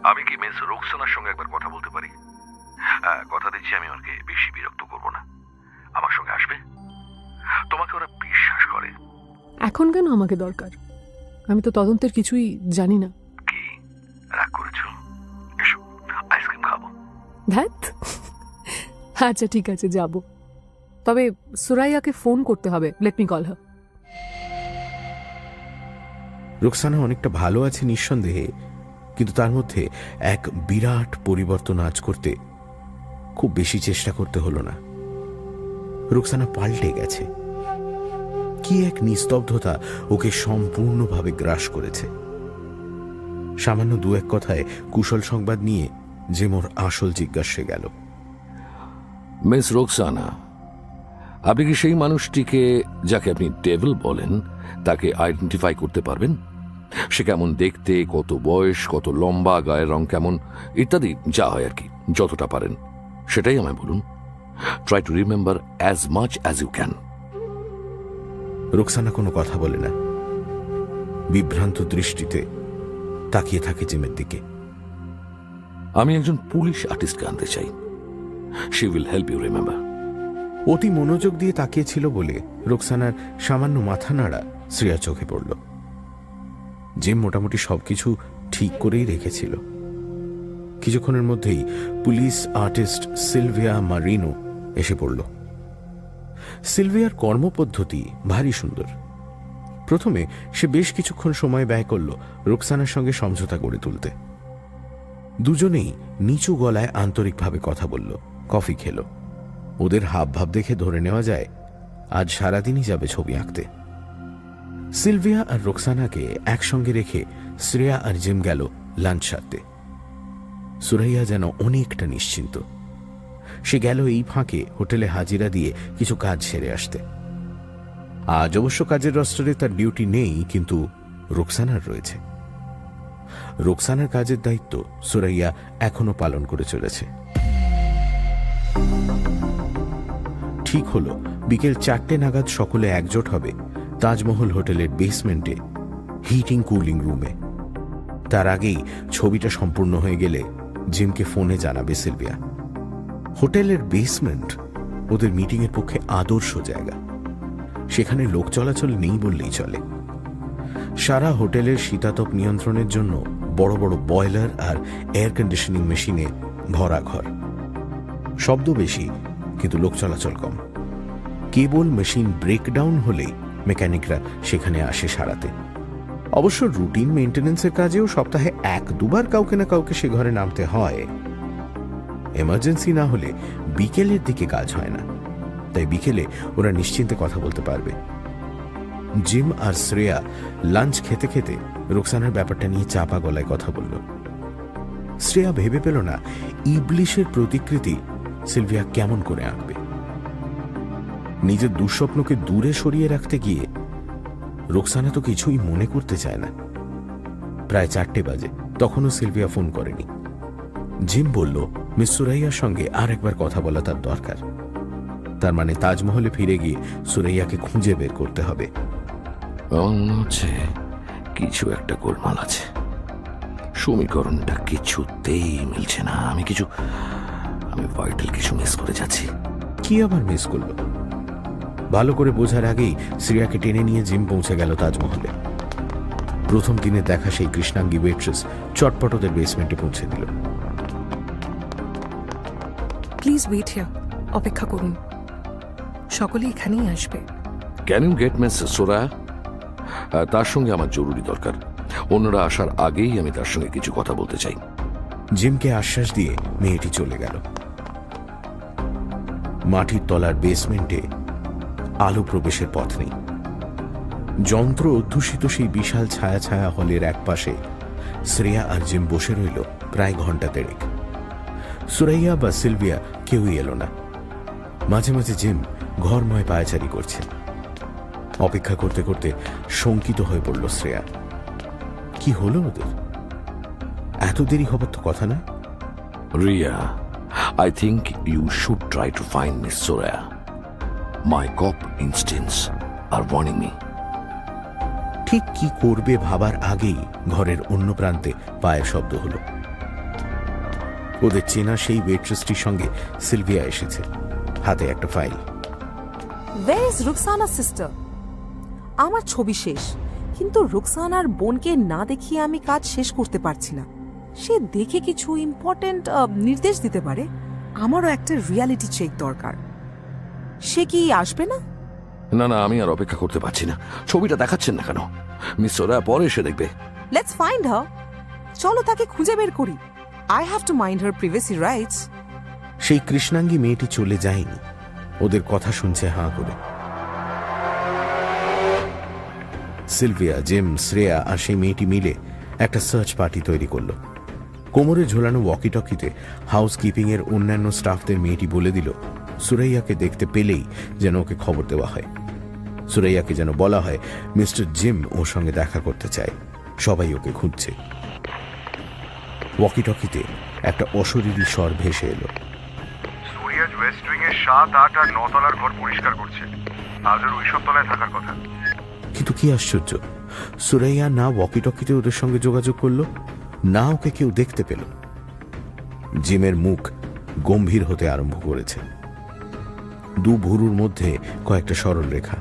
আমি কি মিস রোকসানার সঙ্গে একবার কথা বলতে পারি? কথা দিচ্ছি আমি ওকে বেশি বিরক্ত করব না। আমার সঙ্গে আসবে? তোমাকে ওরা বিশ্বাস করে। এখন কেন আমাকে দরকার? আমি তো তদন্তের কিছুই জানি না। কি রাগ করেছো? এসো, আইসক্রিম খাবো। ধ্যাত। আচ্ছা ঠিক আছে, যাব। তবে সুরাইয়াকে ফোন করতে হবে। Let me call her. Roksana অনেকটা ভালো আছে নিঃসন্দেহে, কিন্তু তার মধ্যে এক বিরাট পরিবর্তন আজ করতে খুব বেশি চেষ্টা করতে হলো না। রোকসানা পাল্টে গেছে। কি এক নিস্তব্ধতা ওকে সম্পূর্ণভাবে গ্রাস করেছে। সামান্য দু এক কথায় কুশল সংবাদ নিয়ে যে মোর আসল জিজ্ঞাসে গেল। মিস রোকসানা, আপনি কি সেই মানুষটিকে যাকে আপনি ডেভিল বলেন তাকে আইডেন্টিফাই করতে পারবেন? সে কেমন দেখতে, কত বয়স, কত লম্বা, গায়ের রং কেমন, ইত্যাদি যা হয় আর কি, যতটা পারেন সেটাই আমায় বলুন। Try to remember as much as you can. Roksana কোনো কথা বলে না, বিভ্রান্ত দৃষ্টিতে তাকিয়ে থাকে জিমের দিকে। আমি একজন পুলিশ আর্টিস্টকে আনতে চাই। She will help you remember. অতি মনোযোগ দিয়ে তাকিয়েছিল বলে রোকসানার সামান্য মাথা নাড়া শ্রেয়া চোখে পড়ল। জিম মোটামুটি সবকিছু ঠিক করেই রেখেছিল। কিছুক্ষণের মধ্যেই পুলিশ আর্টিস্ট সিলভিয়া মারিনো এসে পড়ল। সিলভিয়ার কর্মপদ্ধতি ভারী সুন্দর। প্রথমে সে বেশ কিছুক্ষণ সময় ব্যয় করল রোকসানার সঙ্গে সমঝোতা গড়ে তুলতে। দুজনেই নিচু গলায় আন্তরিকভাবে কথা বলল, কফি খেল। ওদের হাবভাব দেখে ধরে নেওয়া যায় আজ সারাদিনই যাবে ছবি আঁকতে। সিলভিয়া আর রোকসানাকে একসঙ্গে রেখে শ্রেয়া আর জিম গেল লাঞ্চ সারতে। সুরাইয়া যেন অনেকটা নিশ্চিন্ত। সে গেল এই ফাঁকে হোটেলে হাজিরা দিয়ে কিছু কাজ সেরে আসতে। আজ অবশ্য কাজের রস্টারে তার ডিউটি নেই, কিন্তু রোকসানার রয়েছে। রোকসানার কাজের দায়িত্ব সুরাইয়া এখনো পালন করে চলেছে। ঠিক হলো বিকেল 4টে নাগাদ সকলে একজোট হবে তাজমহল হোটেলের বেসমেন্টে হিটিং কুলিং রুমে। তার আগেই ছবিটা সম্পূর্ণ হয়ে গেলে জিমকে ফোনে জানাবে সিলভিয়া। হোটেলের বেসমেন্ট ওদের মিটিংয়ের পক্ষে আদর্শ জায়গা। সেখানে লোক চলাচল নেই বললেই চলে। সারা হোটেলের শীতাতপ নিয়ন্ত্রণের জন্য বড় বড় বয়লার আর এয়ার কন্ডিশনিং মেশিনে ভরা ঘর। শব্দ বেশি, কিন্তু লোক চলাচল কম। কেবল মেশিন ব্রেকডাউন হলেই মেকানিকরা সেখানে আসে সারাতে। অবশ্য রুটিন মেইনটেনেন্সের কাজেও সপ্তাহে 1-2বার কাউকে না কাউকে সে ঘরে নামতে হয়। এমার্জেন্সি না হলে বিকেলের দিকে কাজ হয় না, তাই বিকেলে ওরা নিশ্চিন্তে কথা বলতে পারবে। জিম আর শ্রেয়া লাঞ্চ খেতে খেতে রোকসানার ব্যাপারটা নিয়ে চাপা গলায় কথা বলল। শ্রেয়া ভেবে পেল না ইবলিশের প্রতিকৃতি সিলভিয়া কেমন করে আঁকবে। নিজের দুঃস্বপ্নকে দূরে সরিয়ে রাখতে গিয়ে রোকসানা তো কিছুই মনে করতে চায় না। প্রায় 4টে বাজে, তখনও সিলভিয়া ফোন করেনি। জিম বলল মিস সুরাইয়ার সঙ্গে আর একবার কথা বলা তার দরকার। তার মানে তাজমহলে ফিরে গিয়ে সুরাইয়াকে খুঁজে বের করতে হবে। মনে হচ্ছে কিছু একটা গোলমাল আছে। সমীকরণটা কিছুতেই মিলছে না। আমি ভাইটাল কিছু মিস করে যাচ্ছি। কি আবার মিস করলো? ভালো করে বোঝার আগেই শ্রেয়াকে টেনে নিয়ে জিম পৌঁছে গেল তাজমহলে। প্রথম দিনে দেখা সেই কৃষ্ণাঙ্গী ওয়েট্রেস চটপট ওদের বেসমেন্টে পৌঁছে দিল। প্লিজ ওয়েট হিয়ার, অপেক্ষা করুন, সকলে এখানেই আসবে। Can you get Miss Soraya? তার সঙ্গে আমার জরুরি দরকার। অন্যরা আসার আগেই আমি তার সঙ্গে কিছু কথা বলতে চাই। জিমকে আশ্বাস দিয়ে মেয়েটি চলে গেল। মাটির তলার বেসমেন্টে আলো প্রবেশের পথ নেই। যন্ত্র অধ্যুষিত সেই বিশাল ছায়া ছায়া হলের এক পাশে শ্রেয়া আর জিম বসে রইল প্রায় ঘন্টা দেড়েক। সুরাইয়া বা সিলভিয়া কেউই এলো না। মাঝে মাঝে জিম ঘরময় পায়চারি করছে। অপেক্ষা করতে করতে শঙ্কিত হয়ে পড়ল শ্রেয়া। কি হলো ওদের? এত দেরি হবার তো কথা না। Riya, I think you should try to find Miss Soraya. My cop instincts are warning me. ঠিক কি করবে ভাবার আগেই ঘরের অন্য প্রান্তে পায়ের শব্দ হলো। ওদের চেনা সেই ওয়েট্রেসটির সঙ্গে সিলভিয়া এসেছে, হাতে একটা file. Where is Ruxana's sister? আমার ছবি শেষ, কিন্তু রুকসানার বোনকে না দেখিয়ে আমি কাজ শেষ করতে পারছি না। সে দেখে কিছু ইম্পর্টেন্ট নির্দেশ দিতে পারে। আমারও একটা রিয়ালিটি চেক দরকার। সে কি আসবে না? না, আমি আর অপেক্ষা করতে পারছি না। ছবিটা দেখাচ্ছেন না কেন? মিস সোরায়া পরে এসে দেখবে। Let's find her. চলো তাকে খুঁজে বের করি। I have to mind her privacy rights. সেই কৃষ্ণাঙ্গী মেয়েটি চলে যায়নি, ওদের কথা শুনছে হাঁ করে। সিলভিয়া, জিম, শ্রেয়া আর সেই মেয়েটি মিলে একটা সার্চ পার্টি তৈরি করলো। কোমরে ঝোলানো ওয়াকি টকিতে হাউস কিপিং এর অন্যান্য স্টাফদের মেয়েটি বলে দিল সুরাইয়াকে দেখতে পেলেই যেন ওকে খবর দেওয়া হয়। সুরাইয়াকে যেন বলা হয় মিস্টার জিম ওর সঙ্গে দেখা করতে চায়, সবাই ওকে খুঁজছে। ওয়াকি টকিতে একটা অশরীরী স্বর ভেসে এলো। সুরিয়াজ ওয়েস্ট উইং এর 7, 8 আর 9 তলার ঘর পরিষ্কার করছে। আজ ওর ওইসব তলায় থাকার কথা। কিন্তু কি আশ্চর্য, সুরাইয়া না ওয়াকি টকিতে ওদের সঙ্গে যোগাযোগ করলো, না ওকে কেউ দেখতে পেল। জিমের মুখ গম্ভীর হতে আরম্ভ করেছে। দু ভুরুর মধ্যে কয়েকটা সরল রেখা।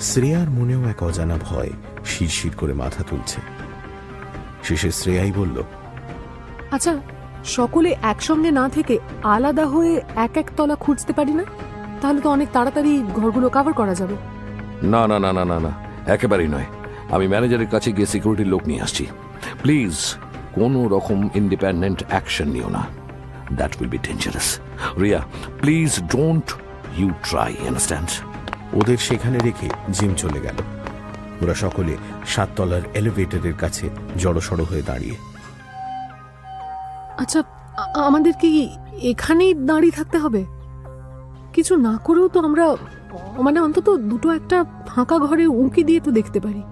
শ্রেয়ার মনেও এক অজানা ভয় শিরশির করে মাথা তুলছে। শেষে শ্রেয়াই বলল, আচ্ছা, সকলে একসঙ্গে না থেকে আলাদা হয়ে এক এক তলা খুঁজতে পারি না? তাহলে তো অনেক তাড়াতাড়ি ঘরগুলো কভার করা যাবে। না, একেবারেই নয়। আমি ম্যানেজারের কাছে গিয়ে সিকিউরিটির লোক নিয়ে আসছি। প্লিজ কোনো রকম ইন্ডিপেন্ডেন্ট অ্যাকশন নিও না। That will be dangerous. Riya, please don't you try, understand? ওদের সেখানে রেখে জিম চলে গেল। ওরা সকলে 7 তলার এলিভেটরের কাছে জড়সড় হয়ে দাঁড়িয়ে। আচ্ছা, আমাদের কি এখানেই দাঁড়িয়ে থাকতে হবে? কিছু না করেও তো আমরা অন্তত দুটো একটা ফাঁকা ঘরে উঁকি দিয়ে তো দেখতে পারি।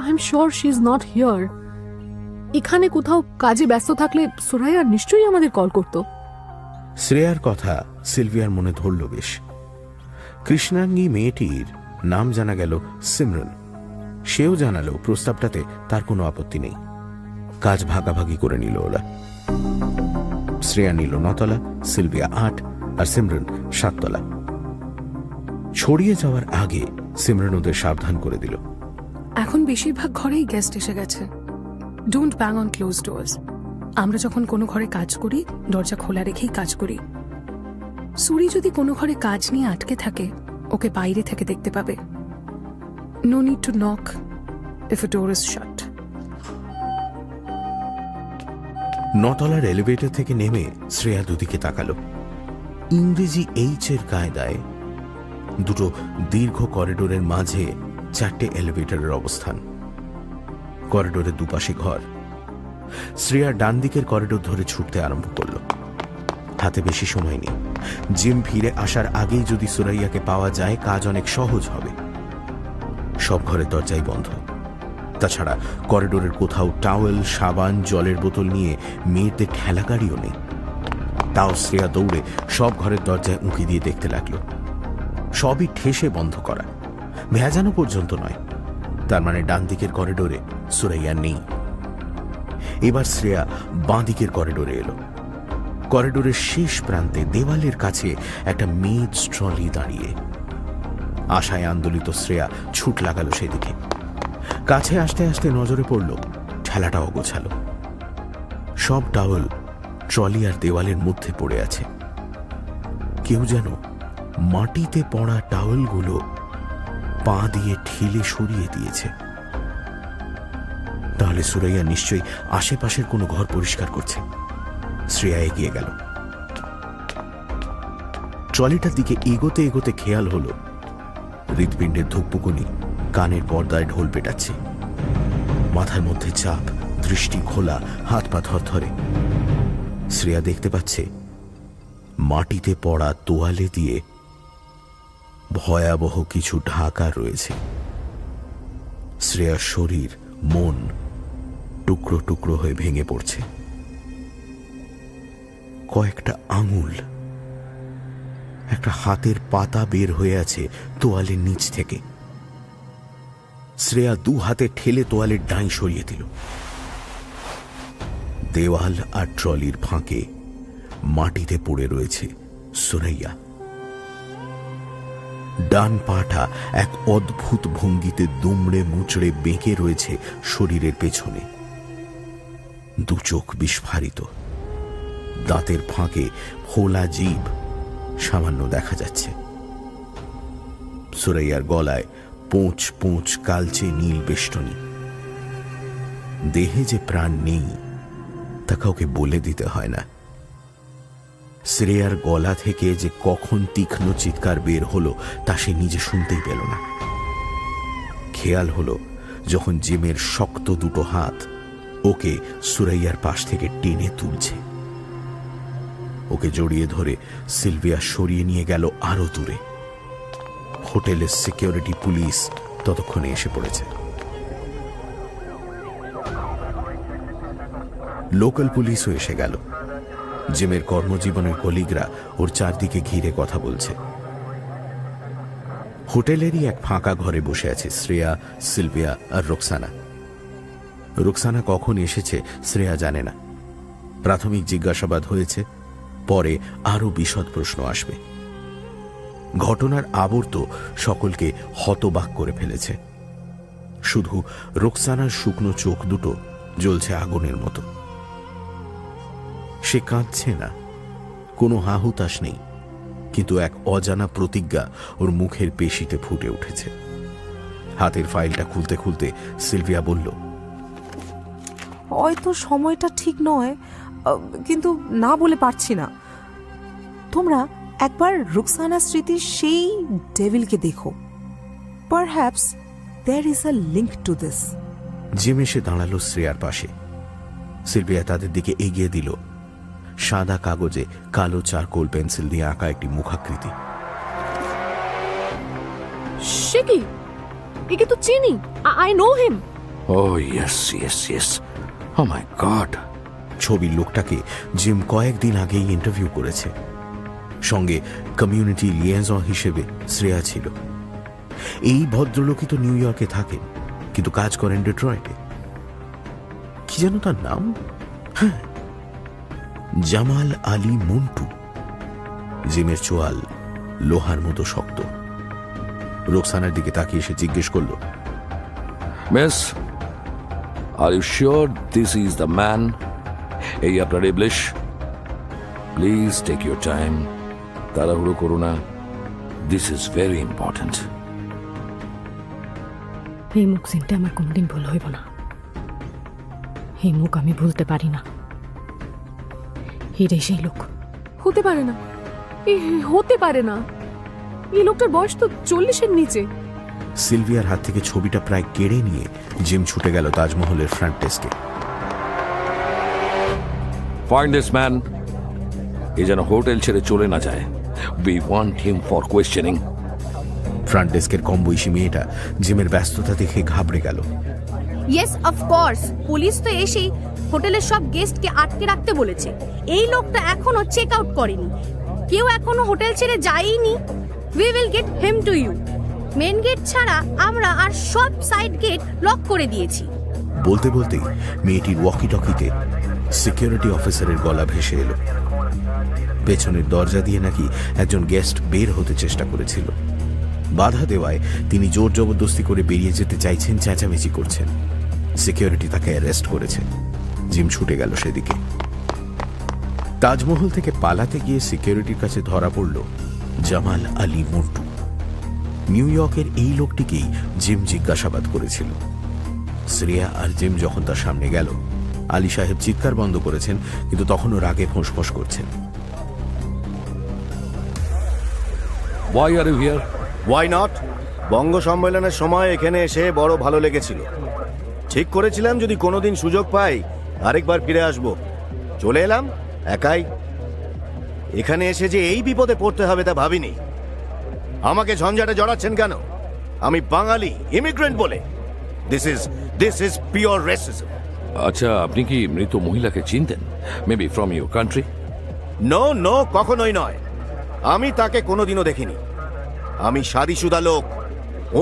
I am sure she is not here. এখানে কোথাও কাজে ব্যস্ত থাকলে সুরাইয়া নিশ্চয়ই আমাদের কল করত। শ্রেয়ার কথা সিলভিয়ার মনে ধরল বেশ। কৃষ্ণাঙ্গী মেয়েটির নাম জানা গেল সিমরন। সেও জানালো প্রস্তাবটাতে তার কোনো আপত্তি নেই। কাজ ভাগাভাগি করে নিল ওরা। শ্রেয়া নিল 9 তলা, সিলভিয়া 8 আর সিমরন 7 তলা। ছড়িয়ে যাওয়ার আগে সিমরন ওদের সাবধান করে দিল, এখন বেশিরভাগ ঘরেই গেস্ট এসে গেছে। Don't bang on close doors. আমরা যখন কোনো ঘরে কাজ করি দরজা খোলা রেখেই কাজ করি। সুরি যদি কোনো ঘরে কাজ নিয়ে আটকে থাকে, ওকে বাইরে থেকে দেখতে পাবে। No need to knock if a door is shut. 9 তলার এলিভেটর থেকে নেমে শ্রেয়া দুদিকে তাকালো। ইংরেজি এর কায়দায় দুটো দীর্ঘ করিডোরের মাঝে 4টে এলিভেটরের অবস্থান। করিডোরের দুপাশে ঘর। শ্রেয়া ডান দিকের করিডোর ধরে ছুটতে আরম্ভ করল। হাতে বেশি সময় নেই। জিম ফিরে আসার আগেই যদি সুরাইয়াকে পাওয়া যায়, কাজ অনেক সহজ হবে। সব ঘরের দরজাই বন্ধ। তাছাড়া করিডোরের কোথাও টাওয়েল, সাবান, জলের বোতল নিয়ে মেয়েদের ঠেলাগাড়িও নেই। তাও শ্রেয়া দৌড়ে সব ঘরের দরজায় উঁকি দিয়ে দেখতে লাগলো। সবই ঠেসে বন্ধ করা, ভেজানো পর্যন্ত নয়। তার মানে ডান দিকের করিডোরে সুরাইয়া নেই। এবার শ্রেয়া বাঁদিকের করিডোরে এলো। করিডোরের শেষ প্রান্তে দেওয়ালের কাছে একটা মেজ ট্রলি দাঁড়িয়ে। আশায় আন্দোলিত শ্রেয়া ছুট লাগালো সেদিকে। কাছে আসতে আসতে নজরে পড়ল ঠেলাটা অগোছালো। সব টাওয়েল ট্রলি আর দেওয়ালের মধ্যে পড়ে আছে। কেউ যেন মাটিতে পড়া টাওয়েলগুলো পা দিয়ে ঠেলে সরিয়ে দিয়েছে। তাহলে সুরাইয়া নিশ্চয়ই আশেপাশের কোনো ঘর পরিষ্কার করছে। শ্রেয়া এগিয়ে গেল। ট্রলিটার দিকে এগোতে এগোতে খেয়াল হলো হৃৎপিণ্ডের ধুকপুকুনি কানের পর্দায় ঢোল পেটাচ্ছে। মাথার মধ্যে চাপ, দৃষ্টি খোলা, হাত পা থরথরে। শ্রেয়া দেখতে পাচ্ছে মাটিতে পড়া তোয়ালে দিয়ে ভয়াবহ কিছু ঢাকা রয়েছে। শ্রেয়ার শরীর, মন টুকরো টুকরো হয়ে ভেঙে পড়ছে। কয়েকটা আঙুল, একটা হাতের পাতা বের হয়ে আছে তোয়ালের নিচ থেকে। শ্রেয়া দু হাতে ঠেলে তোয়ালের ডাঁই সরিয়ে দিল। দেওয়াল আর ট্রলির ফাঁকে মাটিতে পড়ে রয়েছে সুরাইয়া। ডান পাটা এক অদ্ভুত ভঙ্গিতে দুমড়ে মুচড়ে বেঁকে রয়েছে শরীরের পেছনে। দু চোখ বিস্ফারিত, দাঁতের ফাঁকে ফোলা জিভ সামান্য দেখা যাচ্ছে। সুরাইয়ার গলায় পোঁচ পোঁচ কালচে নীল বেষ্টনী। দেহে যে প্রাণ নেই তা কাউকে বলে দিতে হয় না। শ্রেয়ার গলা থেকে যে কখন তীক্ষ্ণ চিৎকার বের হলো তা সে নিজে শুনতেই পেল না। খেয়াল হলো যখন জিমের শক্ত দুটো হাত ওকে সুরাইয়ার পাশ থেকে টেনে তুলছে। ওকে জড়িয়ে ধরে সিলভিয়া সরিয়ে নিয়ে গেল আরো দূরে। হোটেলের সিকিউরিটি পুলিশ ততক্ষণে এসে পড়েছে। লোকাল পুলিশও এসে গেল। জিমের কর্মজীবনের কলিগরা ওর চারদিকে ঘিরে কথা বলছে। হোটেলেরই এক ফাঁকা ঘরে বসে আছে শ্রেয়া, সিলভিয়া আর রোকসানা। রোকসানা কখন এসেছে শ্রেয়া জানে না। প্রাথমিক জিজ্ঞাসাবাদ হয়েছে, পরে আরো বিশদ প্রশ্ন আসবে। ঘটনার আবর্ত সকলকে হতবাক করে ফেলেছে। শুধু রোকসানার শুকনো চোখ দুটো জ্বলছে আগুনের মতো। সে কাঁদছে না, কোনো হাহুতাশ নেই, কিন্তু এক অজানা প্রতিজ্ঞা ওর মুখের পেশিতে ফুটে উঠেছে। হাতের ফাইলটা খুলতে খুলতে সিলভিয়া বলল, হয়তো সময়টা ঠিক নয়, কিন্তু না বলে পারছি না। তোমরা একবার রুকসানা স্মৃতির সেই ডেভিলকে দেখো। Perhaps there is a link to this. Jim এসে দাঁড়ালো শ্রেয়ার পাশে। সিলভিয়া তাদের দিকে এগিয়ে দিল সাদা কাগজে কালো চারকোল পেন্সিল দিয়ে আঁকা একটি মুখাকৃতি। সে কি? একে তো চিনি, I know him. Oh, yes, yes, yes. Oh my God. ছবির লোকটাকে জিম কয়েকদিন আগেই ইন্টারভিউ করেছে। সঙ্গে কমিউনিটি লিয়েজন হিসেবে শ্রেয়া ছিল। এই ভদ্রলোকই তো নিউ ইয়র্কে থাকেন, কিন্তু কাজ করেন ডেট্রয়েটে। কি যেন তার নাম? হ্যাঁ, জামাল আলী মন্টু। জিমের চোয়াল লোহার মতো শক্ত। রোকসানার দিকে তাকিয়ে সে জিজ্ঞেস করল, Miss, are you sure this is the man? এই আপনার ইবলিশ? প্লিজ টেক ইউর টাইম, তাড়াহুড়ো করো না। This is very important. এই মুখ চিনতে আমার কোনদিন ভুল হইব না। এই মুখ আমি ভুলতে পারি না। হিরে সেই লোক। হতে পারে না, হতে পারে না। এই লোকটার বয়স তো 40-এর নিচে। সিলভিয়ার হাত থেকে ছবিটা প্রায় কেড়ে নিয়ে জিম ছুটে গেল তাজমহলের ফ্রন্ট ডেস্কে। Find this man. এ যেন হোটেল ছেড়ে চলে না যায়। We want him for questioning. Front ডেস্কের কম বয়সী মেয়েটা জিমের ব্যস্ততা দেখে ঘাবড়ে গেল। ইয়েস অফকোর্স, পুলিশ তো এসেই হোটেলের সব গেস্টকে আটকে রাখতে বলেছে। এই লোকটা এখনো চেক আউট করেনি, কেউ এখনো হোটেল ছেড়ে যায়নি। We will get him to you. Main gate ছাড়া আমরা আর সব সাইড গেট লক করে দিয়েছি। বলতে বলতেই মেয়েটির ওয়াকি টকিতে সিকিউরিটি অফিসারের গলা ভেসে এলো। পেছনের দরজা দিয়ে নাকি একজন গেস্ট বের হতে চেষ্টা করেছিল। বাধা দেওয়ায় তিনি জোর জবরদস্তি করে বেরিয়ে যেতে চাইছেন, চেঁচামেচি করছেন। সিকিউরিটি তাকে অ্যারেস্ট করেছে। জিম ছুটে গেল সেদিকে। তাজমহল থেকে পালাতে গিয়ে সিকিউরিটির কাছে ধরা পড়ল জামাল আলী মন্টু। নিউ ইয়র্কের এই লোকটিকেই জিম জিজ্ঞাসাবাদ করেছিল। শ্রেয়া আর জিম যখন তার সামনে গেল, আলী সাহেব চিৎকার বন্ধ করেছেন, কিন্তু তখনও রাগে ফোঁসফোঁস করছেন। Why are you here? Why not? বঙ্গ সম্মেলনের সময় এখানে এসে বড় ভালো লেগেছিল। ঠিক করেছিলাম যদি কোনোদিন সুযোগ পাই আরেকবার ফিরে আসব। চলে এলাম একাই। এখানে এসে যে এই বিপদে পড়তে হবে তা ভাবিনি। আমাকে ঝঞ্ঝাটে জড়াচ্ছেন কেন? আমি বাঙালি ইমিগ্রেন্ট বলে। This is pure racism. আচ্ছা, আপনি কি মৃত মহিলাকে চিনতেন? Maybe from your country? No, কখনোই নয়। আমি তাকে কোনোদিনও দেখিনি। আমি শাদিশুদা লোক,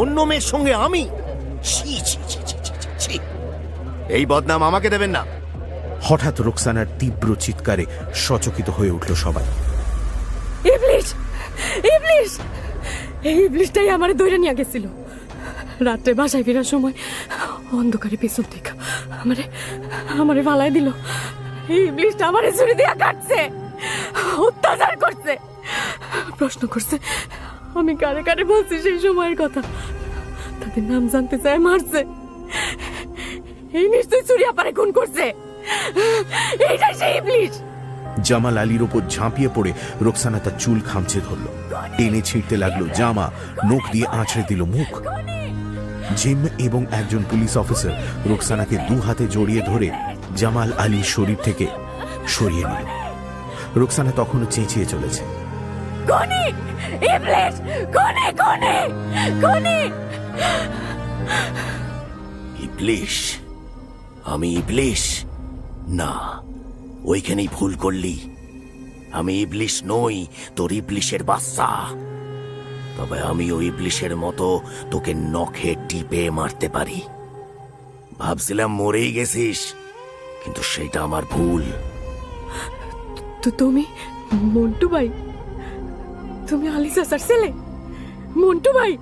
অন্য মেয়ের সঙ্গে আমি? ছি ছি ছি ছি ছি ছি, ছি। এই বদনাম আমাকে দেবেন না। হঠাৎ রোকসানার তীব্র চিৎকারে সচকিত হয়ে উঠল সবাই। ইবলিশ, ইবলিশ, এই ইবলিশটাই আমার দৌড়ে নিয়ে গেছিল। রাত্রে বাসায় ফেরার সময় অন্ধকারে পেছন থেকে আমারে ফালাই দিল। এই ইবলিশটা আমারে ছুরি দিয়ে কাটছে, অত্যাচার করছে, প্রশ্ন করছে আমি কারে কারে বলছি সেই সময়ের কথা। তাদের নাম জানতে চায়, মারছে। এই নিশ্চয়ই চুরি আপারে খুন করছে। এইটাই সেই ইবলিশ। জামাল আলীর ওপর ঝাঁপিয়ে পড়ে রোকসানা তার চুল খামচে ধরল, টেনে ছিঁড়তে লাগলো জামা, নোখ দিয়ে আঁচড়ে দিল মুখ। জিম এবং একজন পুলিশ অফিসার রোকসানাকে দু হাতে জড়িয়ে ধরে জামাল আলীর শরীর থেকে সরিয়ে নিল। রোকসানা তখনও চেঁচিয়ে চলেছে, গনি, ইবলিশ, গনি, গনি, গনি। ইবলিশ? আমি ইবলিশ? না, ওইখানেই ভুল করলি। আমি ইবলিশ নই, তোর ইবলিশের বাচ্চা। তবে আমি ওই ইবলিশের মতো তোকে নখে টিপে মারতে পারি। ভাবছিলাম মরেই গেছিস, কিন্তু সেটা আমার ভুল। তো তুমি মন্টু ভাই? তুমি আলী চাচার ছেলে মন্টু ভাই?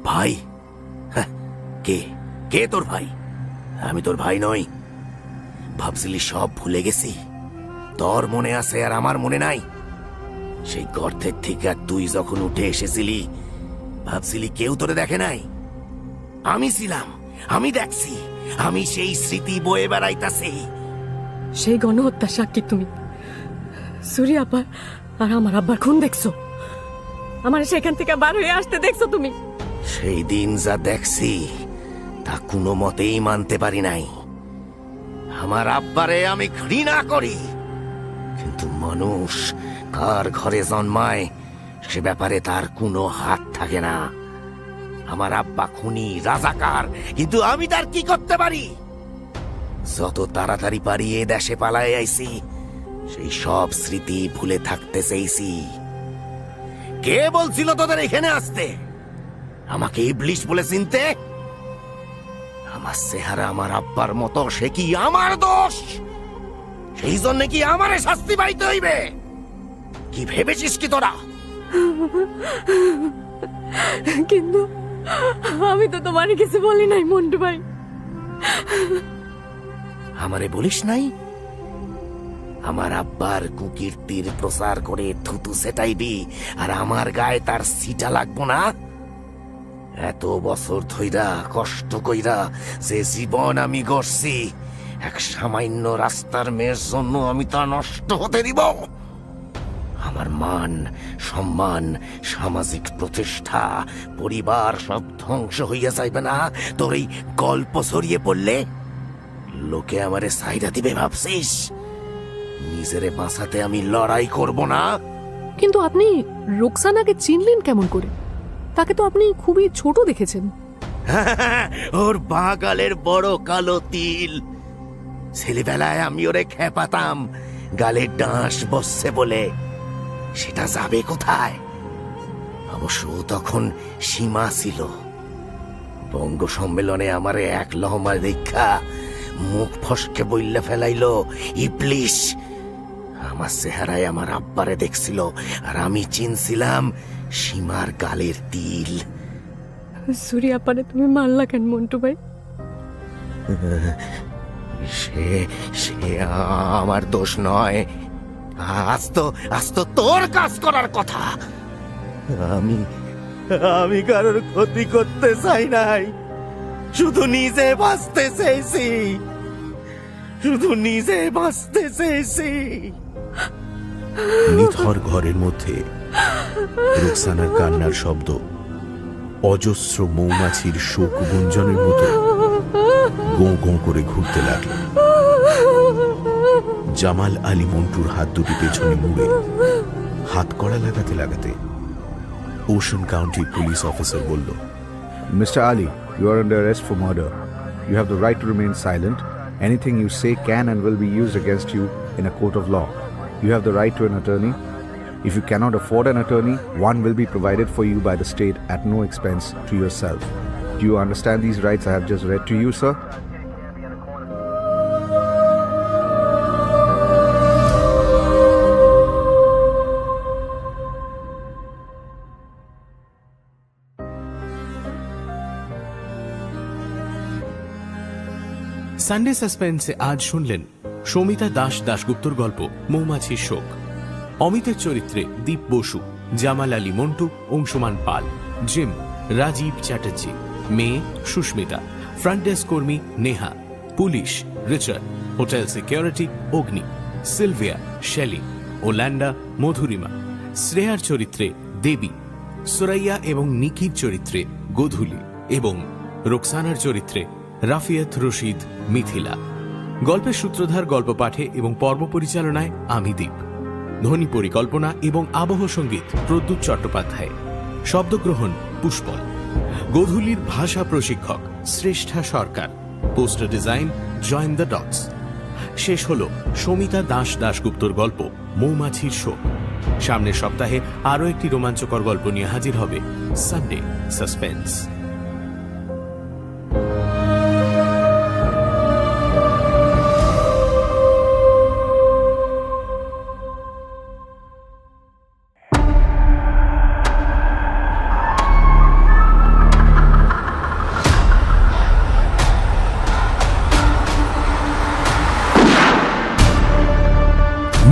ভাই? হ্যাঁ, কে কে তোর ভাই? আমি তোর ভাই নই। ভাবছিলি সব ভুলে গেছি? তোর মনে আছে আর আমার মনে নাই? সেই গর্তের থেকে আর তুই যখন উঠে এসেছিলি, ভাবছিলি কেউ তোরে দেখে নাই? আমি ছিলাম, আমি দেখছি। আমি সেই স্মৃতি বয়ে বেড়াইতাছি। সেই গণহত্যার সাক্ষী তুমি। সুরি আপা আর আমার আব্বার খুন দেখছো? আমার সেখান থেকে বার হয়ে আসতে দেখছো তুমি? সেই দিন যা দেখছি তা কোনো মতেই মানতে পারি নাই। আমার আব্বারে আমি ঘৃণা করি, কিন্তু মানুষ কার ঘরে জন্মায় সে ব্যাপারে তার কোনো হাত থাকে না। আমার আব্বা খুনি, রাজাকার, কিন্তু আমি তার কি করতে পারি? যত তাড়াতাড়ি পারি এ দেশে পালায় আইছি, সেই সব স্মৃতি ভুলে থাকতে চাইছি। কে বলছিল তোদের এখানে আসতে? আমাকে ইবলিশ বলে চিনতে? আমার চেহারা আমার আব্বার মতো, সে কি আমার দোষ? সেই জন্য কি আমারে শাস্তি পাইতে হইবে? কি ভেবেছিস কি তোরা? কিন্তু আমি তো তোমার কিছু বলি নাই মন্টু ভাই। আমারে বলিস নাই? আমার আব্বার কুকীর্তির প্রচার করে থুতু সেটাইবি আর আমার গায়ে তার সিটা লাগবো না? এত বছর ধইরা কষ্ট কইরা যে জীবন আমি গড়ছি, এক সামান্য রাস্তার মেয়ের জন্য আমি তা নষ্ট হতে দিব? আমার মান, সম্মান, সামাজিক প্রতিষ্ঠা, পরিবার সব ধ্বংস হইয়া যাইবে না তোর এই গল্প ছড়িয়ে পড়লে? লোকে আমারে সাইডা দিবে ভাবছিস? নিজেরে বাঁচাতে আমি লড়াই করব না? কিন্তু আপনি রোকসানাকে চিনলেন কেমন করে? তাকে তো আপনি খুবই ছোট দেখেছেন। ওর বাগালের বড় কালো তিল। ছেলেবেলায় আমি ওরে খেপাতাম গালে ডাঁশ বসছে বলে। সেটা যাবে কোথায়? অবশ্য তখন সীমা ছিল। বঙ্গ সম্মেলনে আমারে এক লহমা দেখা মুখ ফসকে বইলে ফেলাইলো ইবলিশ। আমার চেহারায় আমার আব্বারে দেখছিল, আর আমি চিনছিলাম সীমার গালের তিল। সুরি আপারে তুমি মারলা কেন মন্টু ভাই? সে সে আমার দোষ নয়। আজ তো তোর কাজ করার কথা। আমি কারোর ক্ষতি করতে চাই নাই, শুধু নিজে বাঁচতে চেয়েছি, নিথর ঘরের মধ্যে রুকসানার কান্নার শব্দ অজস্র মৌমাছির শোক গুঞ্জনের মতো গোঁ গোঁ করে ঘুরতে লাগলো। জামাল আলী মন্টুর হাত দুটি পেছনে মুড়ে হাত কড়া লাগাতে লাগাতে ওশান কাউন্টি পুলিশ অফিসার বলল, Mr. Ali, you are under arrest for murder. You have the right to remain silent. Anything you say can and will be used against you in a court of law. You have the right to an attorney. If you cannot afford an attorney, one will be provided for you by the state at no expense to yourself. Do you understand these rights I have just read to you, sir? Sunday সাসপেন্সে আজ শুনলেন সৌমিতা দাস দাশগুপ্তর গল্প মৌমাছির শোক। অমিতের চরিত্রে দীপ বসু, জামাল আলী মন্টু, অংশুমান পাল, gym Rajib Chatterjee, মেয়ে Susmita, front desk কর্মী Neha, police Richard, hotel security অগ্নি, সিলভিয়া শেলি, ওল্যান্ডা মধুরিমা, শ্রেয়ার চরিত্রে দেবী, সুরাইয়া এবং নিকির চরিত্রে গোধূলি এবং রোকসানার চরিত্রে রাফিয়াত রশিদ মিথিলা। গল্পের সূত্রধার, গল্প পাঠে এবং পর্ব পরিচালনায় আমি দীপ। ধ্বনি পরিকল্পনা এবং আবহ সঙ্গীত প্রদ্যুৎ চট্টোপাধ্যায়। শব্দগ্রহণ পুষ্পল। গোধূলির ভাষা প্রশিক্ষক Shreshtha Sarkar. Poster design join the dots. শেষ হল সৌমিতা দাস দাশগুপ্তর গল্প মৌমাছির শোক। সামনের সপ্তাহে আরও একটি রোমাঞ্চকর গল্প নিয়ে হাজির হবে Sunday suspense.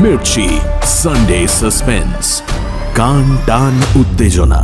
Mirchi Sunday suspense, কান টান উত্তেজনা।